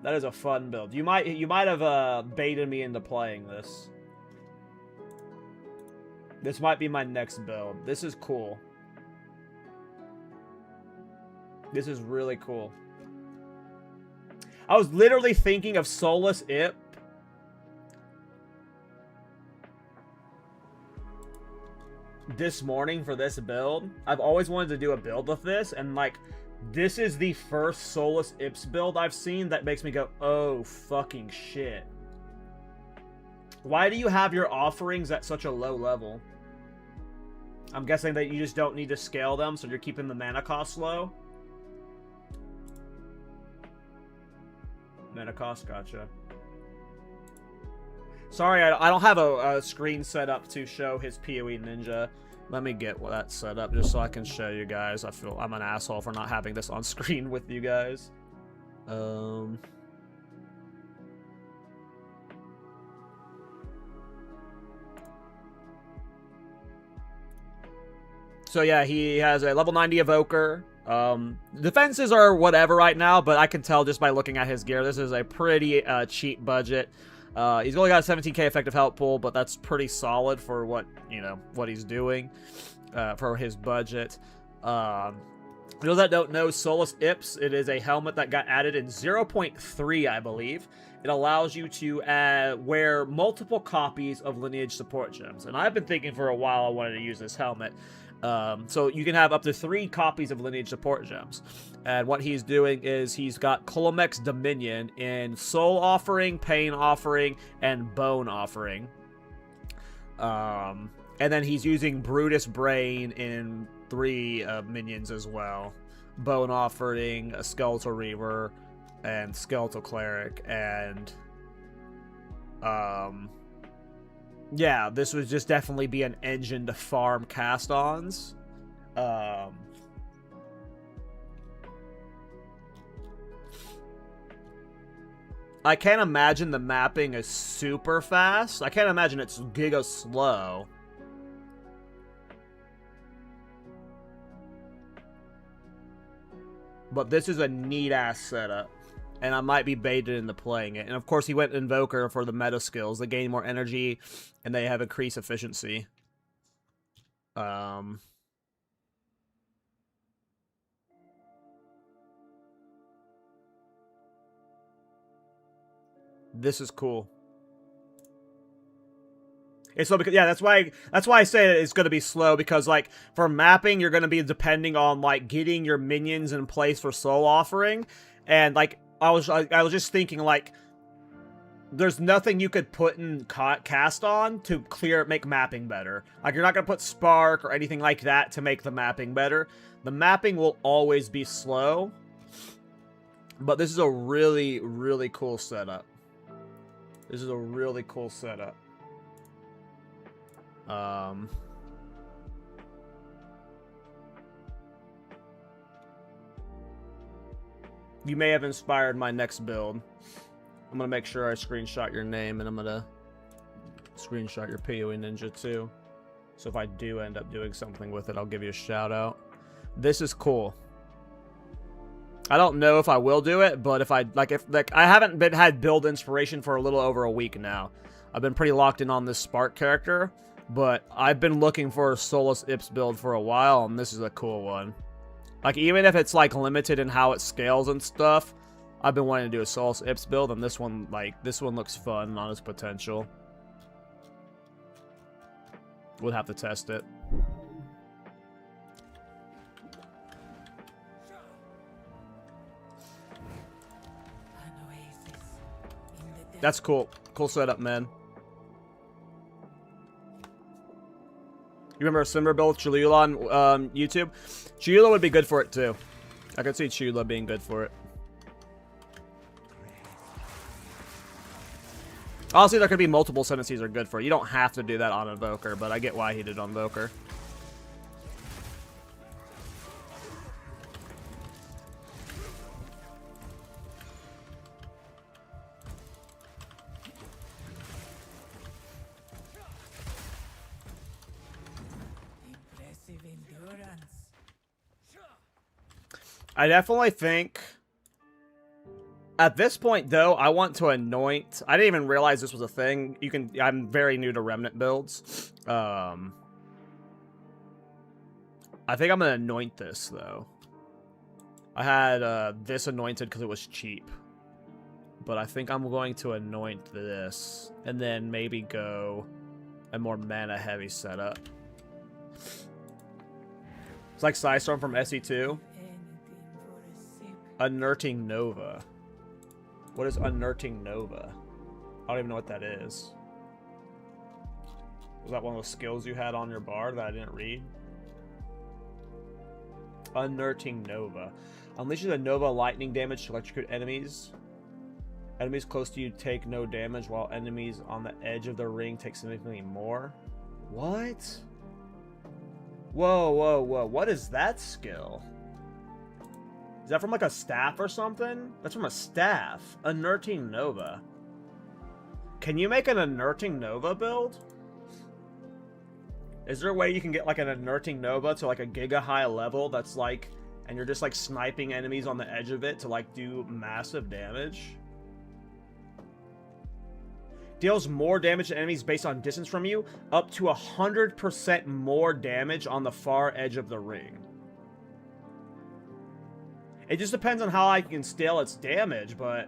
That is a fun build. You might have baited me into playing this. This might be my next build. This is cool. This is really cool. I was literally thinking of Soulless Ip. This morning for this build. I've always wanted to do a build with this, and, like, this is the first Soulless Ips build I've seen that makes me go, oh, fucking shit. Why do you have your offerings at such a low level? I'm guessing that you just don't need to scale them, so you're keeping the mana cost low? Mana cost, gotcha. Sorry, I don't have a screen set up to show his PoE Ninja. Let me get that set up just so I can show you guys. I feel I'm an asshole for not having this on screen with you guys. So yeah, he has a level 90 Evoker. Defenses are whatever right now, but I can tell just by looking at his gear, this is a pretty cheap budget. He's only got a 17k effective health pool, but that's pretty solid for what, you know, what he's doing for his budget. For those that don't know, Soulless Ips, it is a helmet that got added in 0.3, I believe. It allows you to wear multiple copies of Lineage Support Gems. And I've been thinking for a while I wanted to use this helmet. So you can have up to 3 copies of Lineage Support Gems. And what he's doing is he's got Colomex Dominion in Soul Offering, Pain Offering, and Bone Offering. And then he's using Brutus Brain in 3 minions as well. Bone Offering, a Skeletal Reaver, and Skeletal Cleric, and yeah, this would just definitely be an engine to farm cast-ons. I can't imagine the mapping is super fast. I can't imagine it's giga slow. But this is a neat-ass setup. And I might be baited into playing it. And of course he went Invoker for the meta skills. They gain more energy and they have increased efficiency. This is cool. And so, because, yeah, that's why I say it's going to be slow, because, like, for mapping, you're going to be depending on, like, getting your minions in place for soul offering. And, like, I was just thinking, like, there's nothing you could put in cast on to make mapping better. Like, you're not going to put spark or anything like that to make the mapping better. The mapping will always be slow. But this is a really, really cool setup. This is a really cool setup. You may have inspired my next build. I'm gonna make sure I screenshot your name, and I'm gonna screenshot your PoE Ninja too. So if I do end up doing something with it, I'll give you a shout out. This is cool. I don't know if I will do it, but if I I haven't had build inspiration for a little over a week now. I've been pretty locked in on this Spark character, but I've been looking for a Solus Ips build for a while, and this is a cool one. Like, even if it's, like, limited in how it scales and stuff, I've been wanting to do a Solus Ips build, and this one, like, this one looks fun on its potential. We'll have to test it. That's cool. Cool setup, man. You remember a similar build with Cholula on YouTube? Cholula would be good for it, too. I could see Cholula being good for it. Honestly, there could be multiple sentences are good for it. You don't have to do that on Invoker, but I get why he did on Invoker. I definitely think, at this point, though, I want to anoint. I didn't even realize this was a thing. I'm very new to Remnant builds. I think I'm gonna anoint this, though. I had this anointed because it was cheap, but I think I'm going to anoint this and then maybe go a more mana-heavy setup. It's like Psystorm from SE2. Unearthing Nova. What is Unearthing Nova? I don't even know what that is. Was that one of those skills you had on your bar that I didn't read? Unearthing Nova. Unleashes a Nova lightning damage to electrocute enemies. Enemies close to you take no damage, while enemies on the edge of the ring take significantly more. What? Whoa, whoa, whoa. What is that skill? Is that from, like, a staff or something? That's from a staff. Unearthing Nova. Can you make an Unearthing Nova build? Is there a way you can get, like, an Unearthing Nova to, like, a giga high level that's, like... And you're just, like, sniping enemies on the edge of it to, like, do massive damage? Deals more damage to enemies based on distance from you. Up to 100% more damage on the far edge of the ring. It just depends on how I can scale its damage, but...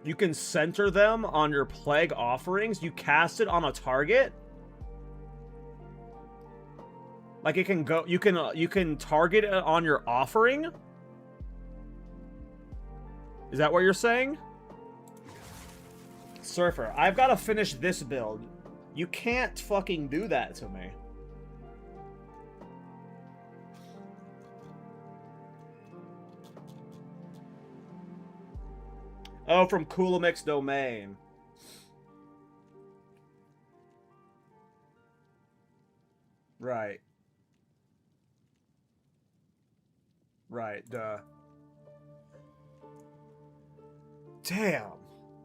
You can center them on your plague offerings. You cast it on a target. Like, it can go... You can target it on your offering? Is that what you're saying? Surfer, I've got to finish this build. You can't fucking do that to me. Oh, from Coolamix Domain. Right. Right, duh. Damn.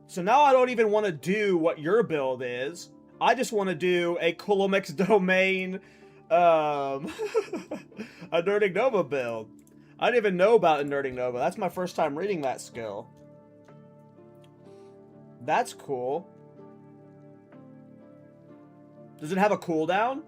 So now I don't even want to do what your build is. I just want to do a Coolomix domain, a Nerding Nova build. I didn't even know about a Nerding Nova. That's my first time reading that skill. That's cool. Does it have a cooldown?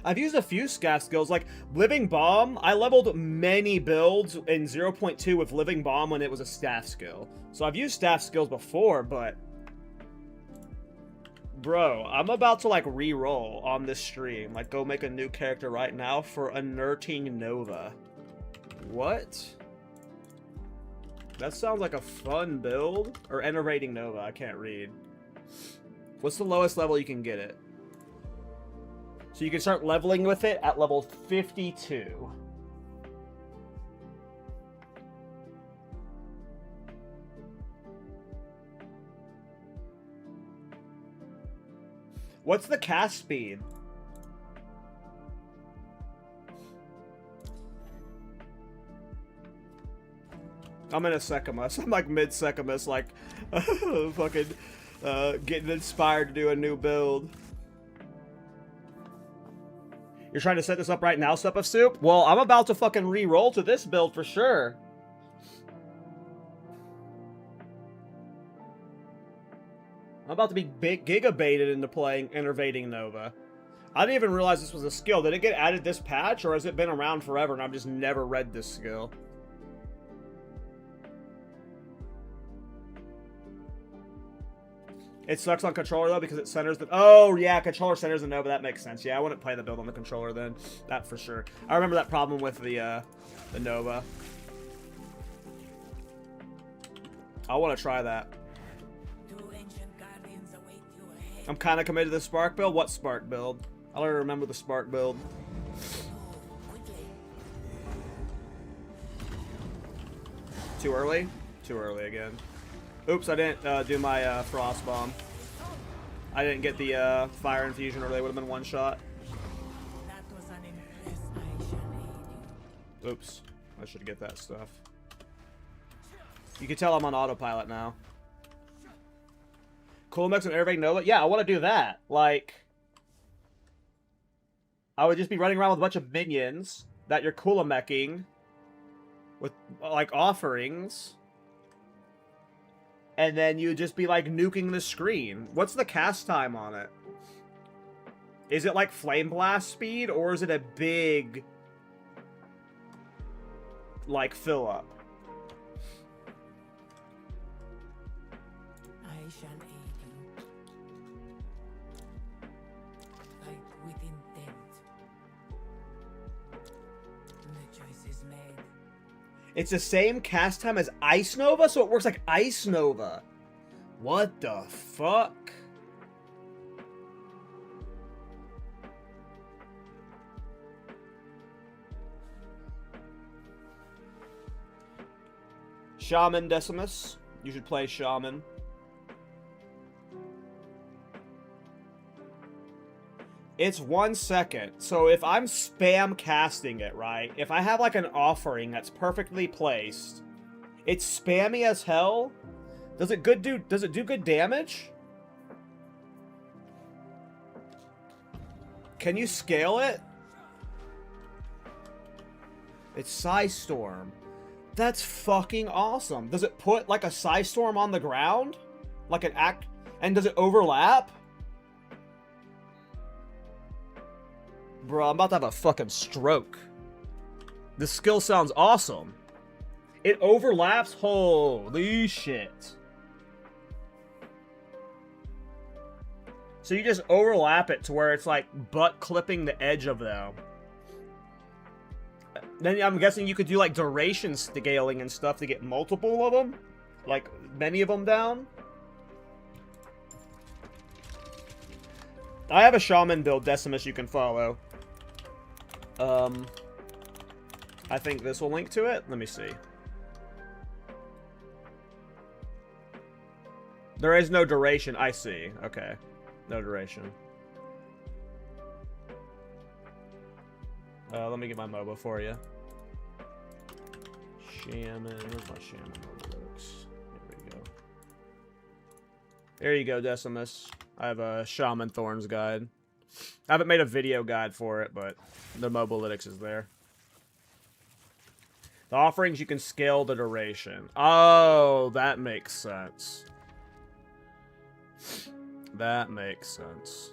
I've used a few scaff skills, like Living Bomb. I leveled many builds in 0.2 with Living Bomb when it was a staff skill. So I've used staff skills before, but... Bro, I'm about to, like, re-roll on this stream. Like, go make a new character right now for a Nerding Nova. What? That sounds like a fun build. Or Enervating Nova, I can't read. What's the lowest level you can get it? So you can start leveling with it at level 52. What's the cast speed? I'm in a Secamus. I'm like mid-Secamus, like fucking getting inspired to do a new build. You're trying to set this up right now, Sup of Soup? Well, I'm about to fucking re-roll to this build for sure. I'm about to be gigabaited into playing Enervating Nova. I didn't even realize this was a skill. Did it get added this patch, or has it been around forever and I've just never read this skill? It sucks on controller though because it centers the... Oh yeah, controller centers the Nova. That makes sense. Yeah, I wouldn't play the build on the controller then. That for sure. I remember that problem with the Nova. I want to try that. I'm kind of committed to the Spark build. What Spark build? I don't remember the Spark build. Too early? Too early again. Oops, I didn't do my Frost Bomb. I didn't get the Fire Infusion, or they would have been one shot. Oops, I should get that stuff. You can tell I'm on autopilot now. Coolmex and Enervating Nova? Yeah, I want to do that. Like, I would just be running around with a bunch of minions that you're Coolmecking with, like, offerings. And then you just be, like, nuking the screen. What's the cast time on it? Is it, like, Flame Blast speed? Or is it a big, like, fill up? I shall aid you. Fight with intent. The choice is made. It's the same cast time as Ice Nova, so it works like Ice Nova. What the fuck? Shaman Decimus. You should play Shaman. It's 1 second. So if I'm spam casting it, right? If I have like an offering that's perfectly placed, it's spammy as hell. Does it do good damage? Can you scale it? It's Psystorm. That's fucking awesome. Does it put like a Psystorm on the ground? Like an act, and does it overlap? Bro, I'm about to have a fucking stroke. This skill sounds awesome. It overlaps? Holy shit. So you just overlap it to where it's like butt clipping the edge of them. Then I'm guessing you could do like duration scaling and stuff to get multiple of them? Like many of them down? I have a Shaman build, Decimus, you can follow. I think this will link to it. Let me see. There is no duration. I see. Okay. No duration. Let me get my MOBA for you. Shaman. Where's my shaman analytics? There we go. There you go, Decimus. I have a Shaman Thorns guide. I haven't made a video guide for it, but the mobalytics is there. The offerings, you can scale the duration. Oh, that makes sense. That makes sense.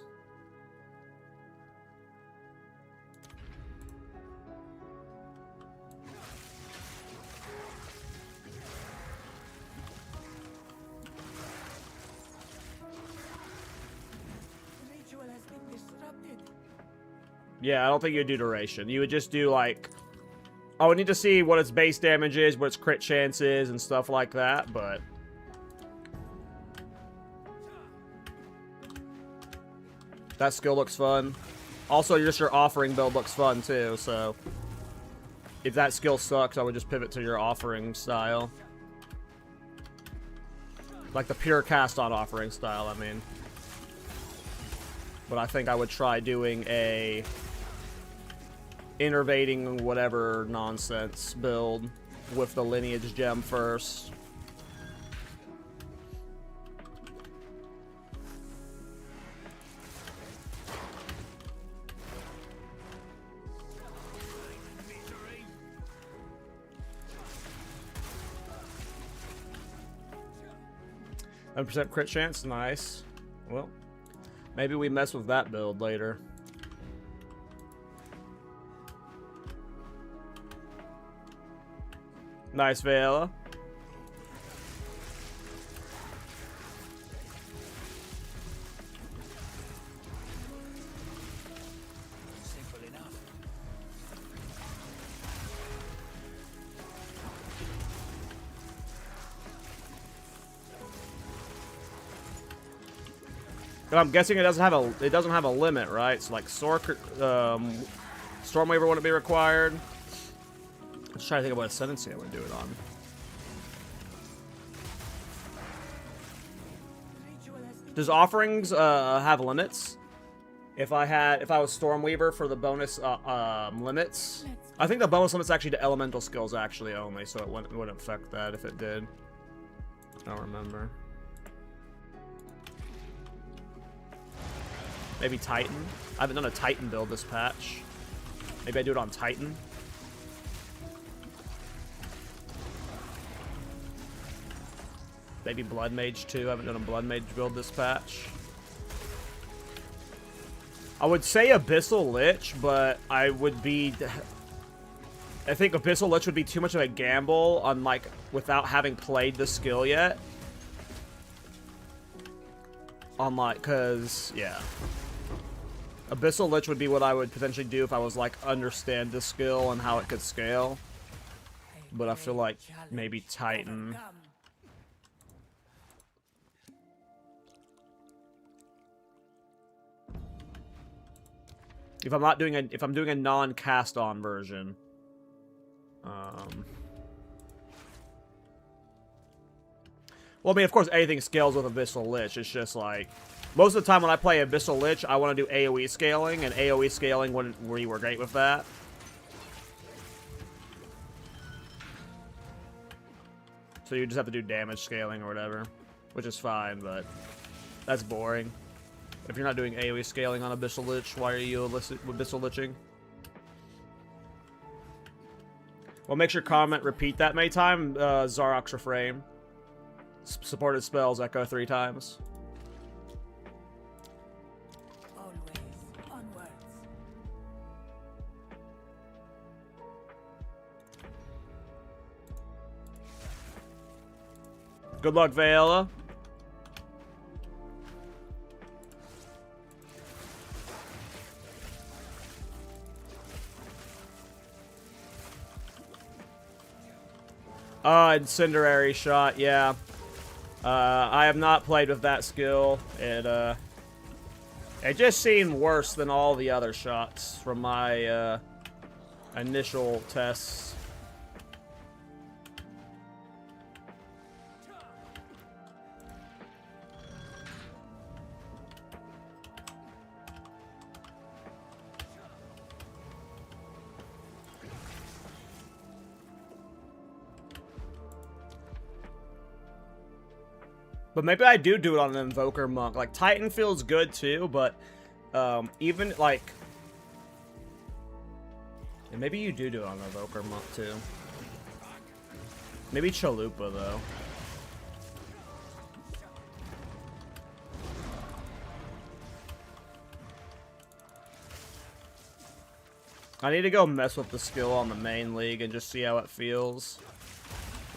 The ritual has been disrupted. Yeah, I don't think you would do duration. You would just do, like... I would need to see what its base damage is, what its crit chance is, and stuff like that, but... that skill looks fun. Also, just your offering build looks fun, too, so... if that skill sucks, I would just pivot to your offering style. Like the pure cast-on offering style, I mean. But I think I would try doing a... innervating whatever nonsense build with the lineage gem first. %, crit chance, nice. Well, maybe we mess with that build later. Nice, Vela. Simple enough. I'm guessing it doesn't have a limit, right? So like Stormweaver wouldn't be required. Let's try to think about ascendancy I would do it on. Does offerings have limits? If I was Stormweaver for the bonus limits, I think the bonus limits actually to elemental skills actually only, so it wouldn't affect that if it did. I don't remember. Maybe Titan. I haven't done a Titan build this patch. Maybe I do it on Titan. Maybe Blood Mage too. I haven't done a Blood Mage build this patch. I would say Abyssal Lich, but I think Abyssal Lich would be too much of a gamble on, like, without having played the skill yet. On, like, cause, yeah. Abyssal Lich would be what I would potentially do if I was, like, understand the skill and how it could scale. But I feel like maybe Titan. If I'm doing a non-cast on version. Well, I mean, of course, anything scales with Abyssal Lich. It's just like, most of the time when I play Abyssal Lich, I want to do AoE scaling, and AoE scaling wouldn't really work great with that. So you just have to do damage scaling or whatever, which is fine, but that's boring. If you're not doing AoE scaling on Abyssal Lich, why are you Abyssal Liching? Well, make sure comment repeat that many times. Zarok's Refrain. Supported spells echo 3 times. Always onwards. Good luck, Vela. Incendiary shot, yeah. I have not played with that skill. It just seemed worse than all the other shots from my initial tests. But maybe I do it on an Invoker Monk. Like, Titan feels good too, but even, like... Yeah, maybe you do it on an Invoker Monk too. Maybe Chalupa, though. I need to go mess with the skill on the main league and just see how it feels.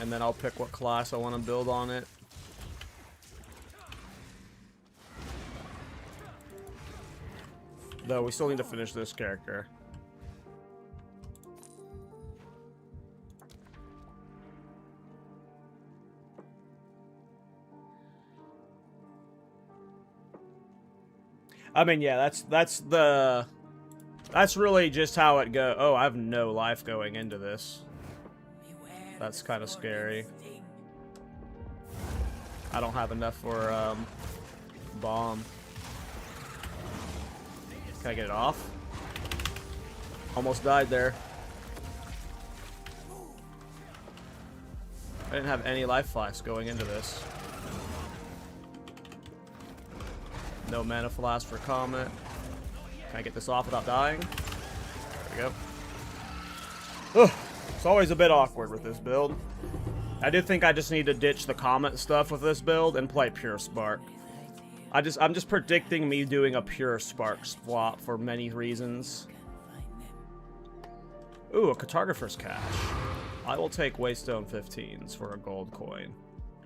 And then I'll pick what class I want to build on it. Though, we still need to finish this character. I mean, yeah, that's really just how it goes. Oh, I have no life going into this. That's kind of scary. I don't have enough for bomb. Can I get it off? Almost died there. I didn't have any life flasks going into this. No mana flask for Comet. Can I get this off without dying? There we go. Ugh, it's always a bit awkward with this build. I do think I just need to ditch the Comet stuff with this build and play Pure Spark. I'm just predicting me doing a Pure Spark swap for many reasons. Ooh, a Cartographer's Cache. I will take Waystone 15s for a gold coin.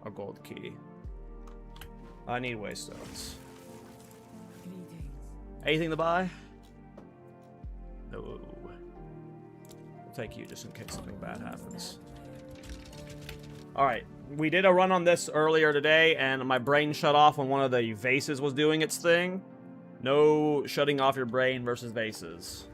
A gold key. I need Waystones. Anything to buy? No. I'll take you just in case something bad happens. Alright, we did a run on this earlier today, and my brain shut off when one of the vases was doing its thing. No shutting off your brain versus vases.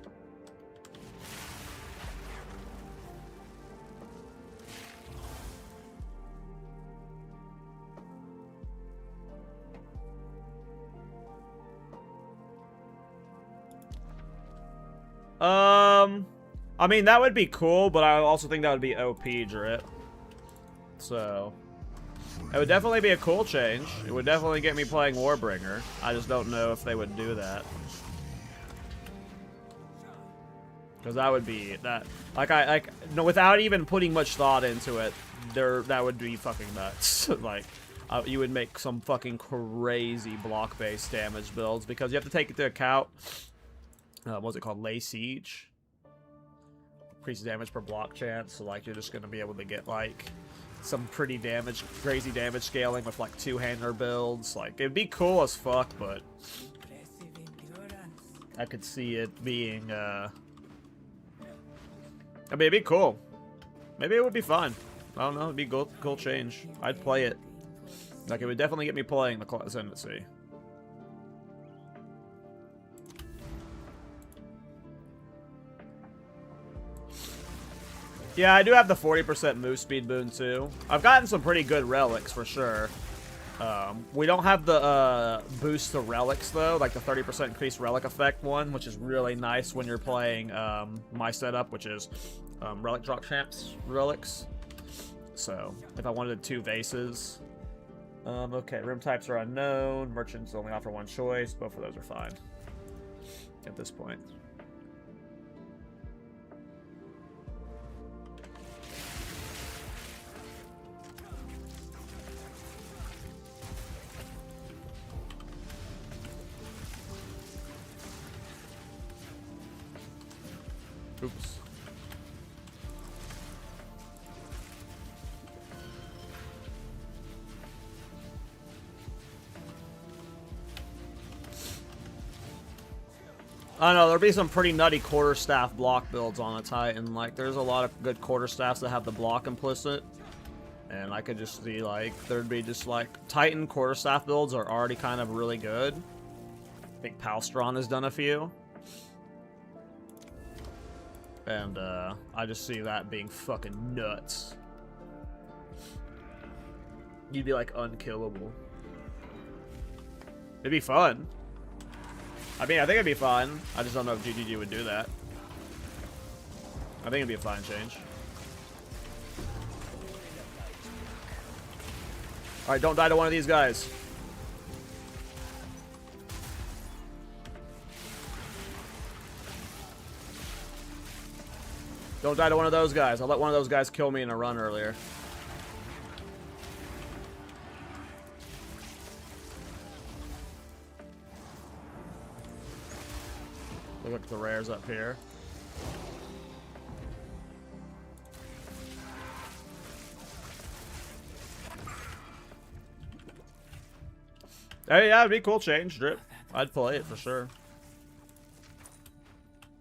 I mean, that would be cool, but I also think that would be OP drip. So, it would definitely be a cool change. It would definitely get me playing Warbringer. I just don't know if they would do that. Because that would be, no, without even putting much thought into it, that would be fucking nuts. Like, you would make some fucking crazy block-based damage builds, because you have to take into account, what's it called, Lay Siege? Increases damage per block chance, so like you're just gonna be able to get like some pretty crazy damage scaling with like two-hander builds. Like, it'd be cool as fuck, but I could see it being I mean, it'd be cool. Maybe it would be fun. I don't know, it'd be cool change. I'd play it. Like, it would definitely get me playing the Ascendancy. Yeah, I do have the 40% move speed boon too. I've gotten some pretty good relics for sure. We don't have the boost to relics though, like the 30% increased relic effect one, which is really nice when you're playing my setup, which is relic drop champs relics. So if I wanted 2 vases. Okay, room types are unknown. Merchants only offer 1 choice. Both of those are fine at this point. Oops. I don't know, there'll be some pretty nutty quarterstaff block builds on a Titan. Like, there's a lot of good quarterstaffs that have the block implicit. And I could just see, like, there'd be just, like, Titan quarterstaff builds are already kind of really good. I think Palstron has done a few. And, I just see that being fucking nuts. You'd be, like, unkillable. It'd be fun. I mean, I think it'd be fun. I just don't know if GGG would do that. I think it'd be a fine change. Alright, don't die to one of these guys. Don't die to one of those guys. I'll let one of those guys kill me in a run earlier. Look at the rares up here. Hey, yeah, it'd be a cool change, Drip. I'd play it for sure.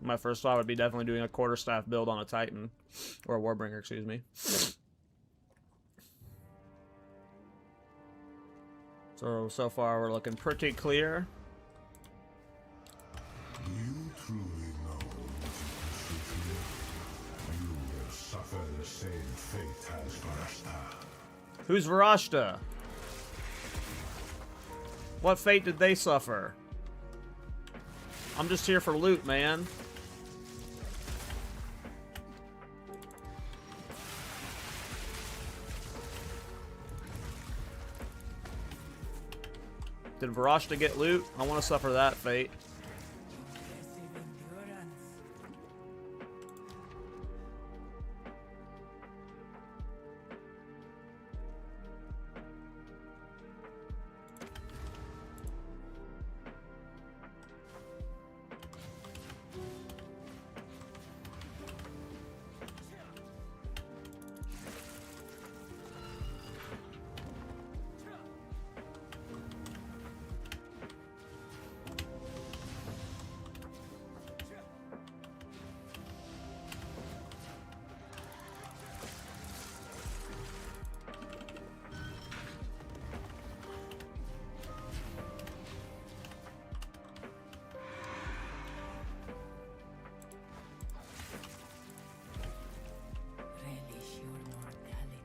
My first thought would be definitely doing a quarterstaff build on a Titan. Or a Warbringer, excuse me. So far we're looking pretty clear. You truly know you will suffer the same fate as Varashta. Who's Varashta? What fate did they suffer? I'm just here for loot, man. Did Varashta get loot? I want to suffer that fate. Impressive endurance. Relish your mortality.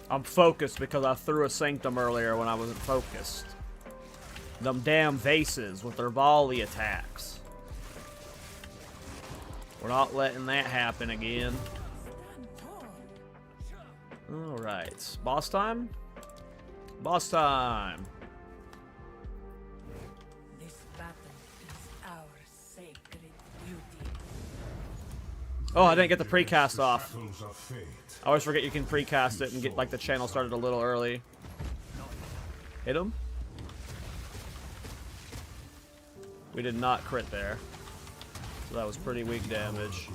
I'm focused because I threw a Sanctum earlier when I wasn't focused. Them damn vases with their volley attacks. We're not letting that happen again. Alright. Boss time? Boss time! This battle is our sacred duty. Oh, I didn't get the precast off. Battles of fate. I always forget you can precast it and get like the channel started a little early. Hit him? We did not crit there. So that was pretty weak damage.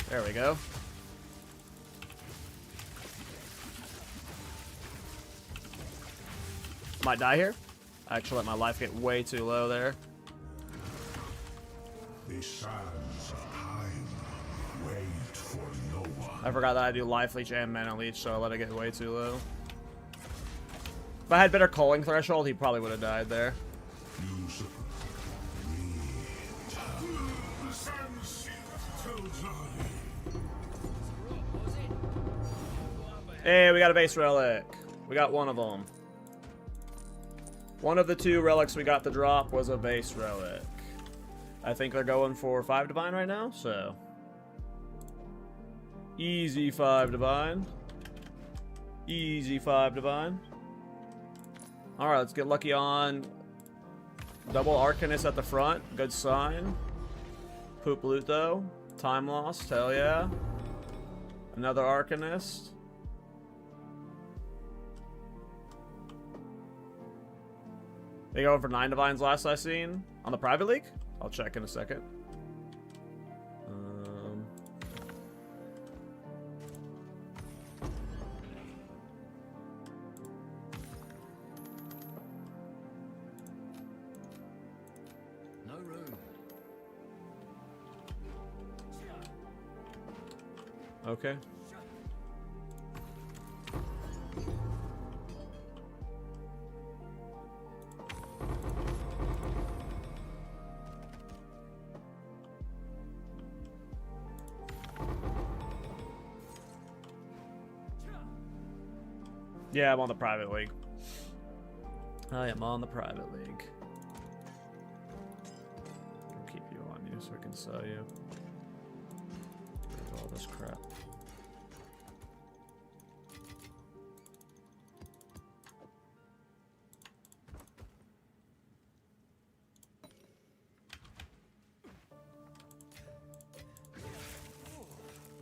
There we go. Might die here. I actually let my life get way too low there. The sands of time wait for no one. I forgot that I do life leech and mana leech, so I let it get way too low. If I had better culling threshold, he probably would have died there. Hey, we got a base relic. We got one of them. One of the two relics we got to drop was a base relic. I think they're going for 5 divine right now, so easy 5 divine. Easy 5 divine. Alright, let's get lucky on double Arcanist at the front. Good sign. Poop loot though. Time lost, hell yeah. Another Arcanist. They going for 9 divines last I seen on the private league? I'll check in a second. No room. Okay. Yeah, I'm on the private league. I am on the private league. I'll keep you on you so I can sell you. There's all this crap.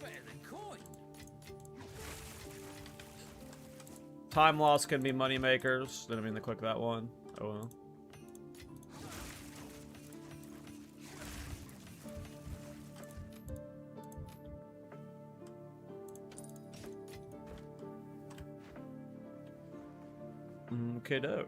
Better than coin. Time loss can be money makers. Didn't mean to click that one. Oh well. Okay, doke.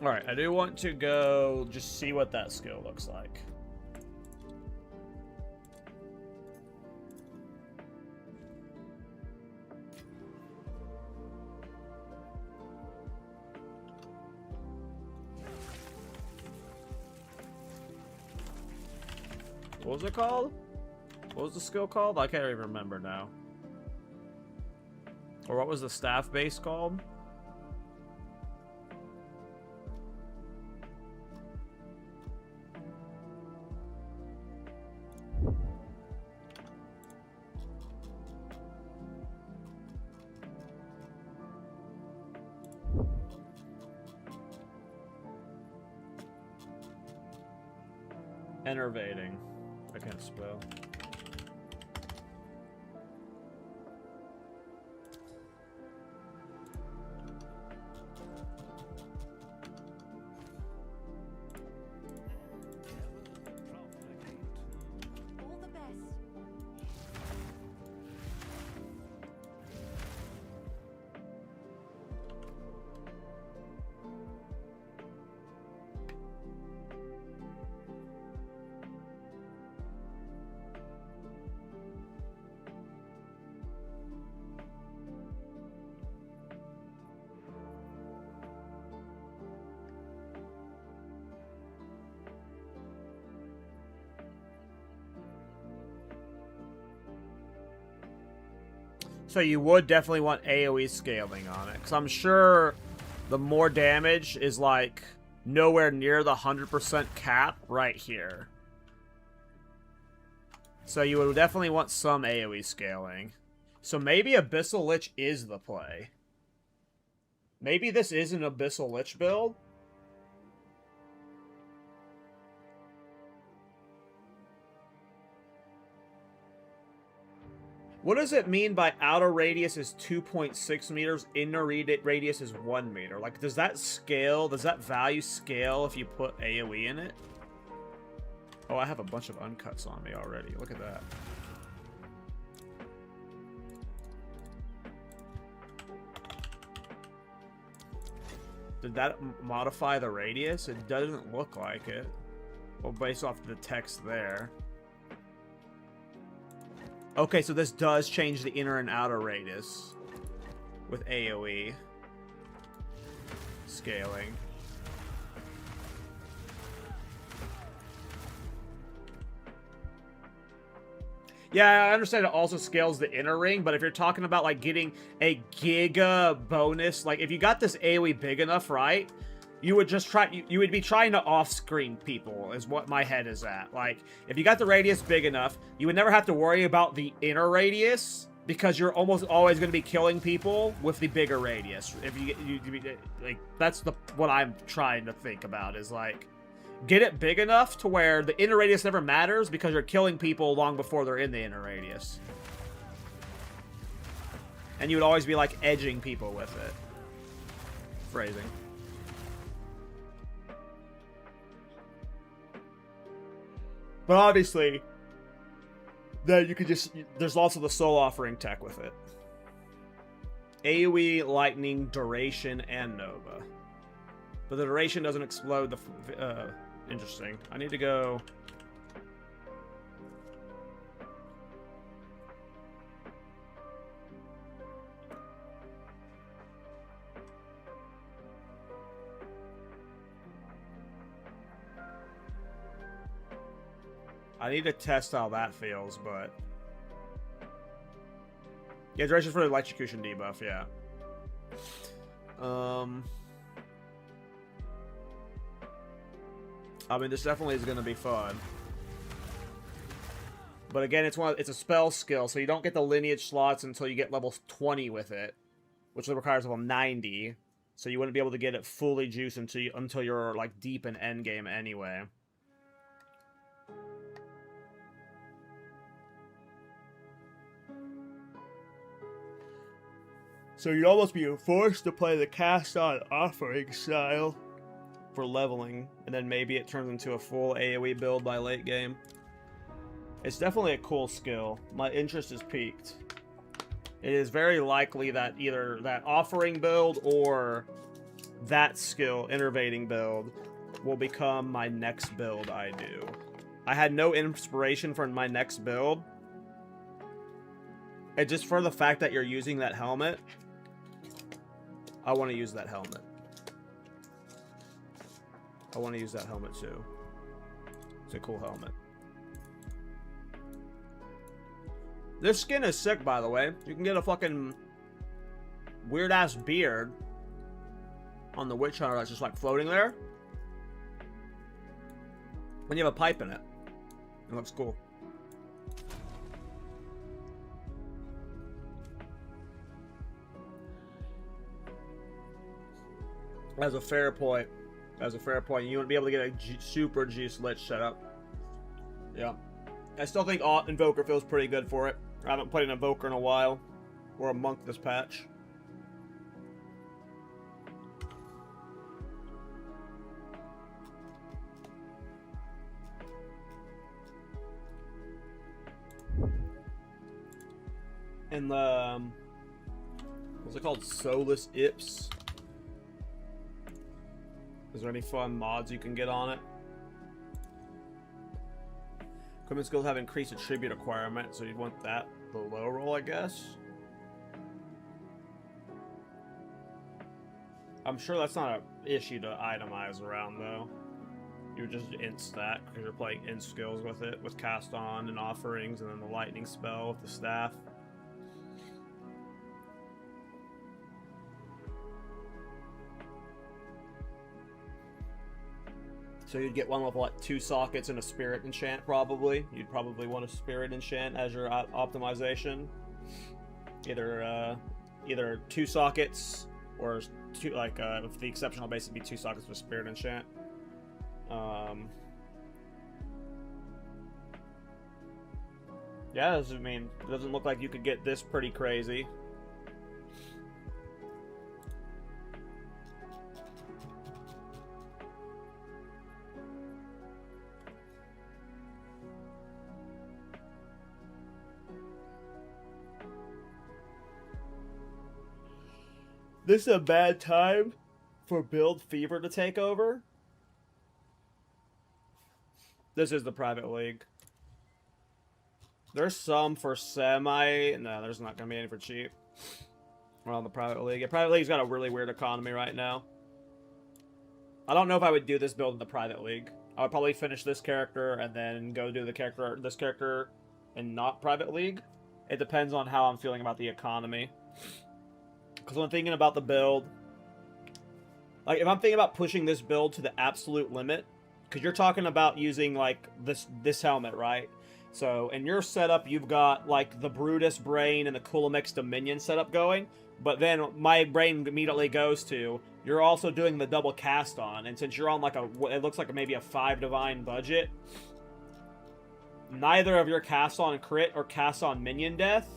Alright, I do want to go just see what that skill looks like. What was it called? What was the skill called? I can't even remember now. Or what was the staff base called? Enervating. I can't spell. All the best. So you would definitely want AoE scaling on it, because I'm sure the more damage is like nowhere near the 100% cap right here. So you would definitely want some AoE scaling. So maybe Abyssal Lich is the play. Maybe this is an Abyssal Lich build. What does it mean by outer radius is 2.6 meters, inner radius is 1 meter? Like, does that scale, does that value scale if you put AoE in it? Oh, I have a bunch of uncuts on me already. Look at that. Did that modify the radius? It doesn't look like it. Well, based off the text there. Okay, so this does change the inner and outer radius with AoE scaling. Yeah, I understand it also scales the inner ring, but if you're talking about like getting a giga bonus, like if you got this AoE big enough, right? You would just try, you would be trying to off-screen people, is what my head is at. Like, if you got the radius big enough, you would never have to worry about the inner radius, because you're almost always going to be killing people with the bigger radius. If you like, that's what I'm trying to think about, is like, get it big enough to where the inner radius never matters, because you're killing people long before they're in the inner radius. And you would always be, like, edging people with it. Phrasing. But obviously, then you could just, there's also the soul offering tech with it. AoE, lightning, duration, and nova. But the duration doesn't explode Interesting. I need to go... I need to test how that feels, but... Yeah, duration for the electrocution debuff, yeah. I mean, this definitely is going to be fun. But again, it's a spell skill, so you don't get the lineage slots until you get level 20 with it, which requires level 90. So you wouldn't be able to get it fully juiced until you're like deep in endgame anyway. So you'd almost be forced to play the cast on offering style for leveling, and then maybe it turns into a full AoE build by late game. It's definitely a cool skill. My interest is piqued. It is very likely that either that offering build or that skill, innervating build, will become my next build I do. I had no inspiration for my next build. And just for the fact that you're using that helmet, I want to use that helmet. I want to use that helmet too. It's a cool helmet. This skin is sick, by the way. You can get a fucking weird-ass beard on the Witch Hunter that's just like floating there. When you have a pipe in it. It looks cool. That's a fair point. That's a fair point. You wouldn't be able to get a super juice lich setup. Yeah. I still think Invoker feels pretty good for it. I haven't played an Invoker in a while. Or a Monk this patch. And the... what's it called? Soulless Ips? Is there any fun mods you can get on it? Equipment skills have increased attribute requirement, so you'd want that the low roll, I guess. I'm sure that's not an issue to itemize around, though. You would just int stat, because you're playing int skills with it, with cast on and offerings, and then the lightning spell with the staff. So you'd get one with, what, 2 sockets and a spirit enchant, probably. You'd probably want a spirit enchant as your optimization. Either 2 sockets, or 2, like, if the exceptional base would be 2 sockets with spirit enchant. Yeah, I mean, it doesn't look like you could get this pretty crazy. This is a bad time for build fever to take over. This is the private league. There's some for semi. No, there's not gonna be any for cheap. We're on the private league. Yeah, private league's got a really weird economy right now. I don't know if I would do this build in the private league. I would probably finish this character and then go do this character and not private league. It depends on how I'm feeling about the economy. Because when thinking about the build, like if I'm thinking about pushing this build to the absolute limit, because you're talking about using like this helmet, right? So in your setup, you've got like the Brutus Brain and the Coolamex Dominion setup going, but then my brain immediately goes to you're also doing the double cast on, and since you're on like it looks like maybe a 5 divine budget, neither of your cast on crit or cast on minion death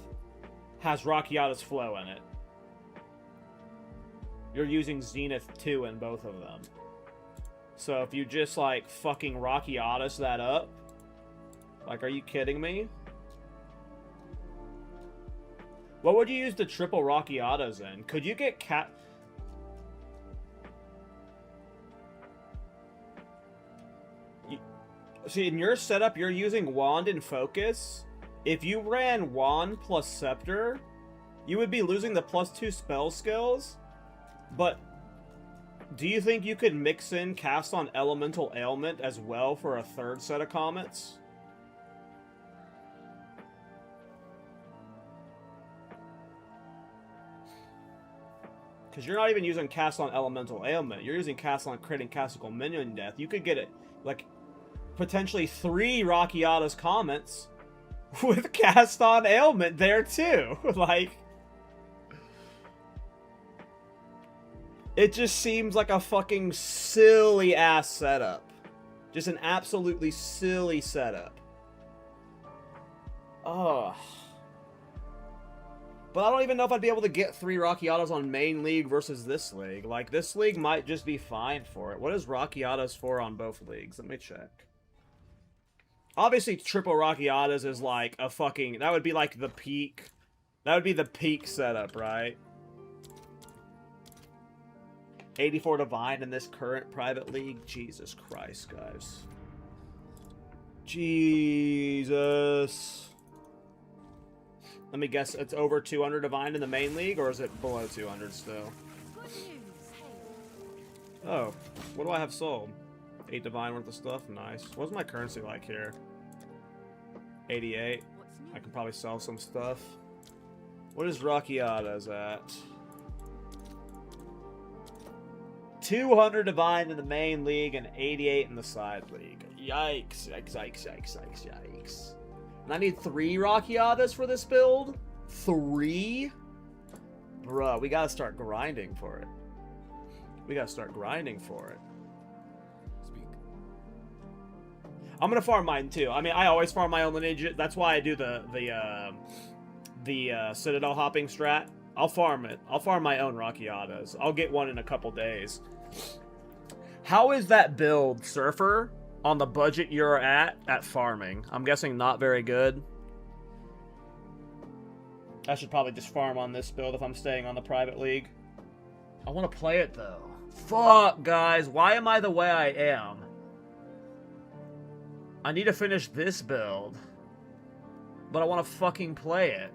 has Rakiata's flow in it. You're using Zenith 2 in both of them. So if you just, like, fucking Rakiatas that up... Like, are you kidding me? What would you use the triple Rakiatas in? Could you get cat... see, in your setup, you're using Wand and Focus. If you ran Wand plus Scepter, you would be losing the +2 spell skills. But do you think you could mix in Cast on Elemental Ailment as well for a third set of comets? Because you're not even using Cast on Elemental Ailment. You're using Cast on Crit and Castical Minion Death. You could get it, like, potentially 3 Rakiata's Comets with Cast on Ailment there, too. Like, it just seems like a fucking silly-ass setup. Just an absolutely silly setup. Ugh. But I don't even know if I'd be able to get 3 Rakiatas on main league versus this league. Like, this league might just be fine for it. What is Rakiatas for on both leagues? Let me check. Obviously, triple Rakiatas is like a fucking... That would be like the peak. That would be the peak setup, right? 84 Divine in this current private league? Jesus Christ, guys. Jesus. Let me guess, it's over 200 Divine in the main league, or is it below 200 still? Good news, hey. Oh, what do I have sold? 8 Divine worth of stuff? Nice. What's my currency like here? 88. What's new? I can probably sell some stuff. What is Rakiata's at? 200 Divine in the main league and 88 in the side league. Yikes, yikes, yikes, yikes, yikes, yikes. And I need 3 Rakiatas for this build? 3? Bruh, we gotta start grinding for it. We gotta start grinding for it. Speak. I'm gonna farm mine too. I mean, I always farm my own lineage. That's why I do the Citadel hopping strat. I'll farm it. I'll farm my own Rakiatas. I'll get one in a couple days. How is that build, Surfer, on the budget you're at farming? I'm guessing not very good. I should probably just farm on this build if I'm staying on the private league. I want to play it, though. Fuck, guys. Why am I the way I am? I need to finish this build. But I want to fucking play it.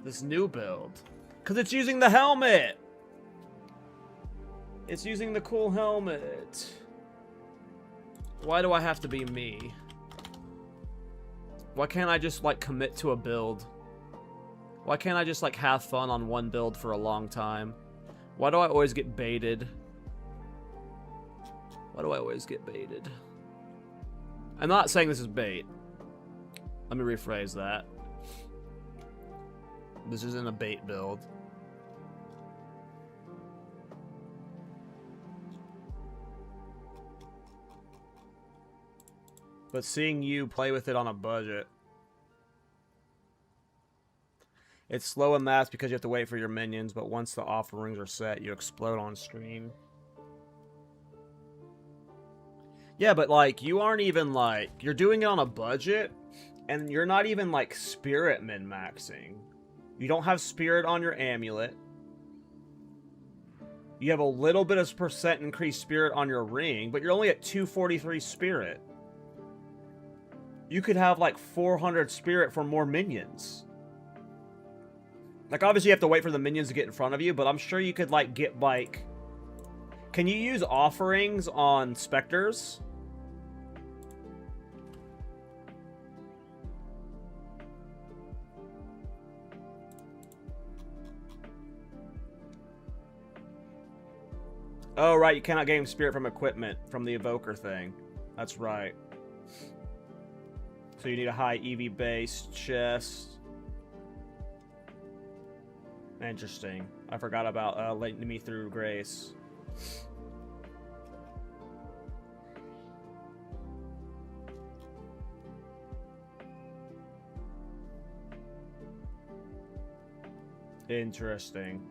This new build. Because it's using the helmet. It's using the cool helmet. Why do I have to be me? Why can't I just, like, commit to a build? Why can't I just, like, have fun on one build for a long time? Why do I always get baited? Why do I always get baited? I'm not saying this is bait. Let me rephrase that. This isn't a bait build. But seeing you play with it on a budget. It's slow in mass because you have to wait for your minions, but once the offerings are set, you explode on screen. Yeah, but like, you aren't even like, you're doing it on a budget, and you're not even like spirit min-maxing. You don't have spirit on your amulet. You have a little bit of percent increased spirit on your ring, but you're only at 243 spirit. You could have like 400 spirit for more minions. Like, obviously you have to wait for the minions to get in front of you, but I'm sure you could like get like... Can you use offerings on specters? Oh, right, you cannot gain spirit from equipment, from the evoker thing. That's right. So you need a high EV-based chest. Interesting. I forgot about letting me through Grace. Interesting.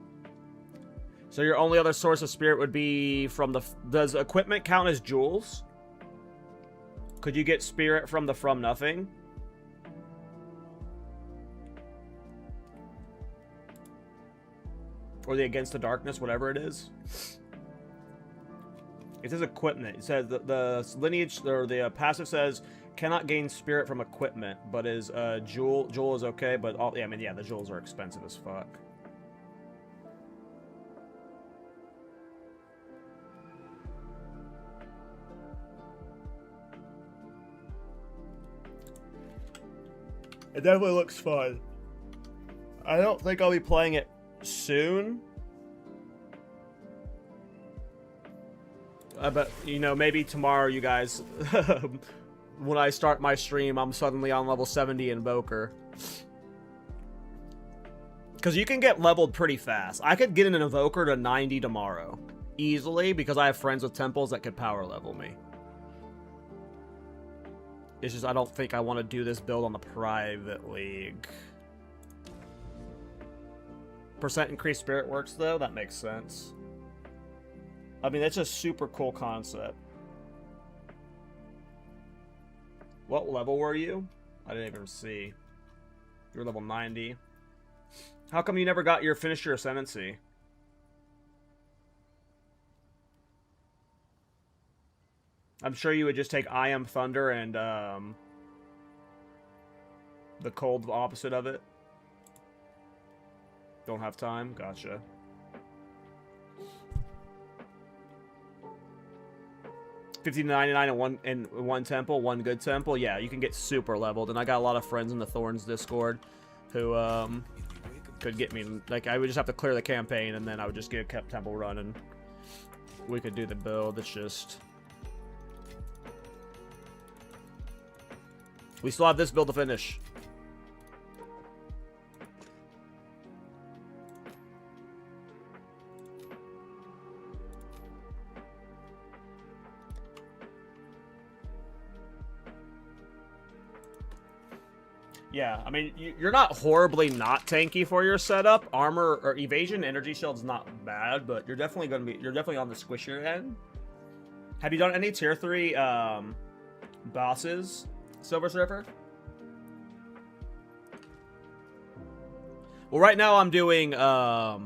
So your only other source of spirit would be from the... Does equipment count as jewels? Could you get spirit from the From Nothing? Or the Against the Darkness, whatever it is? It says equipment. It says the lineage or the passive says cannot gain spirit from equipment, but is jewel is okay. But all yeah, I mean yeah, the jewels are expensive as fuck. It definitely looks fun. I don't think I'll be playing it soon. But, you know, maybe tomorrow, you guys, when I start my stream, I'm suddenly on level 70 Invoker. Because you can get leveled pretty fast. I could get an Invoker to 90 tomorrow. Easily, because I have friends with temples that could power level me. It's just I don't think I want to do this build on the private league. Percent increased spirit works, though. That makes sense. I mean, that's a super cool concept. What level were you? I didn't even see. You were level 90. How come you never got your finished your ascendancy? I'm sure you would just take I Am Thunder and the cold opposite of it. Don't have time? Gotcha. $15.99 in one temple, one good temple. Yeah, you can get super leveled, and I got a lot of friends in the Thorns Discord who could get me. Like, I would just have to clear the campaign, and then I would just get a temple run, and we could do the build. It's just we still have this build to finish. Yeah, I mean, you're not horribly not tanky for your setup. Armor or evasion, energy shield's not bad, but you're definitely on the squishier end. Have you done any tier 3 bosses, Silver Surfer? Well, right now I'm doing a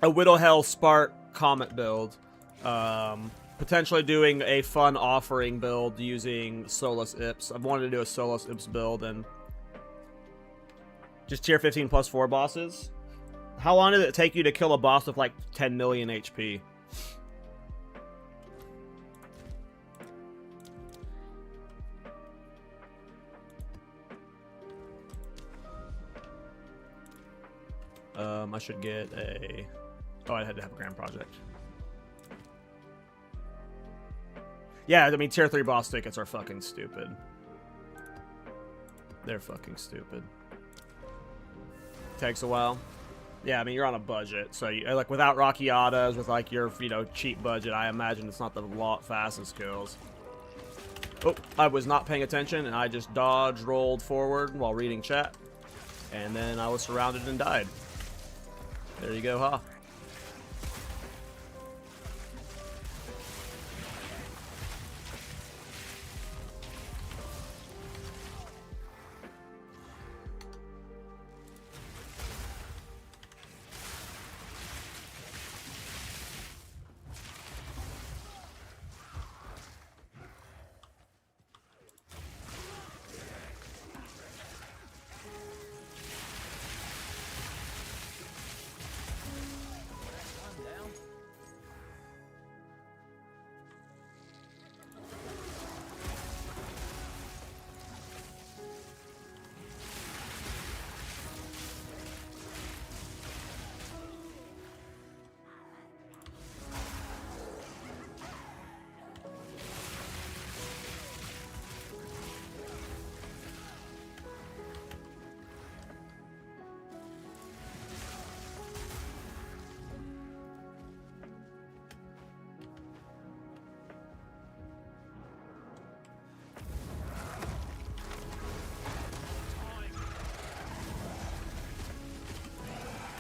Widow Hell Spark Comet build. Potentially doing a fun offering build using Solus Ips. I've wanted to do a Solus Ips build and just tier 15 plus 4 bosses. How long did it take you to kill a boss with like 10 million HP? I should get a... Oh, I had to have a grand project. Yeah, I mean, tier 3 boss tickets are fucking stupid. They're fucking stupid. Takes a while. Yeah, I mean, you're on a budget, so you, like without Rockiatas, with like your, you know, cheap budget, I imagine it's not the fastest kills. Oh, I was not paying attention, and I just dodged, rolled forward while reading chat, and then I was surrounded and died. There you go, huh?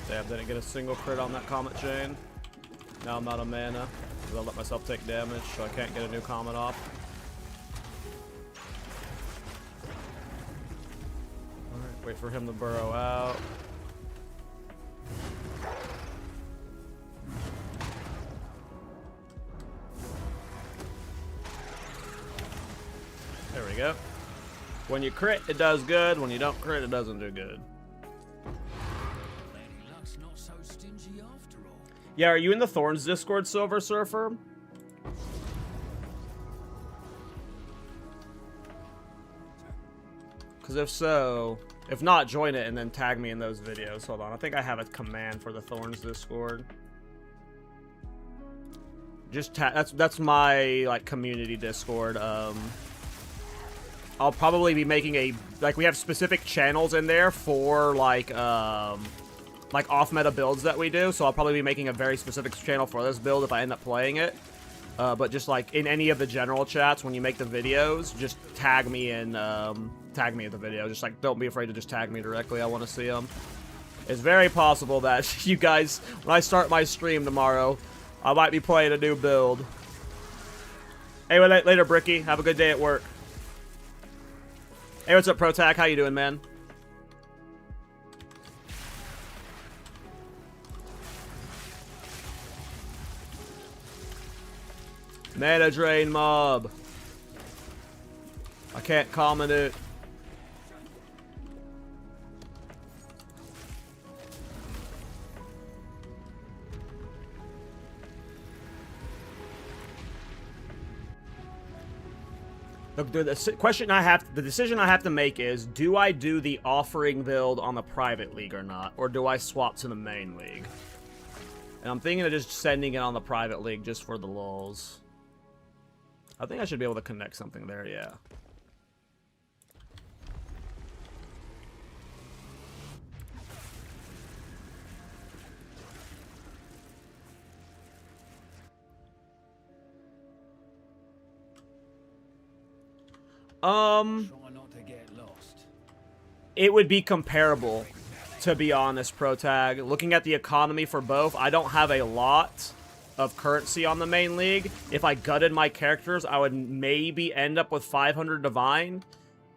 Damn, didn't get a single crit on that Comet Chain. Now I'm out of mana, because I let myself take damage, so I can't get a new Comet off. Alright, wait for him to burrow out. go. When you crit, it does good. When you don't crit, it doesn't do good. Lady Luck's not so stingy after all. Yeah, are you in the Thorns Discord, Silver Surfer? Because if so, if not, join it and then tag me in those videos. Hold on, I think I have a command for the Thorns Discord. Just that's my like community Discord. I'll probably be making a we have specific channels in there for like off-meta builds that we do. So I'll probably be making a very specific channel for this build if I end up playing it. But just like in any of the general chats when you make the videos, just tag me in the video. Just like don't be afraid to just tag me directly. I want to see them. It's very possible that you guys, when I start my stream tomorrow, I might be playing a new build. Anyway, later, Bricky. Have a good day at work. Hey, what's up, Protag? How you doing, man? Mana drain mob. I can't comment it. Look, the decision I have to make is, do I do the offering build on the private league or not? Or do I swap to the main league? And I'm thinking of just sending it on the private league just for the lulz. I think I should be able to connect something there, yeah. Try not to get lost. It would be comparable, to be honest, Protag. Looking at the economy for both, I don't have a lot of currency on the main league. If I gutted my characters, I would maybe end up with 500 divine.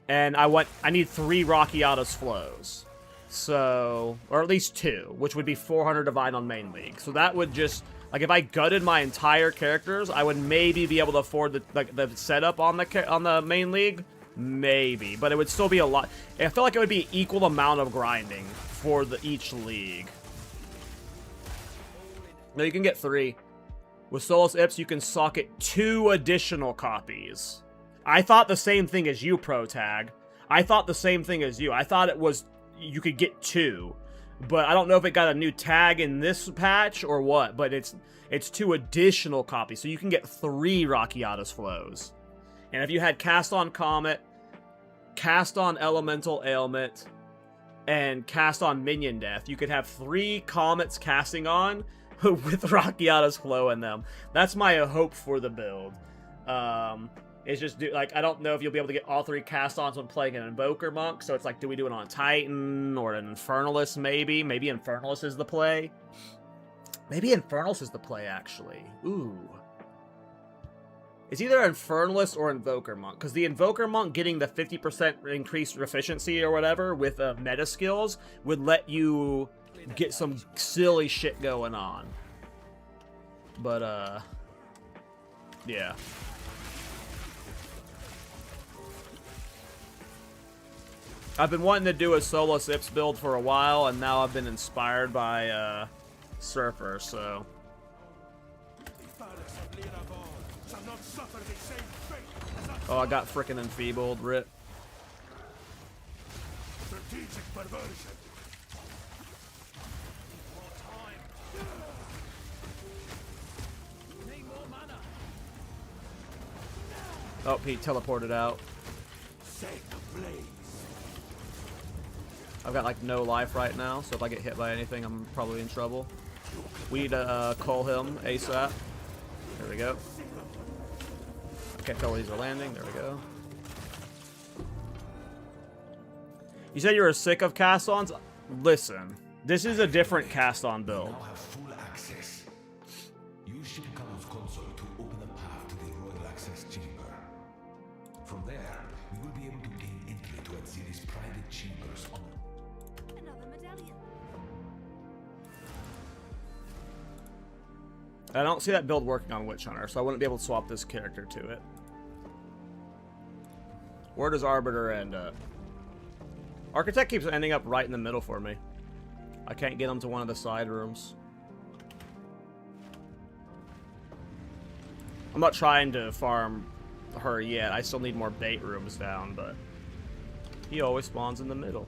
And I need 3 Rockiatas flows. So, or at least 2, which would be 400 divine on main league. So that would just, like, if I gutted my entire characters, I would maybe be able to afford the setup on the main league. Maybe, but it would still be a lot. I feel like it would be equal amount of grinding for each league. Now you can get 3. With Solus Ips, you can socket 2 additional copies. I thought the same thing as you, Protag. I thought the same thing as you. I thought it was you could get 2. But I don't know if it got a new tag in this patch or what, but it's 2 additional copies. So you can get 3 Rockiatas flows. And if you had Cast on Comet, Cast on Elemental Ailment, and Cast on Minion Death, you could have 3 Comets casting on with Rockiatas flow in them. That's my hope for the build. It's just, I don't know if you'll be able to get all 3 cast-ons when playing an Invoker Monk, so it's like, do we do it on a Titan, or an Infernalist, maybe? Maybe Infernalist is the play? Maybe Infernalist is the play, actually. Ooh. It's either Infernalist or Invoker Monk, because the Invoker Monk getting the 50% increased efficiency or whatever with meta skills would let you get some silly shit going on. But, yeah. I've been wanting to do a Solus Ips build for a while, and now I've been inspired by, Surfer, so... Oh, I got frickin' enfeebled, rip. Strategic perversion. Oh, he teleported out. I've got like no life right now, so if I get hit by anything, I'm probably in trouble. We need to call him ASAP. There we go. I can't tell where these are landing. There we go. You said you were sick of cast-ons? Listen, this is a different cast-on build. Now have full access. Use Shinkan's console to open a path to the Royal Access Chamber. From there, we will be able to gain entry to Exil's private chambers on Another medallion. I don't see that build working on Witch Hunter, so I wouldn't be able to swap this character to it. Where does Arbiter end up? Architect keeps ending up right in the middle for me. I can't get him to one of the side rooms. I'm not trying to farm her yet. I still need more bait rooms down, but he always spawns in the middle.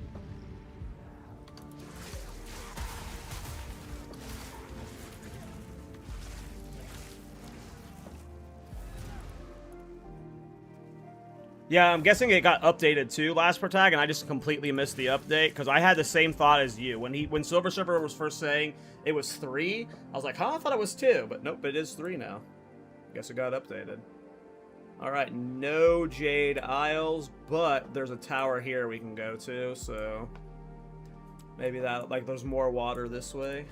Yeah, I'm guessing it got updated too last protag, and I just completely missed the update because I had the same thought as you when Silver Surfer was first saying it was 3. I was like, huh? I thought it was 2, but nope, it is 3 now. Guess it got updated. All right, no Jade Isles, but there's a tower here we can go to, so maybe that there's more water this way.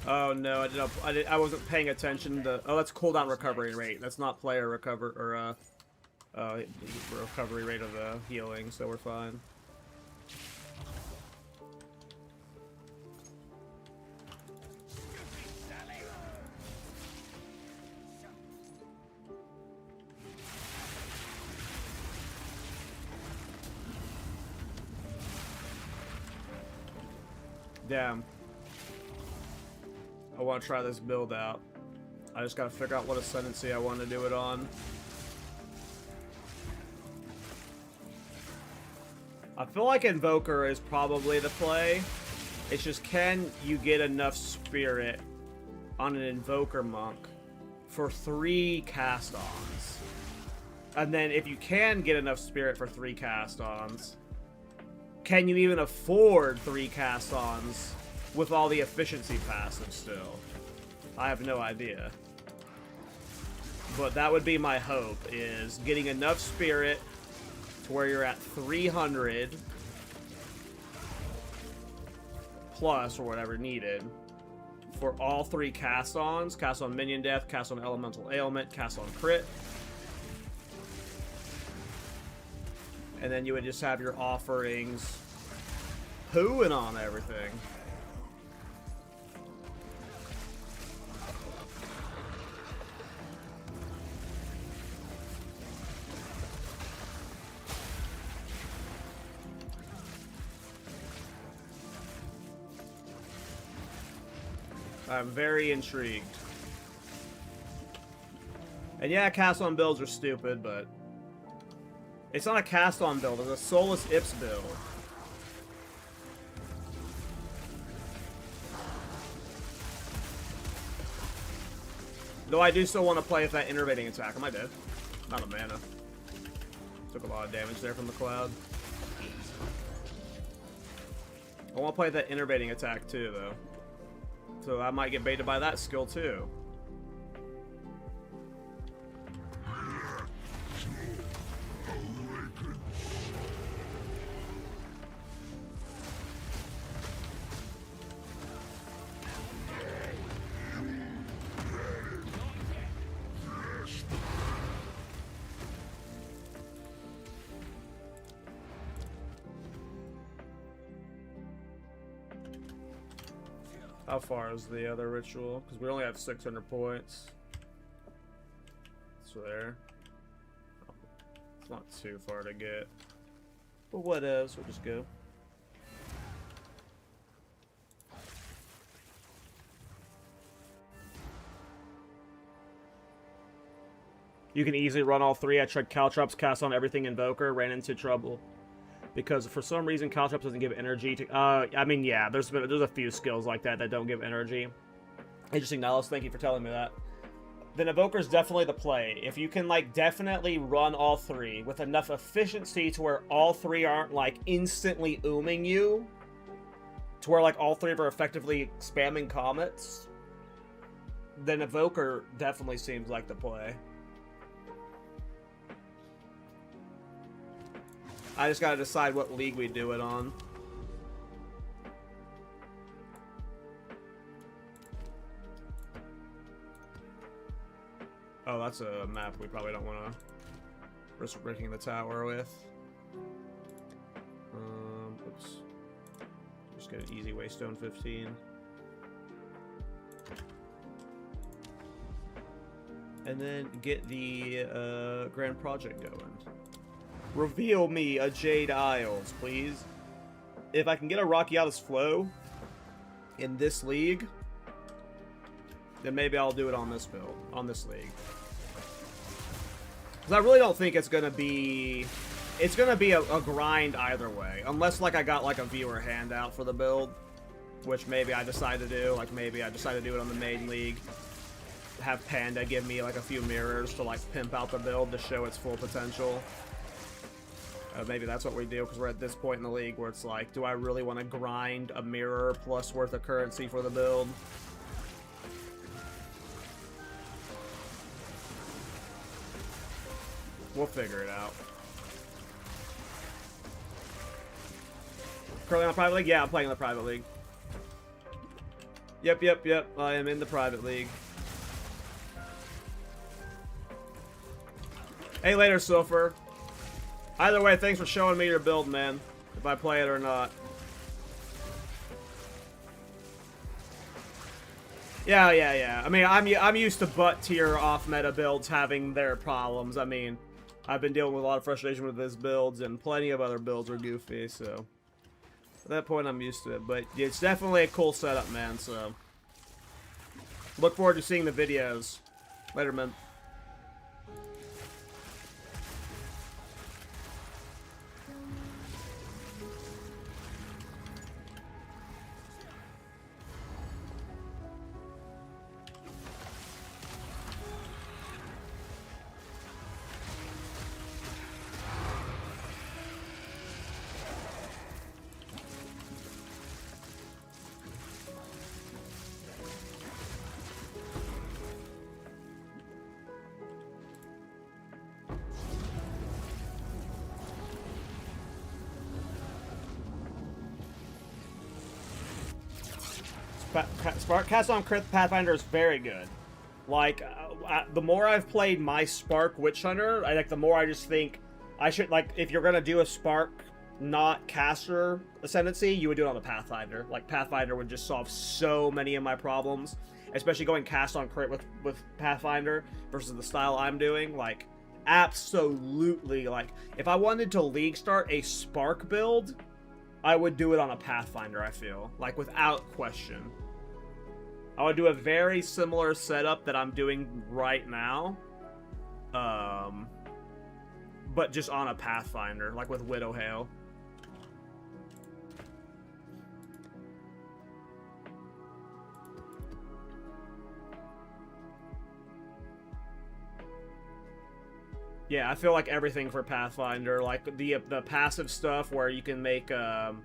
Oh no, I wasn't paying attention to. Oh, that's cooldown recovery rate. That's not player recovery rate of healing, so we're fine. Damn. I want to try this build out. I just gotta figure out what ascendancy I want to do it on. I feel like Invoker is probably the play. It's just, can you get enough spirit on an Invoker monk for 3 cast-ons? And then if you can get enough spirit for 3 cast-ons, can you even afford 3 cast-ons with all the efficiency passive still? I have no idea. But that would be my hope, is getting enough spirit to where you're at 300 plus or whatever needed for all 3 cast-ons. Cast on minion death, cast on elemental ailment, cast on crit. And then you would just have your offerings pooing on everything. I'm very intrigued. And yeah, cast-on builds are stupid, but it's not a cast-on build, it's a Soulless Ips build. Though I do still want to play with that innervating attack. Am I dead? Not a mana. Took a lot of damage there from the cloud. I want to play that innervating attack too, though. So I might get baited by that skill too. How far is the other ritual? Because we only have 600 points. So there. It's not too far to get. But what else? We'll just go. You can easily run all 3. I tried Caltrops, cast on everything Invoker, ran into trouble. Because for some reason, Caltrops doesn't give energy to... I mean, yeah, there's a few skills like that that don't give energy. Interesting, Niles. Thank you for telling me that. Then Evoker's definitely the play. If you can, definitely run all 3 with enough efficiency to where all 3 aren't, instantly ooming you, to where, all 3 are effectively spamming comets, then Evoker definitely seems like the play. I just gotta decide what league we do it on. Oh, that's a map we probably don't want to risk breaking the tower with. Oops. Just get an easy waystone 15. And then get the grand project going. Reveal me a Jade Isles, please. If I can get a Rockiatus Flow in this league, then maybe I'll do it on this build, on this league. Because I really don't think it's gonna be... It's gonna be a grind either way. Unless, like, I got, like, a viewer handout for the build. Which maybe I decide to do. Like, maybe I decide to do it on the main league. Have Panda give me, like, a few mirrors to, like, pimp out the build to show its full potential. Maybe that's what we do, because we're at this point in the league where it's like, do I really want to grind a mirror plus worth of currency for the build? We'll figure it out. Currently on private league? Yeah, I'm playing in the private league. Yep. I am in the private league. Hey, later, Sulfur. Either way, thanks for showing me your build, man. If I play it or not. Yeah. I mean, I'm used to butt tier off meta builds having their problems. I mean, I've been dealing with a lot of frustration with this builds, and plenty of other builds are goofy. So at that point, I'm used to it. But it's definitely a cool setup, man. So look forward to seeing the videos. Later, man. Cast on Crit Pathfinder is very good. Like, the more I've played my Spark Witch Hunter, the more I just think I should, like, if you're gonna do a Spark not caster ascendancy, you would do it on the Pathfinder. Like, Pathfinder would just solve so many of my problems, especially going cast on crit with Pathfinder versus the style I'm doing. Like, absolutely. Like, if I wanted to league start a Spark build, I would do it on a Pathfinder, I feel. Like, without question. I would do a very similar setup that I'm doing right now. But just on a Pathfinder, like with Widow Hail. Yeah, I feel like everything for Pathfinder, like the passive stuff where you can make the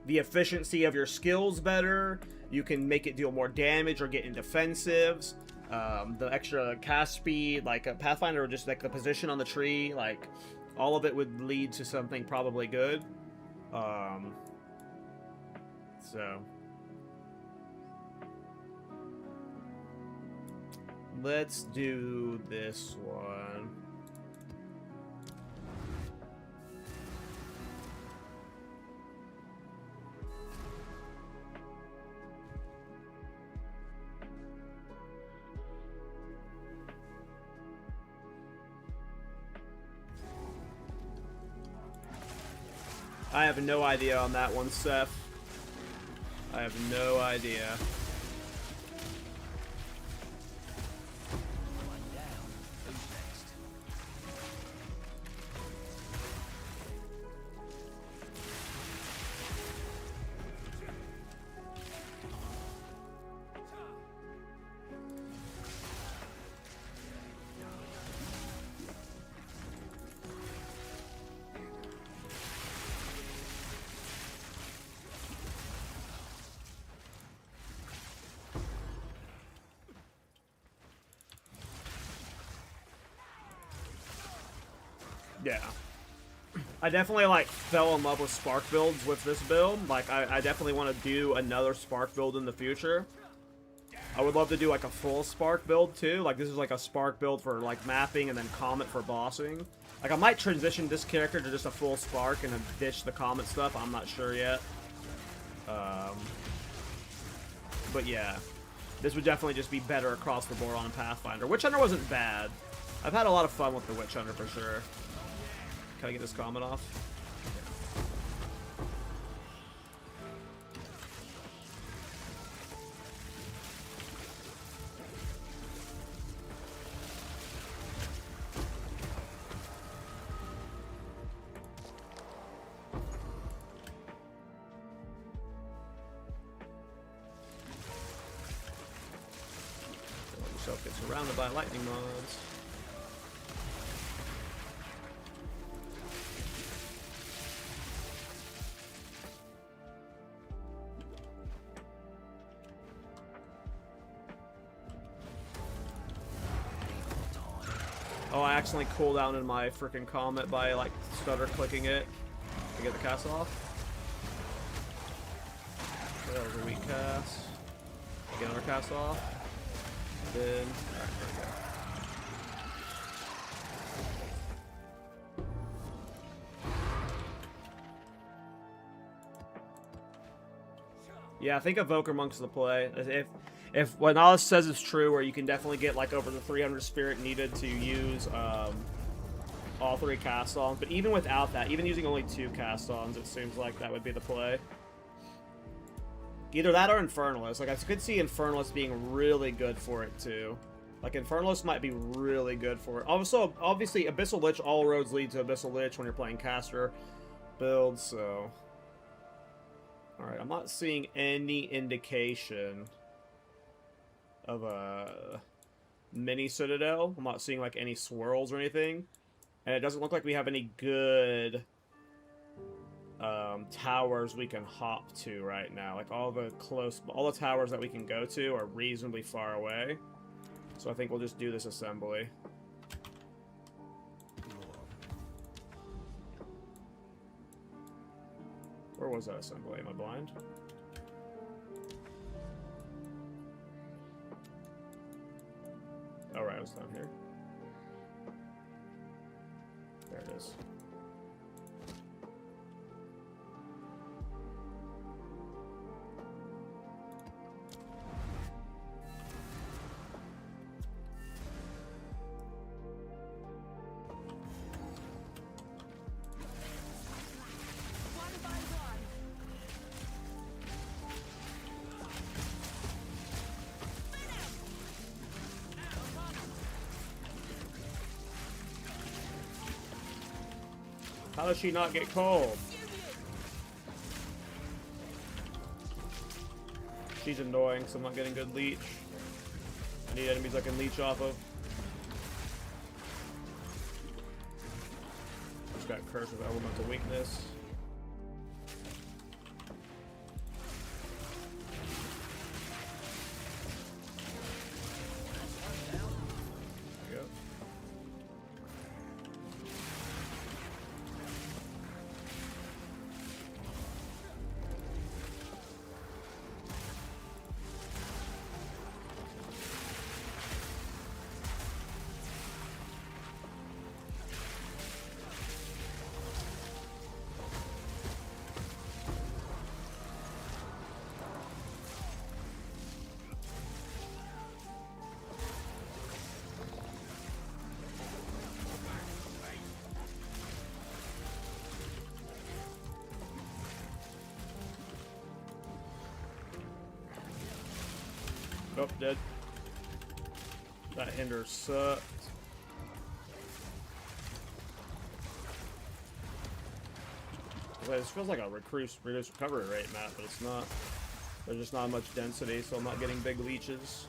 efficiency of your skills better. You can make it deal more damage or get in defensives. The extra cast speed, like a Pathfinder, or just like the position on the tree, like all of it would lead to something probably good. So let's do this one. I have no idea on that one, Seth. I have no idea. One down. Who's next? Yeah. I definitely, like, fell in love with Spark builds with this build. Like, I definitely want to do another Spark build in the future. I would love to do like a full Spark build too. Like this is like a Spark build for like mapping and then Comet for bossing. Like I might transition this character to just a full Spark and then ditch the Comet stuff. I'm not sure yet. But yeah, this would definitely just be better across the board on Pathfinder. Witch Hunter wasn't bad. I've had a lot of fun with the Witch Hunter for sure. Can I get this Comet off? Yourself get surrounded by lightning mods. Oh, I accidentally cooled down in my freaking Comet by like stutter clicking it to get the cast off. That was a weak cast. Get another cast off. Then, alright, there we go. Yeah, I think Evoker Monk's the play. If what Nahus says is true, where you can definitely get like over the 300 spirit needed to use all 3 cast-ons, but even without that, even using only 2 cast-ons, it seems like that would be the play. Either that or Infernalist. Like I could see Infernalist being really good for it too. Like Infernalist might be really good for it. Also, obviously, Abyssal Lich. All roads lead to Abyssal Lich when you're playing caster builds. So, all right, I'm not seeing any indication of a mini Citadel. I'm not seeing like any swirls or anything, and it doesn't look like we have any good towers we can hop to right now. Like all the towers that we can go to are reasonably far away. So I think we'll just do this assembly. Where was that assembly? Am I blind? All right, I was down here. There it is. How does she not get cold? She's annoying, so I'm not getting good leech. I need enemies I can leech off of. Just got cursed with elemental weakness. There we go. Oh, dead. That hinder sucked. Wait, this feels like a reduced recovery rate map, but it's not. There's just not much density, so I'm not getting big leeches.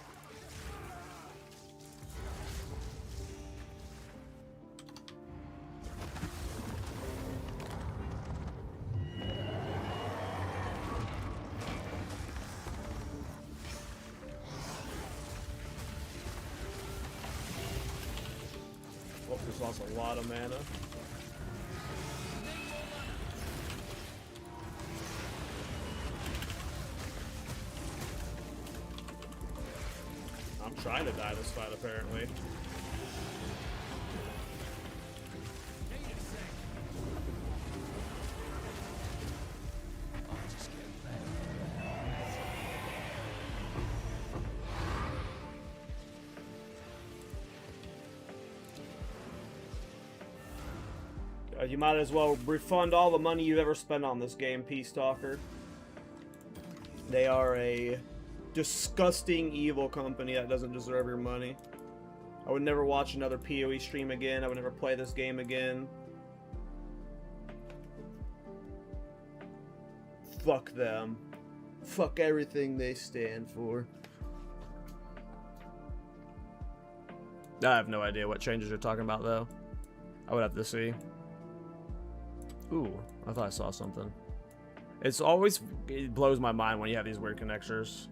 Oh, just lost a lot of mana. trying to die this fight, apparently. You might as well refund all the money you've ever spent on this game, Peace Talker. They are a disgusting, evil company that doesn't deserve your money. I would never watch another PoE stream again. I would never play this game again. Fuck them. Fuck everything they stand for. I have no idea what changes you're talking about, though. I would have to see. Ooh, I thought I saw something. It's always, it blows my mind when you have these weird connectors.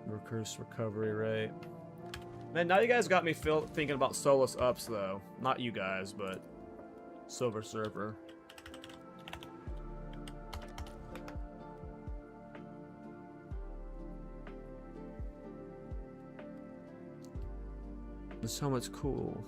Recurse recovery rate. Man, now you guys got me thinking about Solus ups, though. Not you guys, but Silver Surfer. This helmet's cool.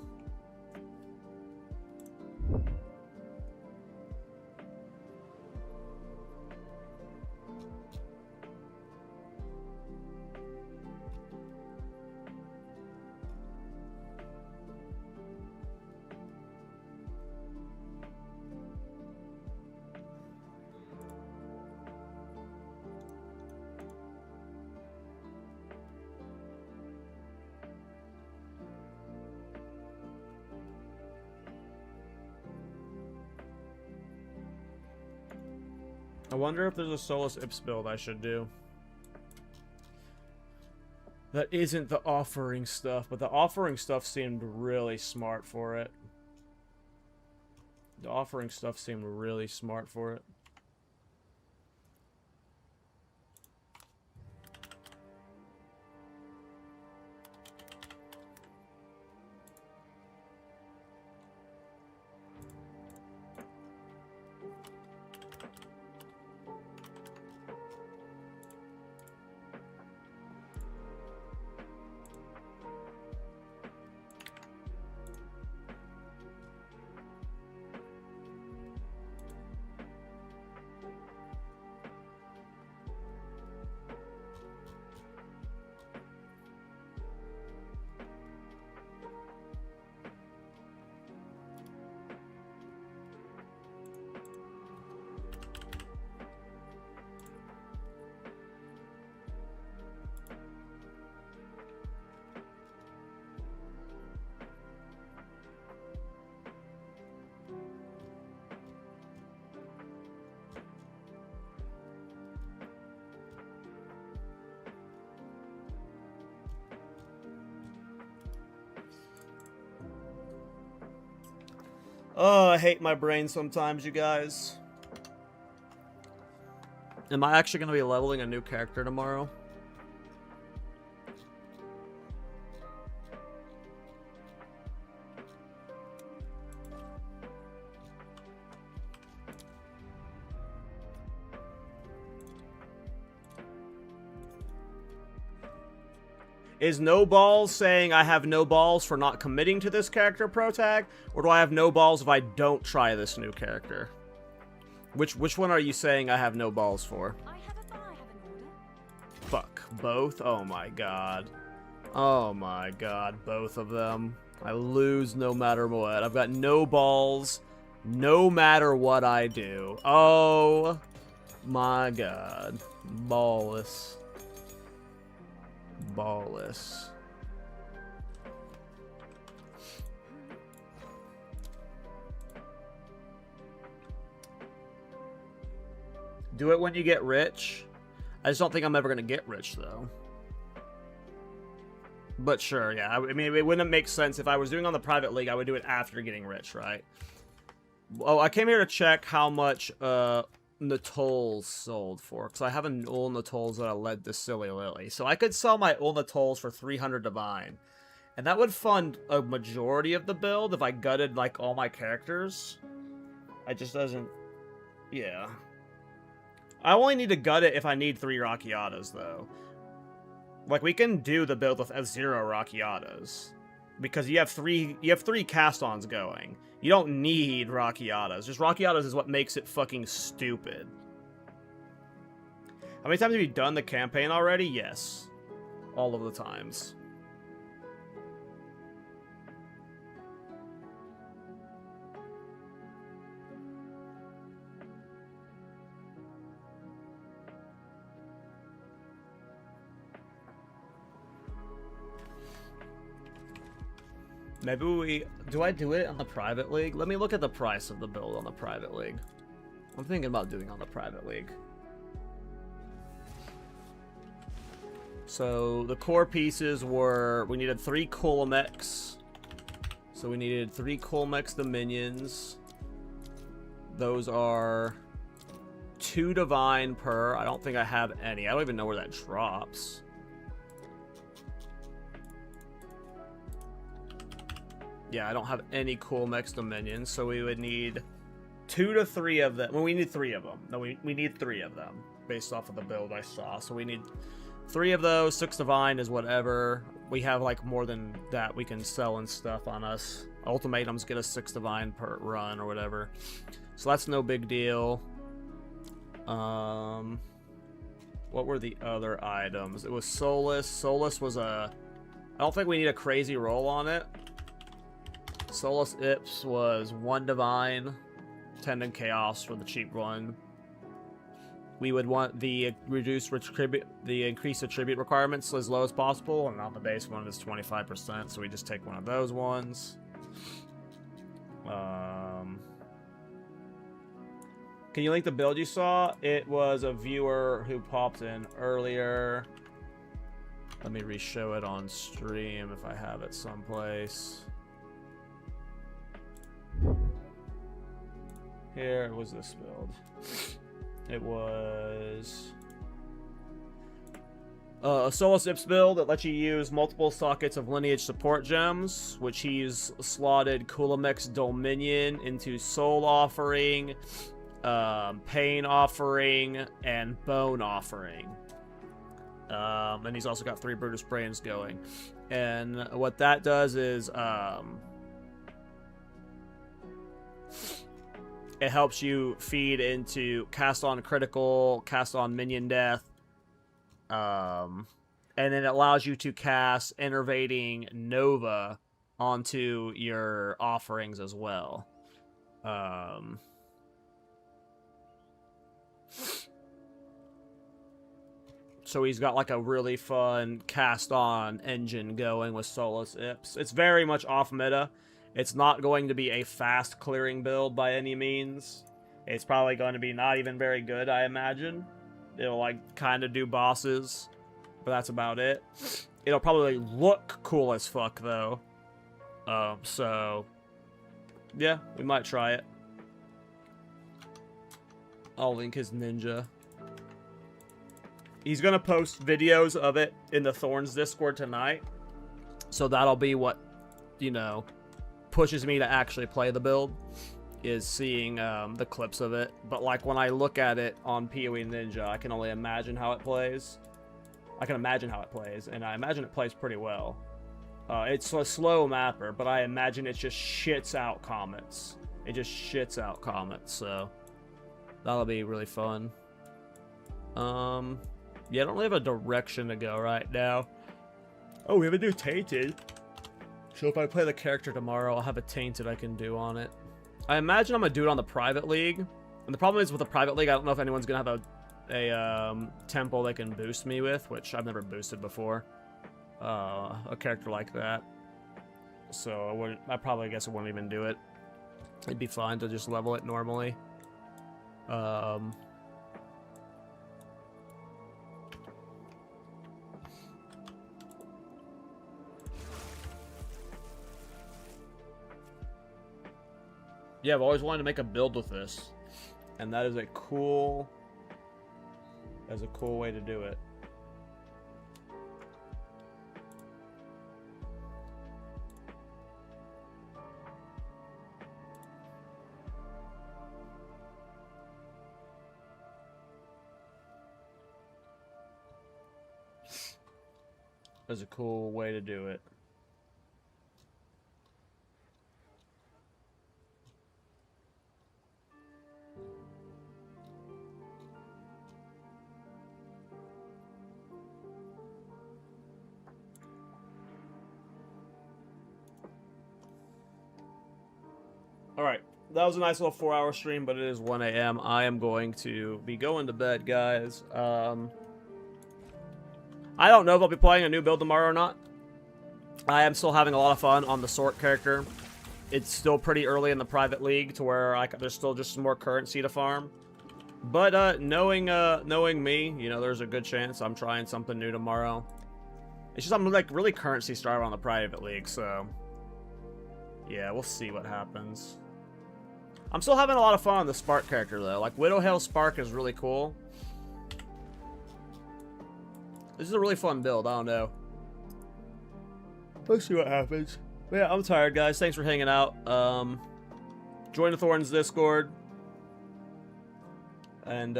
I wonder if there's a Solus Ips build I should do. That isn't the offering stuff, but the offering stuff seemed really smart for it. The offering stuff seemed really smart for it. Oh, I hate my brain sometimes, you guys. Am I actually going to be leveling a new character tomorrow? Is no balls saying I have no balls for not committing to this character pro tag? Or do I have no balls if I don't try this new character? Which one are you saying I have no balls for? I have an order. Fuck. Both? Oh my god. Oh my god. Both of them. I lose no matter what. I've got no balls no matter what I do. Oh my god. Ballless. Ballless. Do it when you get rich. I just don't think I'm ever going to get rich, though. But sure, yeah. I mean, it wouldn't make sense. If I was doing on the private league, I would do it after getting rich, right? Oh, I came here to check how much Natolls sold for, because I have an ul Natolls that I led to Silly Lily. So I could sell my ul Natolls for 300 divine. And that would fund a majority of the build if I gutted, like, all my characters. It just doesn't... Yeah. I only need to gut it if I need 3 Rockiatas, though. Like, we can do the build with 0 Rockiatas. Because you have 3 cast-ons going. You don't need Rockiatas. Just Rockiatas is what makes it fucking stupid. How many times have you done the campaign already? Yes. All of the times. Maybe we... Do I do it on the private league? Let me look at the price of the build on the private league. I'm thinking about doing on the private league. So, the core pieces were... We needed 3 Coolmex. So we needed 3 Coolmex Dominions. Those are 2 Divine per. I don't think I have any. I don't even know where that drops. Yeah, I don't have any Coolmex Dominions, so we would need 2 to 3 of them. Well, we need 3 of them. No, we need 3 of them, based off of the build I saw. So we need 3 of those. 6 Divine is whatever. We have, like, more than that we can sell and stuff on us. Ultimatums get us 6 Divine per run or whatever. So that's no big deal. What were the other items? It was Solus. Solus was a... I don't think we need a crazy roll on it. Solus Ips was 1 Divine, 10 in Chaos for the cheap one. We would want the increased attribute requirements as low as possible, and on the base one is 25%, so we just take one of those ones. Can you link the build you saw? It was a viewer who popped in earlier. Let me re-show it on stream if I have it someplace. Here was this build. It was a Solus Ips build that lets you use multiple sockets of lineage support gems, which he's slotted Coolmex Dominion into Soul Offering, Pain Offering, and Bone Offering. And he's also got 3 Brutus Brains going. And what that does is it helps you feed into cast on critical, cast on minion death, and then it allows you to cast Enervating Nova onto your offerings as well. So he's got like a really fun cast on engine going with Solus Ips. It's very much off meta. It's not going to be a fast clearing build by any means. It's probably going to be not even very good, I imagine. It'll like kind of do bosses, but that's about it. It'll probably look cool as fuck though. So yeah, we might try it. I'll link his ninja. He's gonna post videos of it in the Thorns Discord tonight. So that'll be what, you know, pushes me to actually play the build, is seeing the clips of it. But like when I look at it on PoE Ninja, I can only imagine how it plays. I can imagine how it plays, and I imagine it plays pretty well. It's a slow mapper, but I imagine it just shits out comets. It just shits out comets, so that'll be really fun. Yeah, I don't really have a direction to go right now. Oh, we have a new Tainted. So if I play the character tomorrow, I'll have a Tainted I can do on it. I imagine I'm going to do it on the private league. And the problem is with the private league, I don't know if anyone's going to have a temple they can boost me with, which I've never boosted before. A character like that. So I probably guess I wouldn't even do it. It'd be fine to just level it normally. Yeah, I've always wanted to make a build with this, and that is a cool way to do it. is a cool way to do it. Alright, that was a nice little 4-hour stream, but it is 1 a.m. I am going to be going to bed, guys. I don't know if I'll be playing a new build tomorrow or not. I am still having a lot of fun on the Sort character. It's still pretty early in the private league to where there's still just some more currency to farm. But knowing me, you know, there's a good chance I'm trying something new tomorrow. It's just I'm like really currency starved on the private league, so yeah, we'll see what happens. I'm still having a lot of fun on the Spark character, though. Like, Widowhail Spark is really cool. This is a really fun build. I don't know. Let's see what happens. But yeah, I'm tired, guys. Thanks for hanging out. Join the Thorns Discord. And,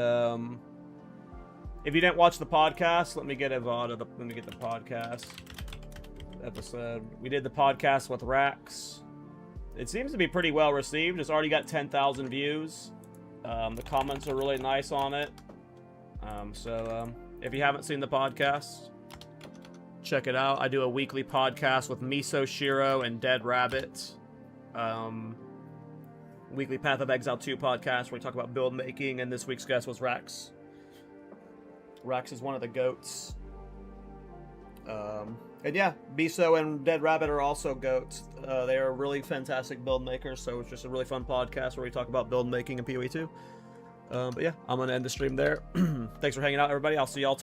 if you didn't watch the podcast, let me get a VOD of let me get the podcast episode. We did the podcast with Rax. It seems to be pretty well received. It's already got 10,000 views. The comments are really nice on it. If you haven't seen the podcast, check it out. I do a weekly podcast with Miso Shiro and Dead Rabbit. Weekly Path of Exile 2 podcast where we talk about build making, and this week's guest was Rax. Rax is one of the goats. And yeah, Miso and Dead Rabbit are also goats. They are really fantastic build makers, so it's just a really fun podcast where we talk about build making in PoE 2. But yeah, I'm going to end the stream there. Thanks for hanging out, everybody. I'll see y'all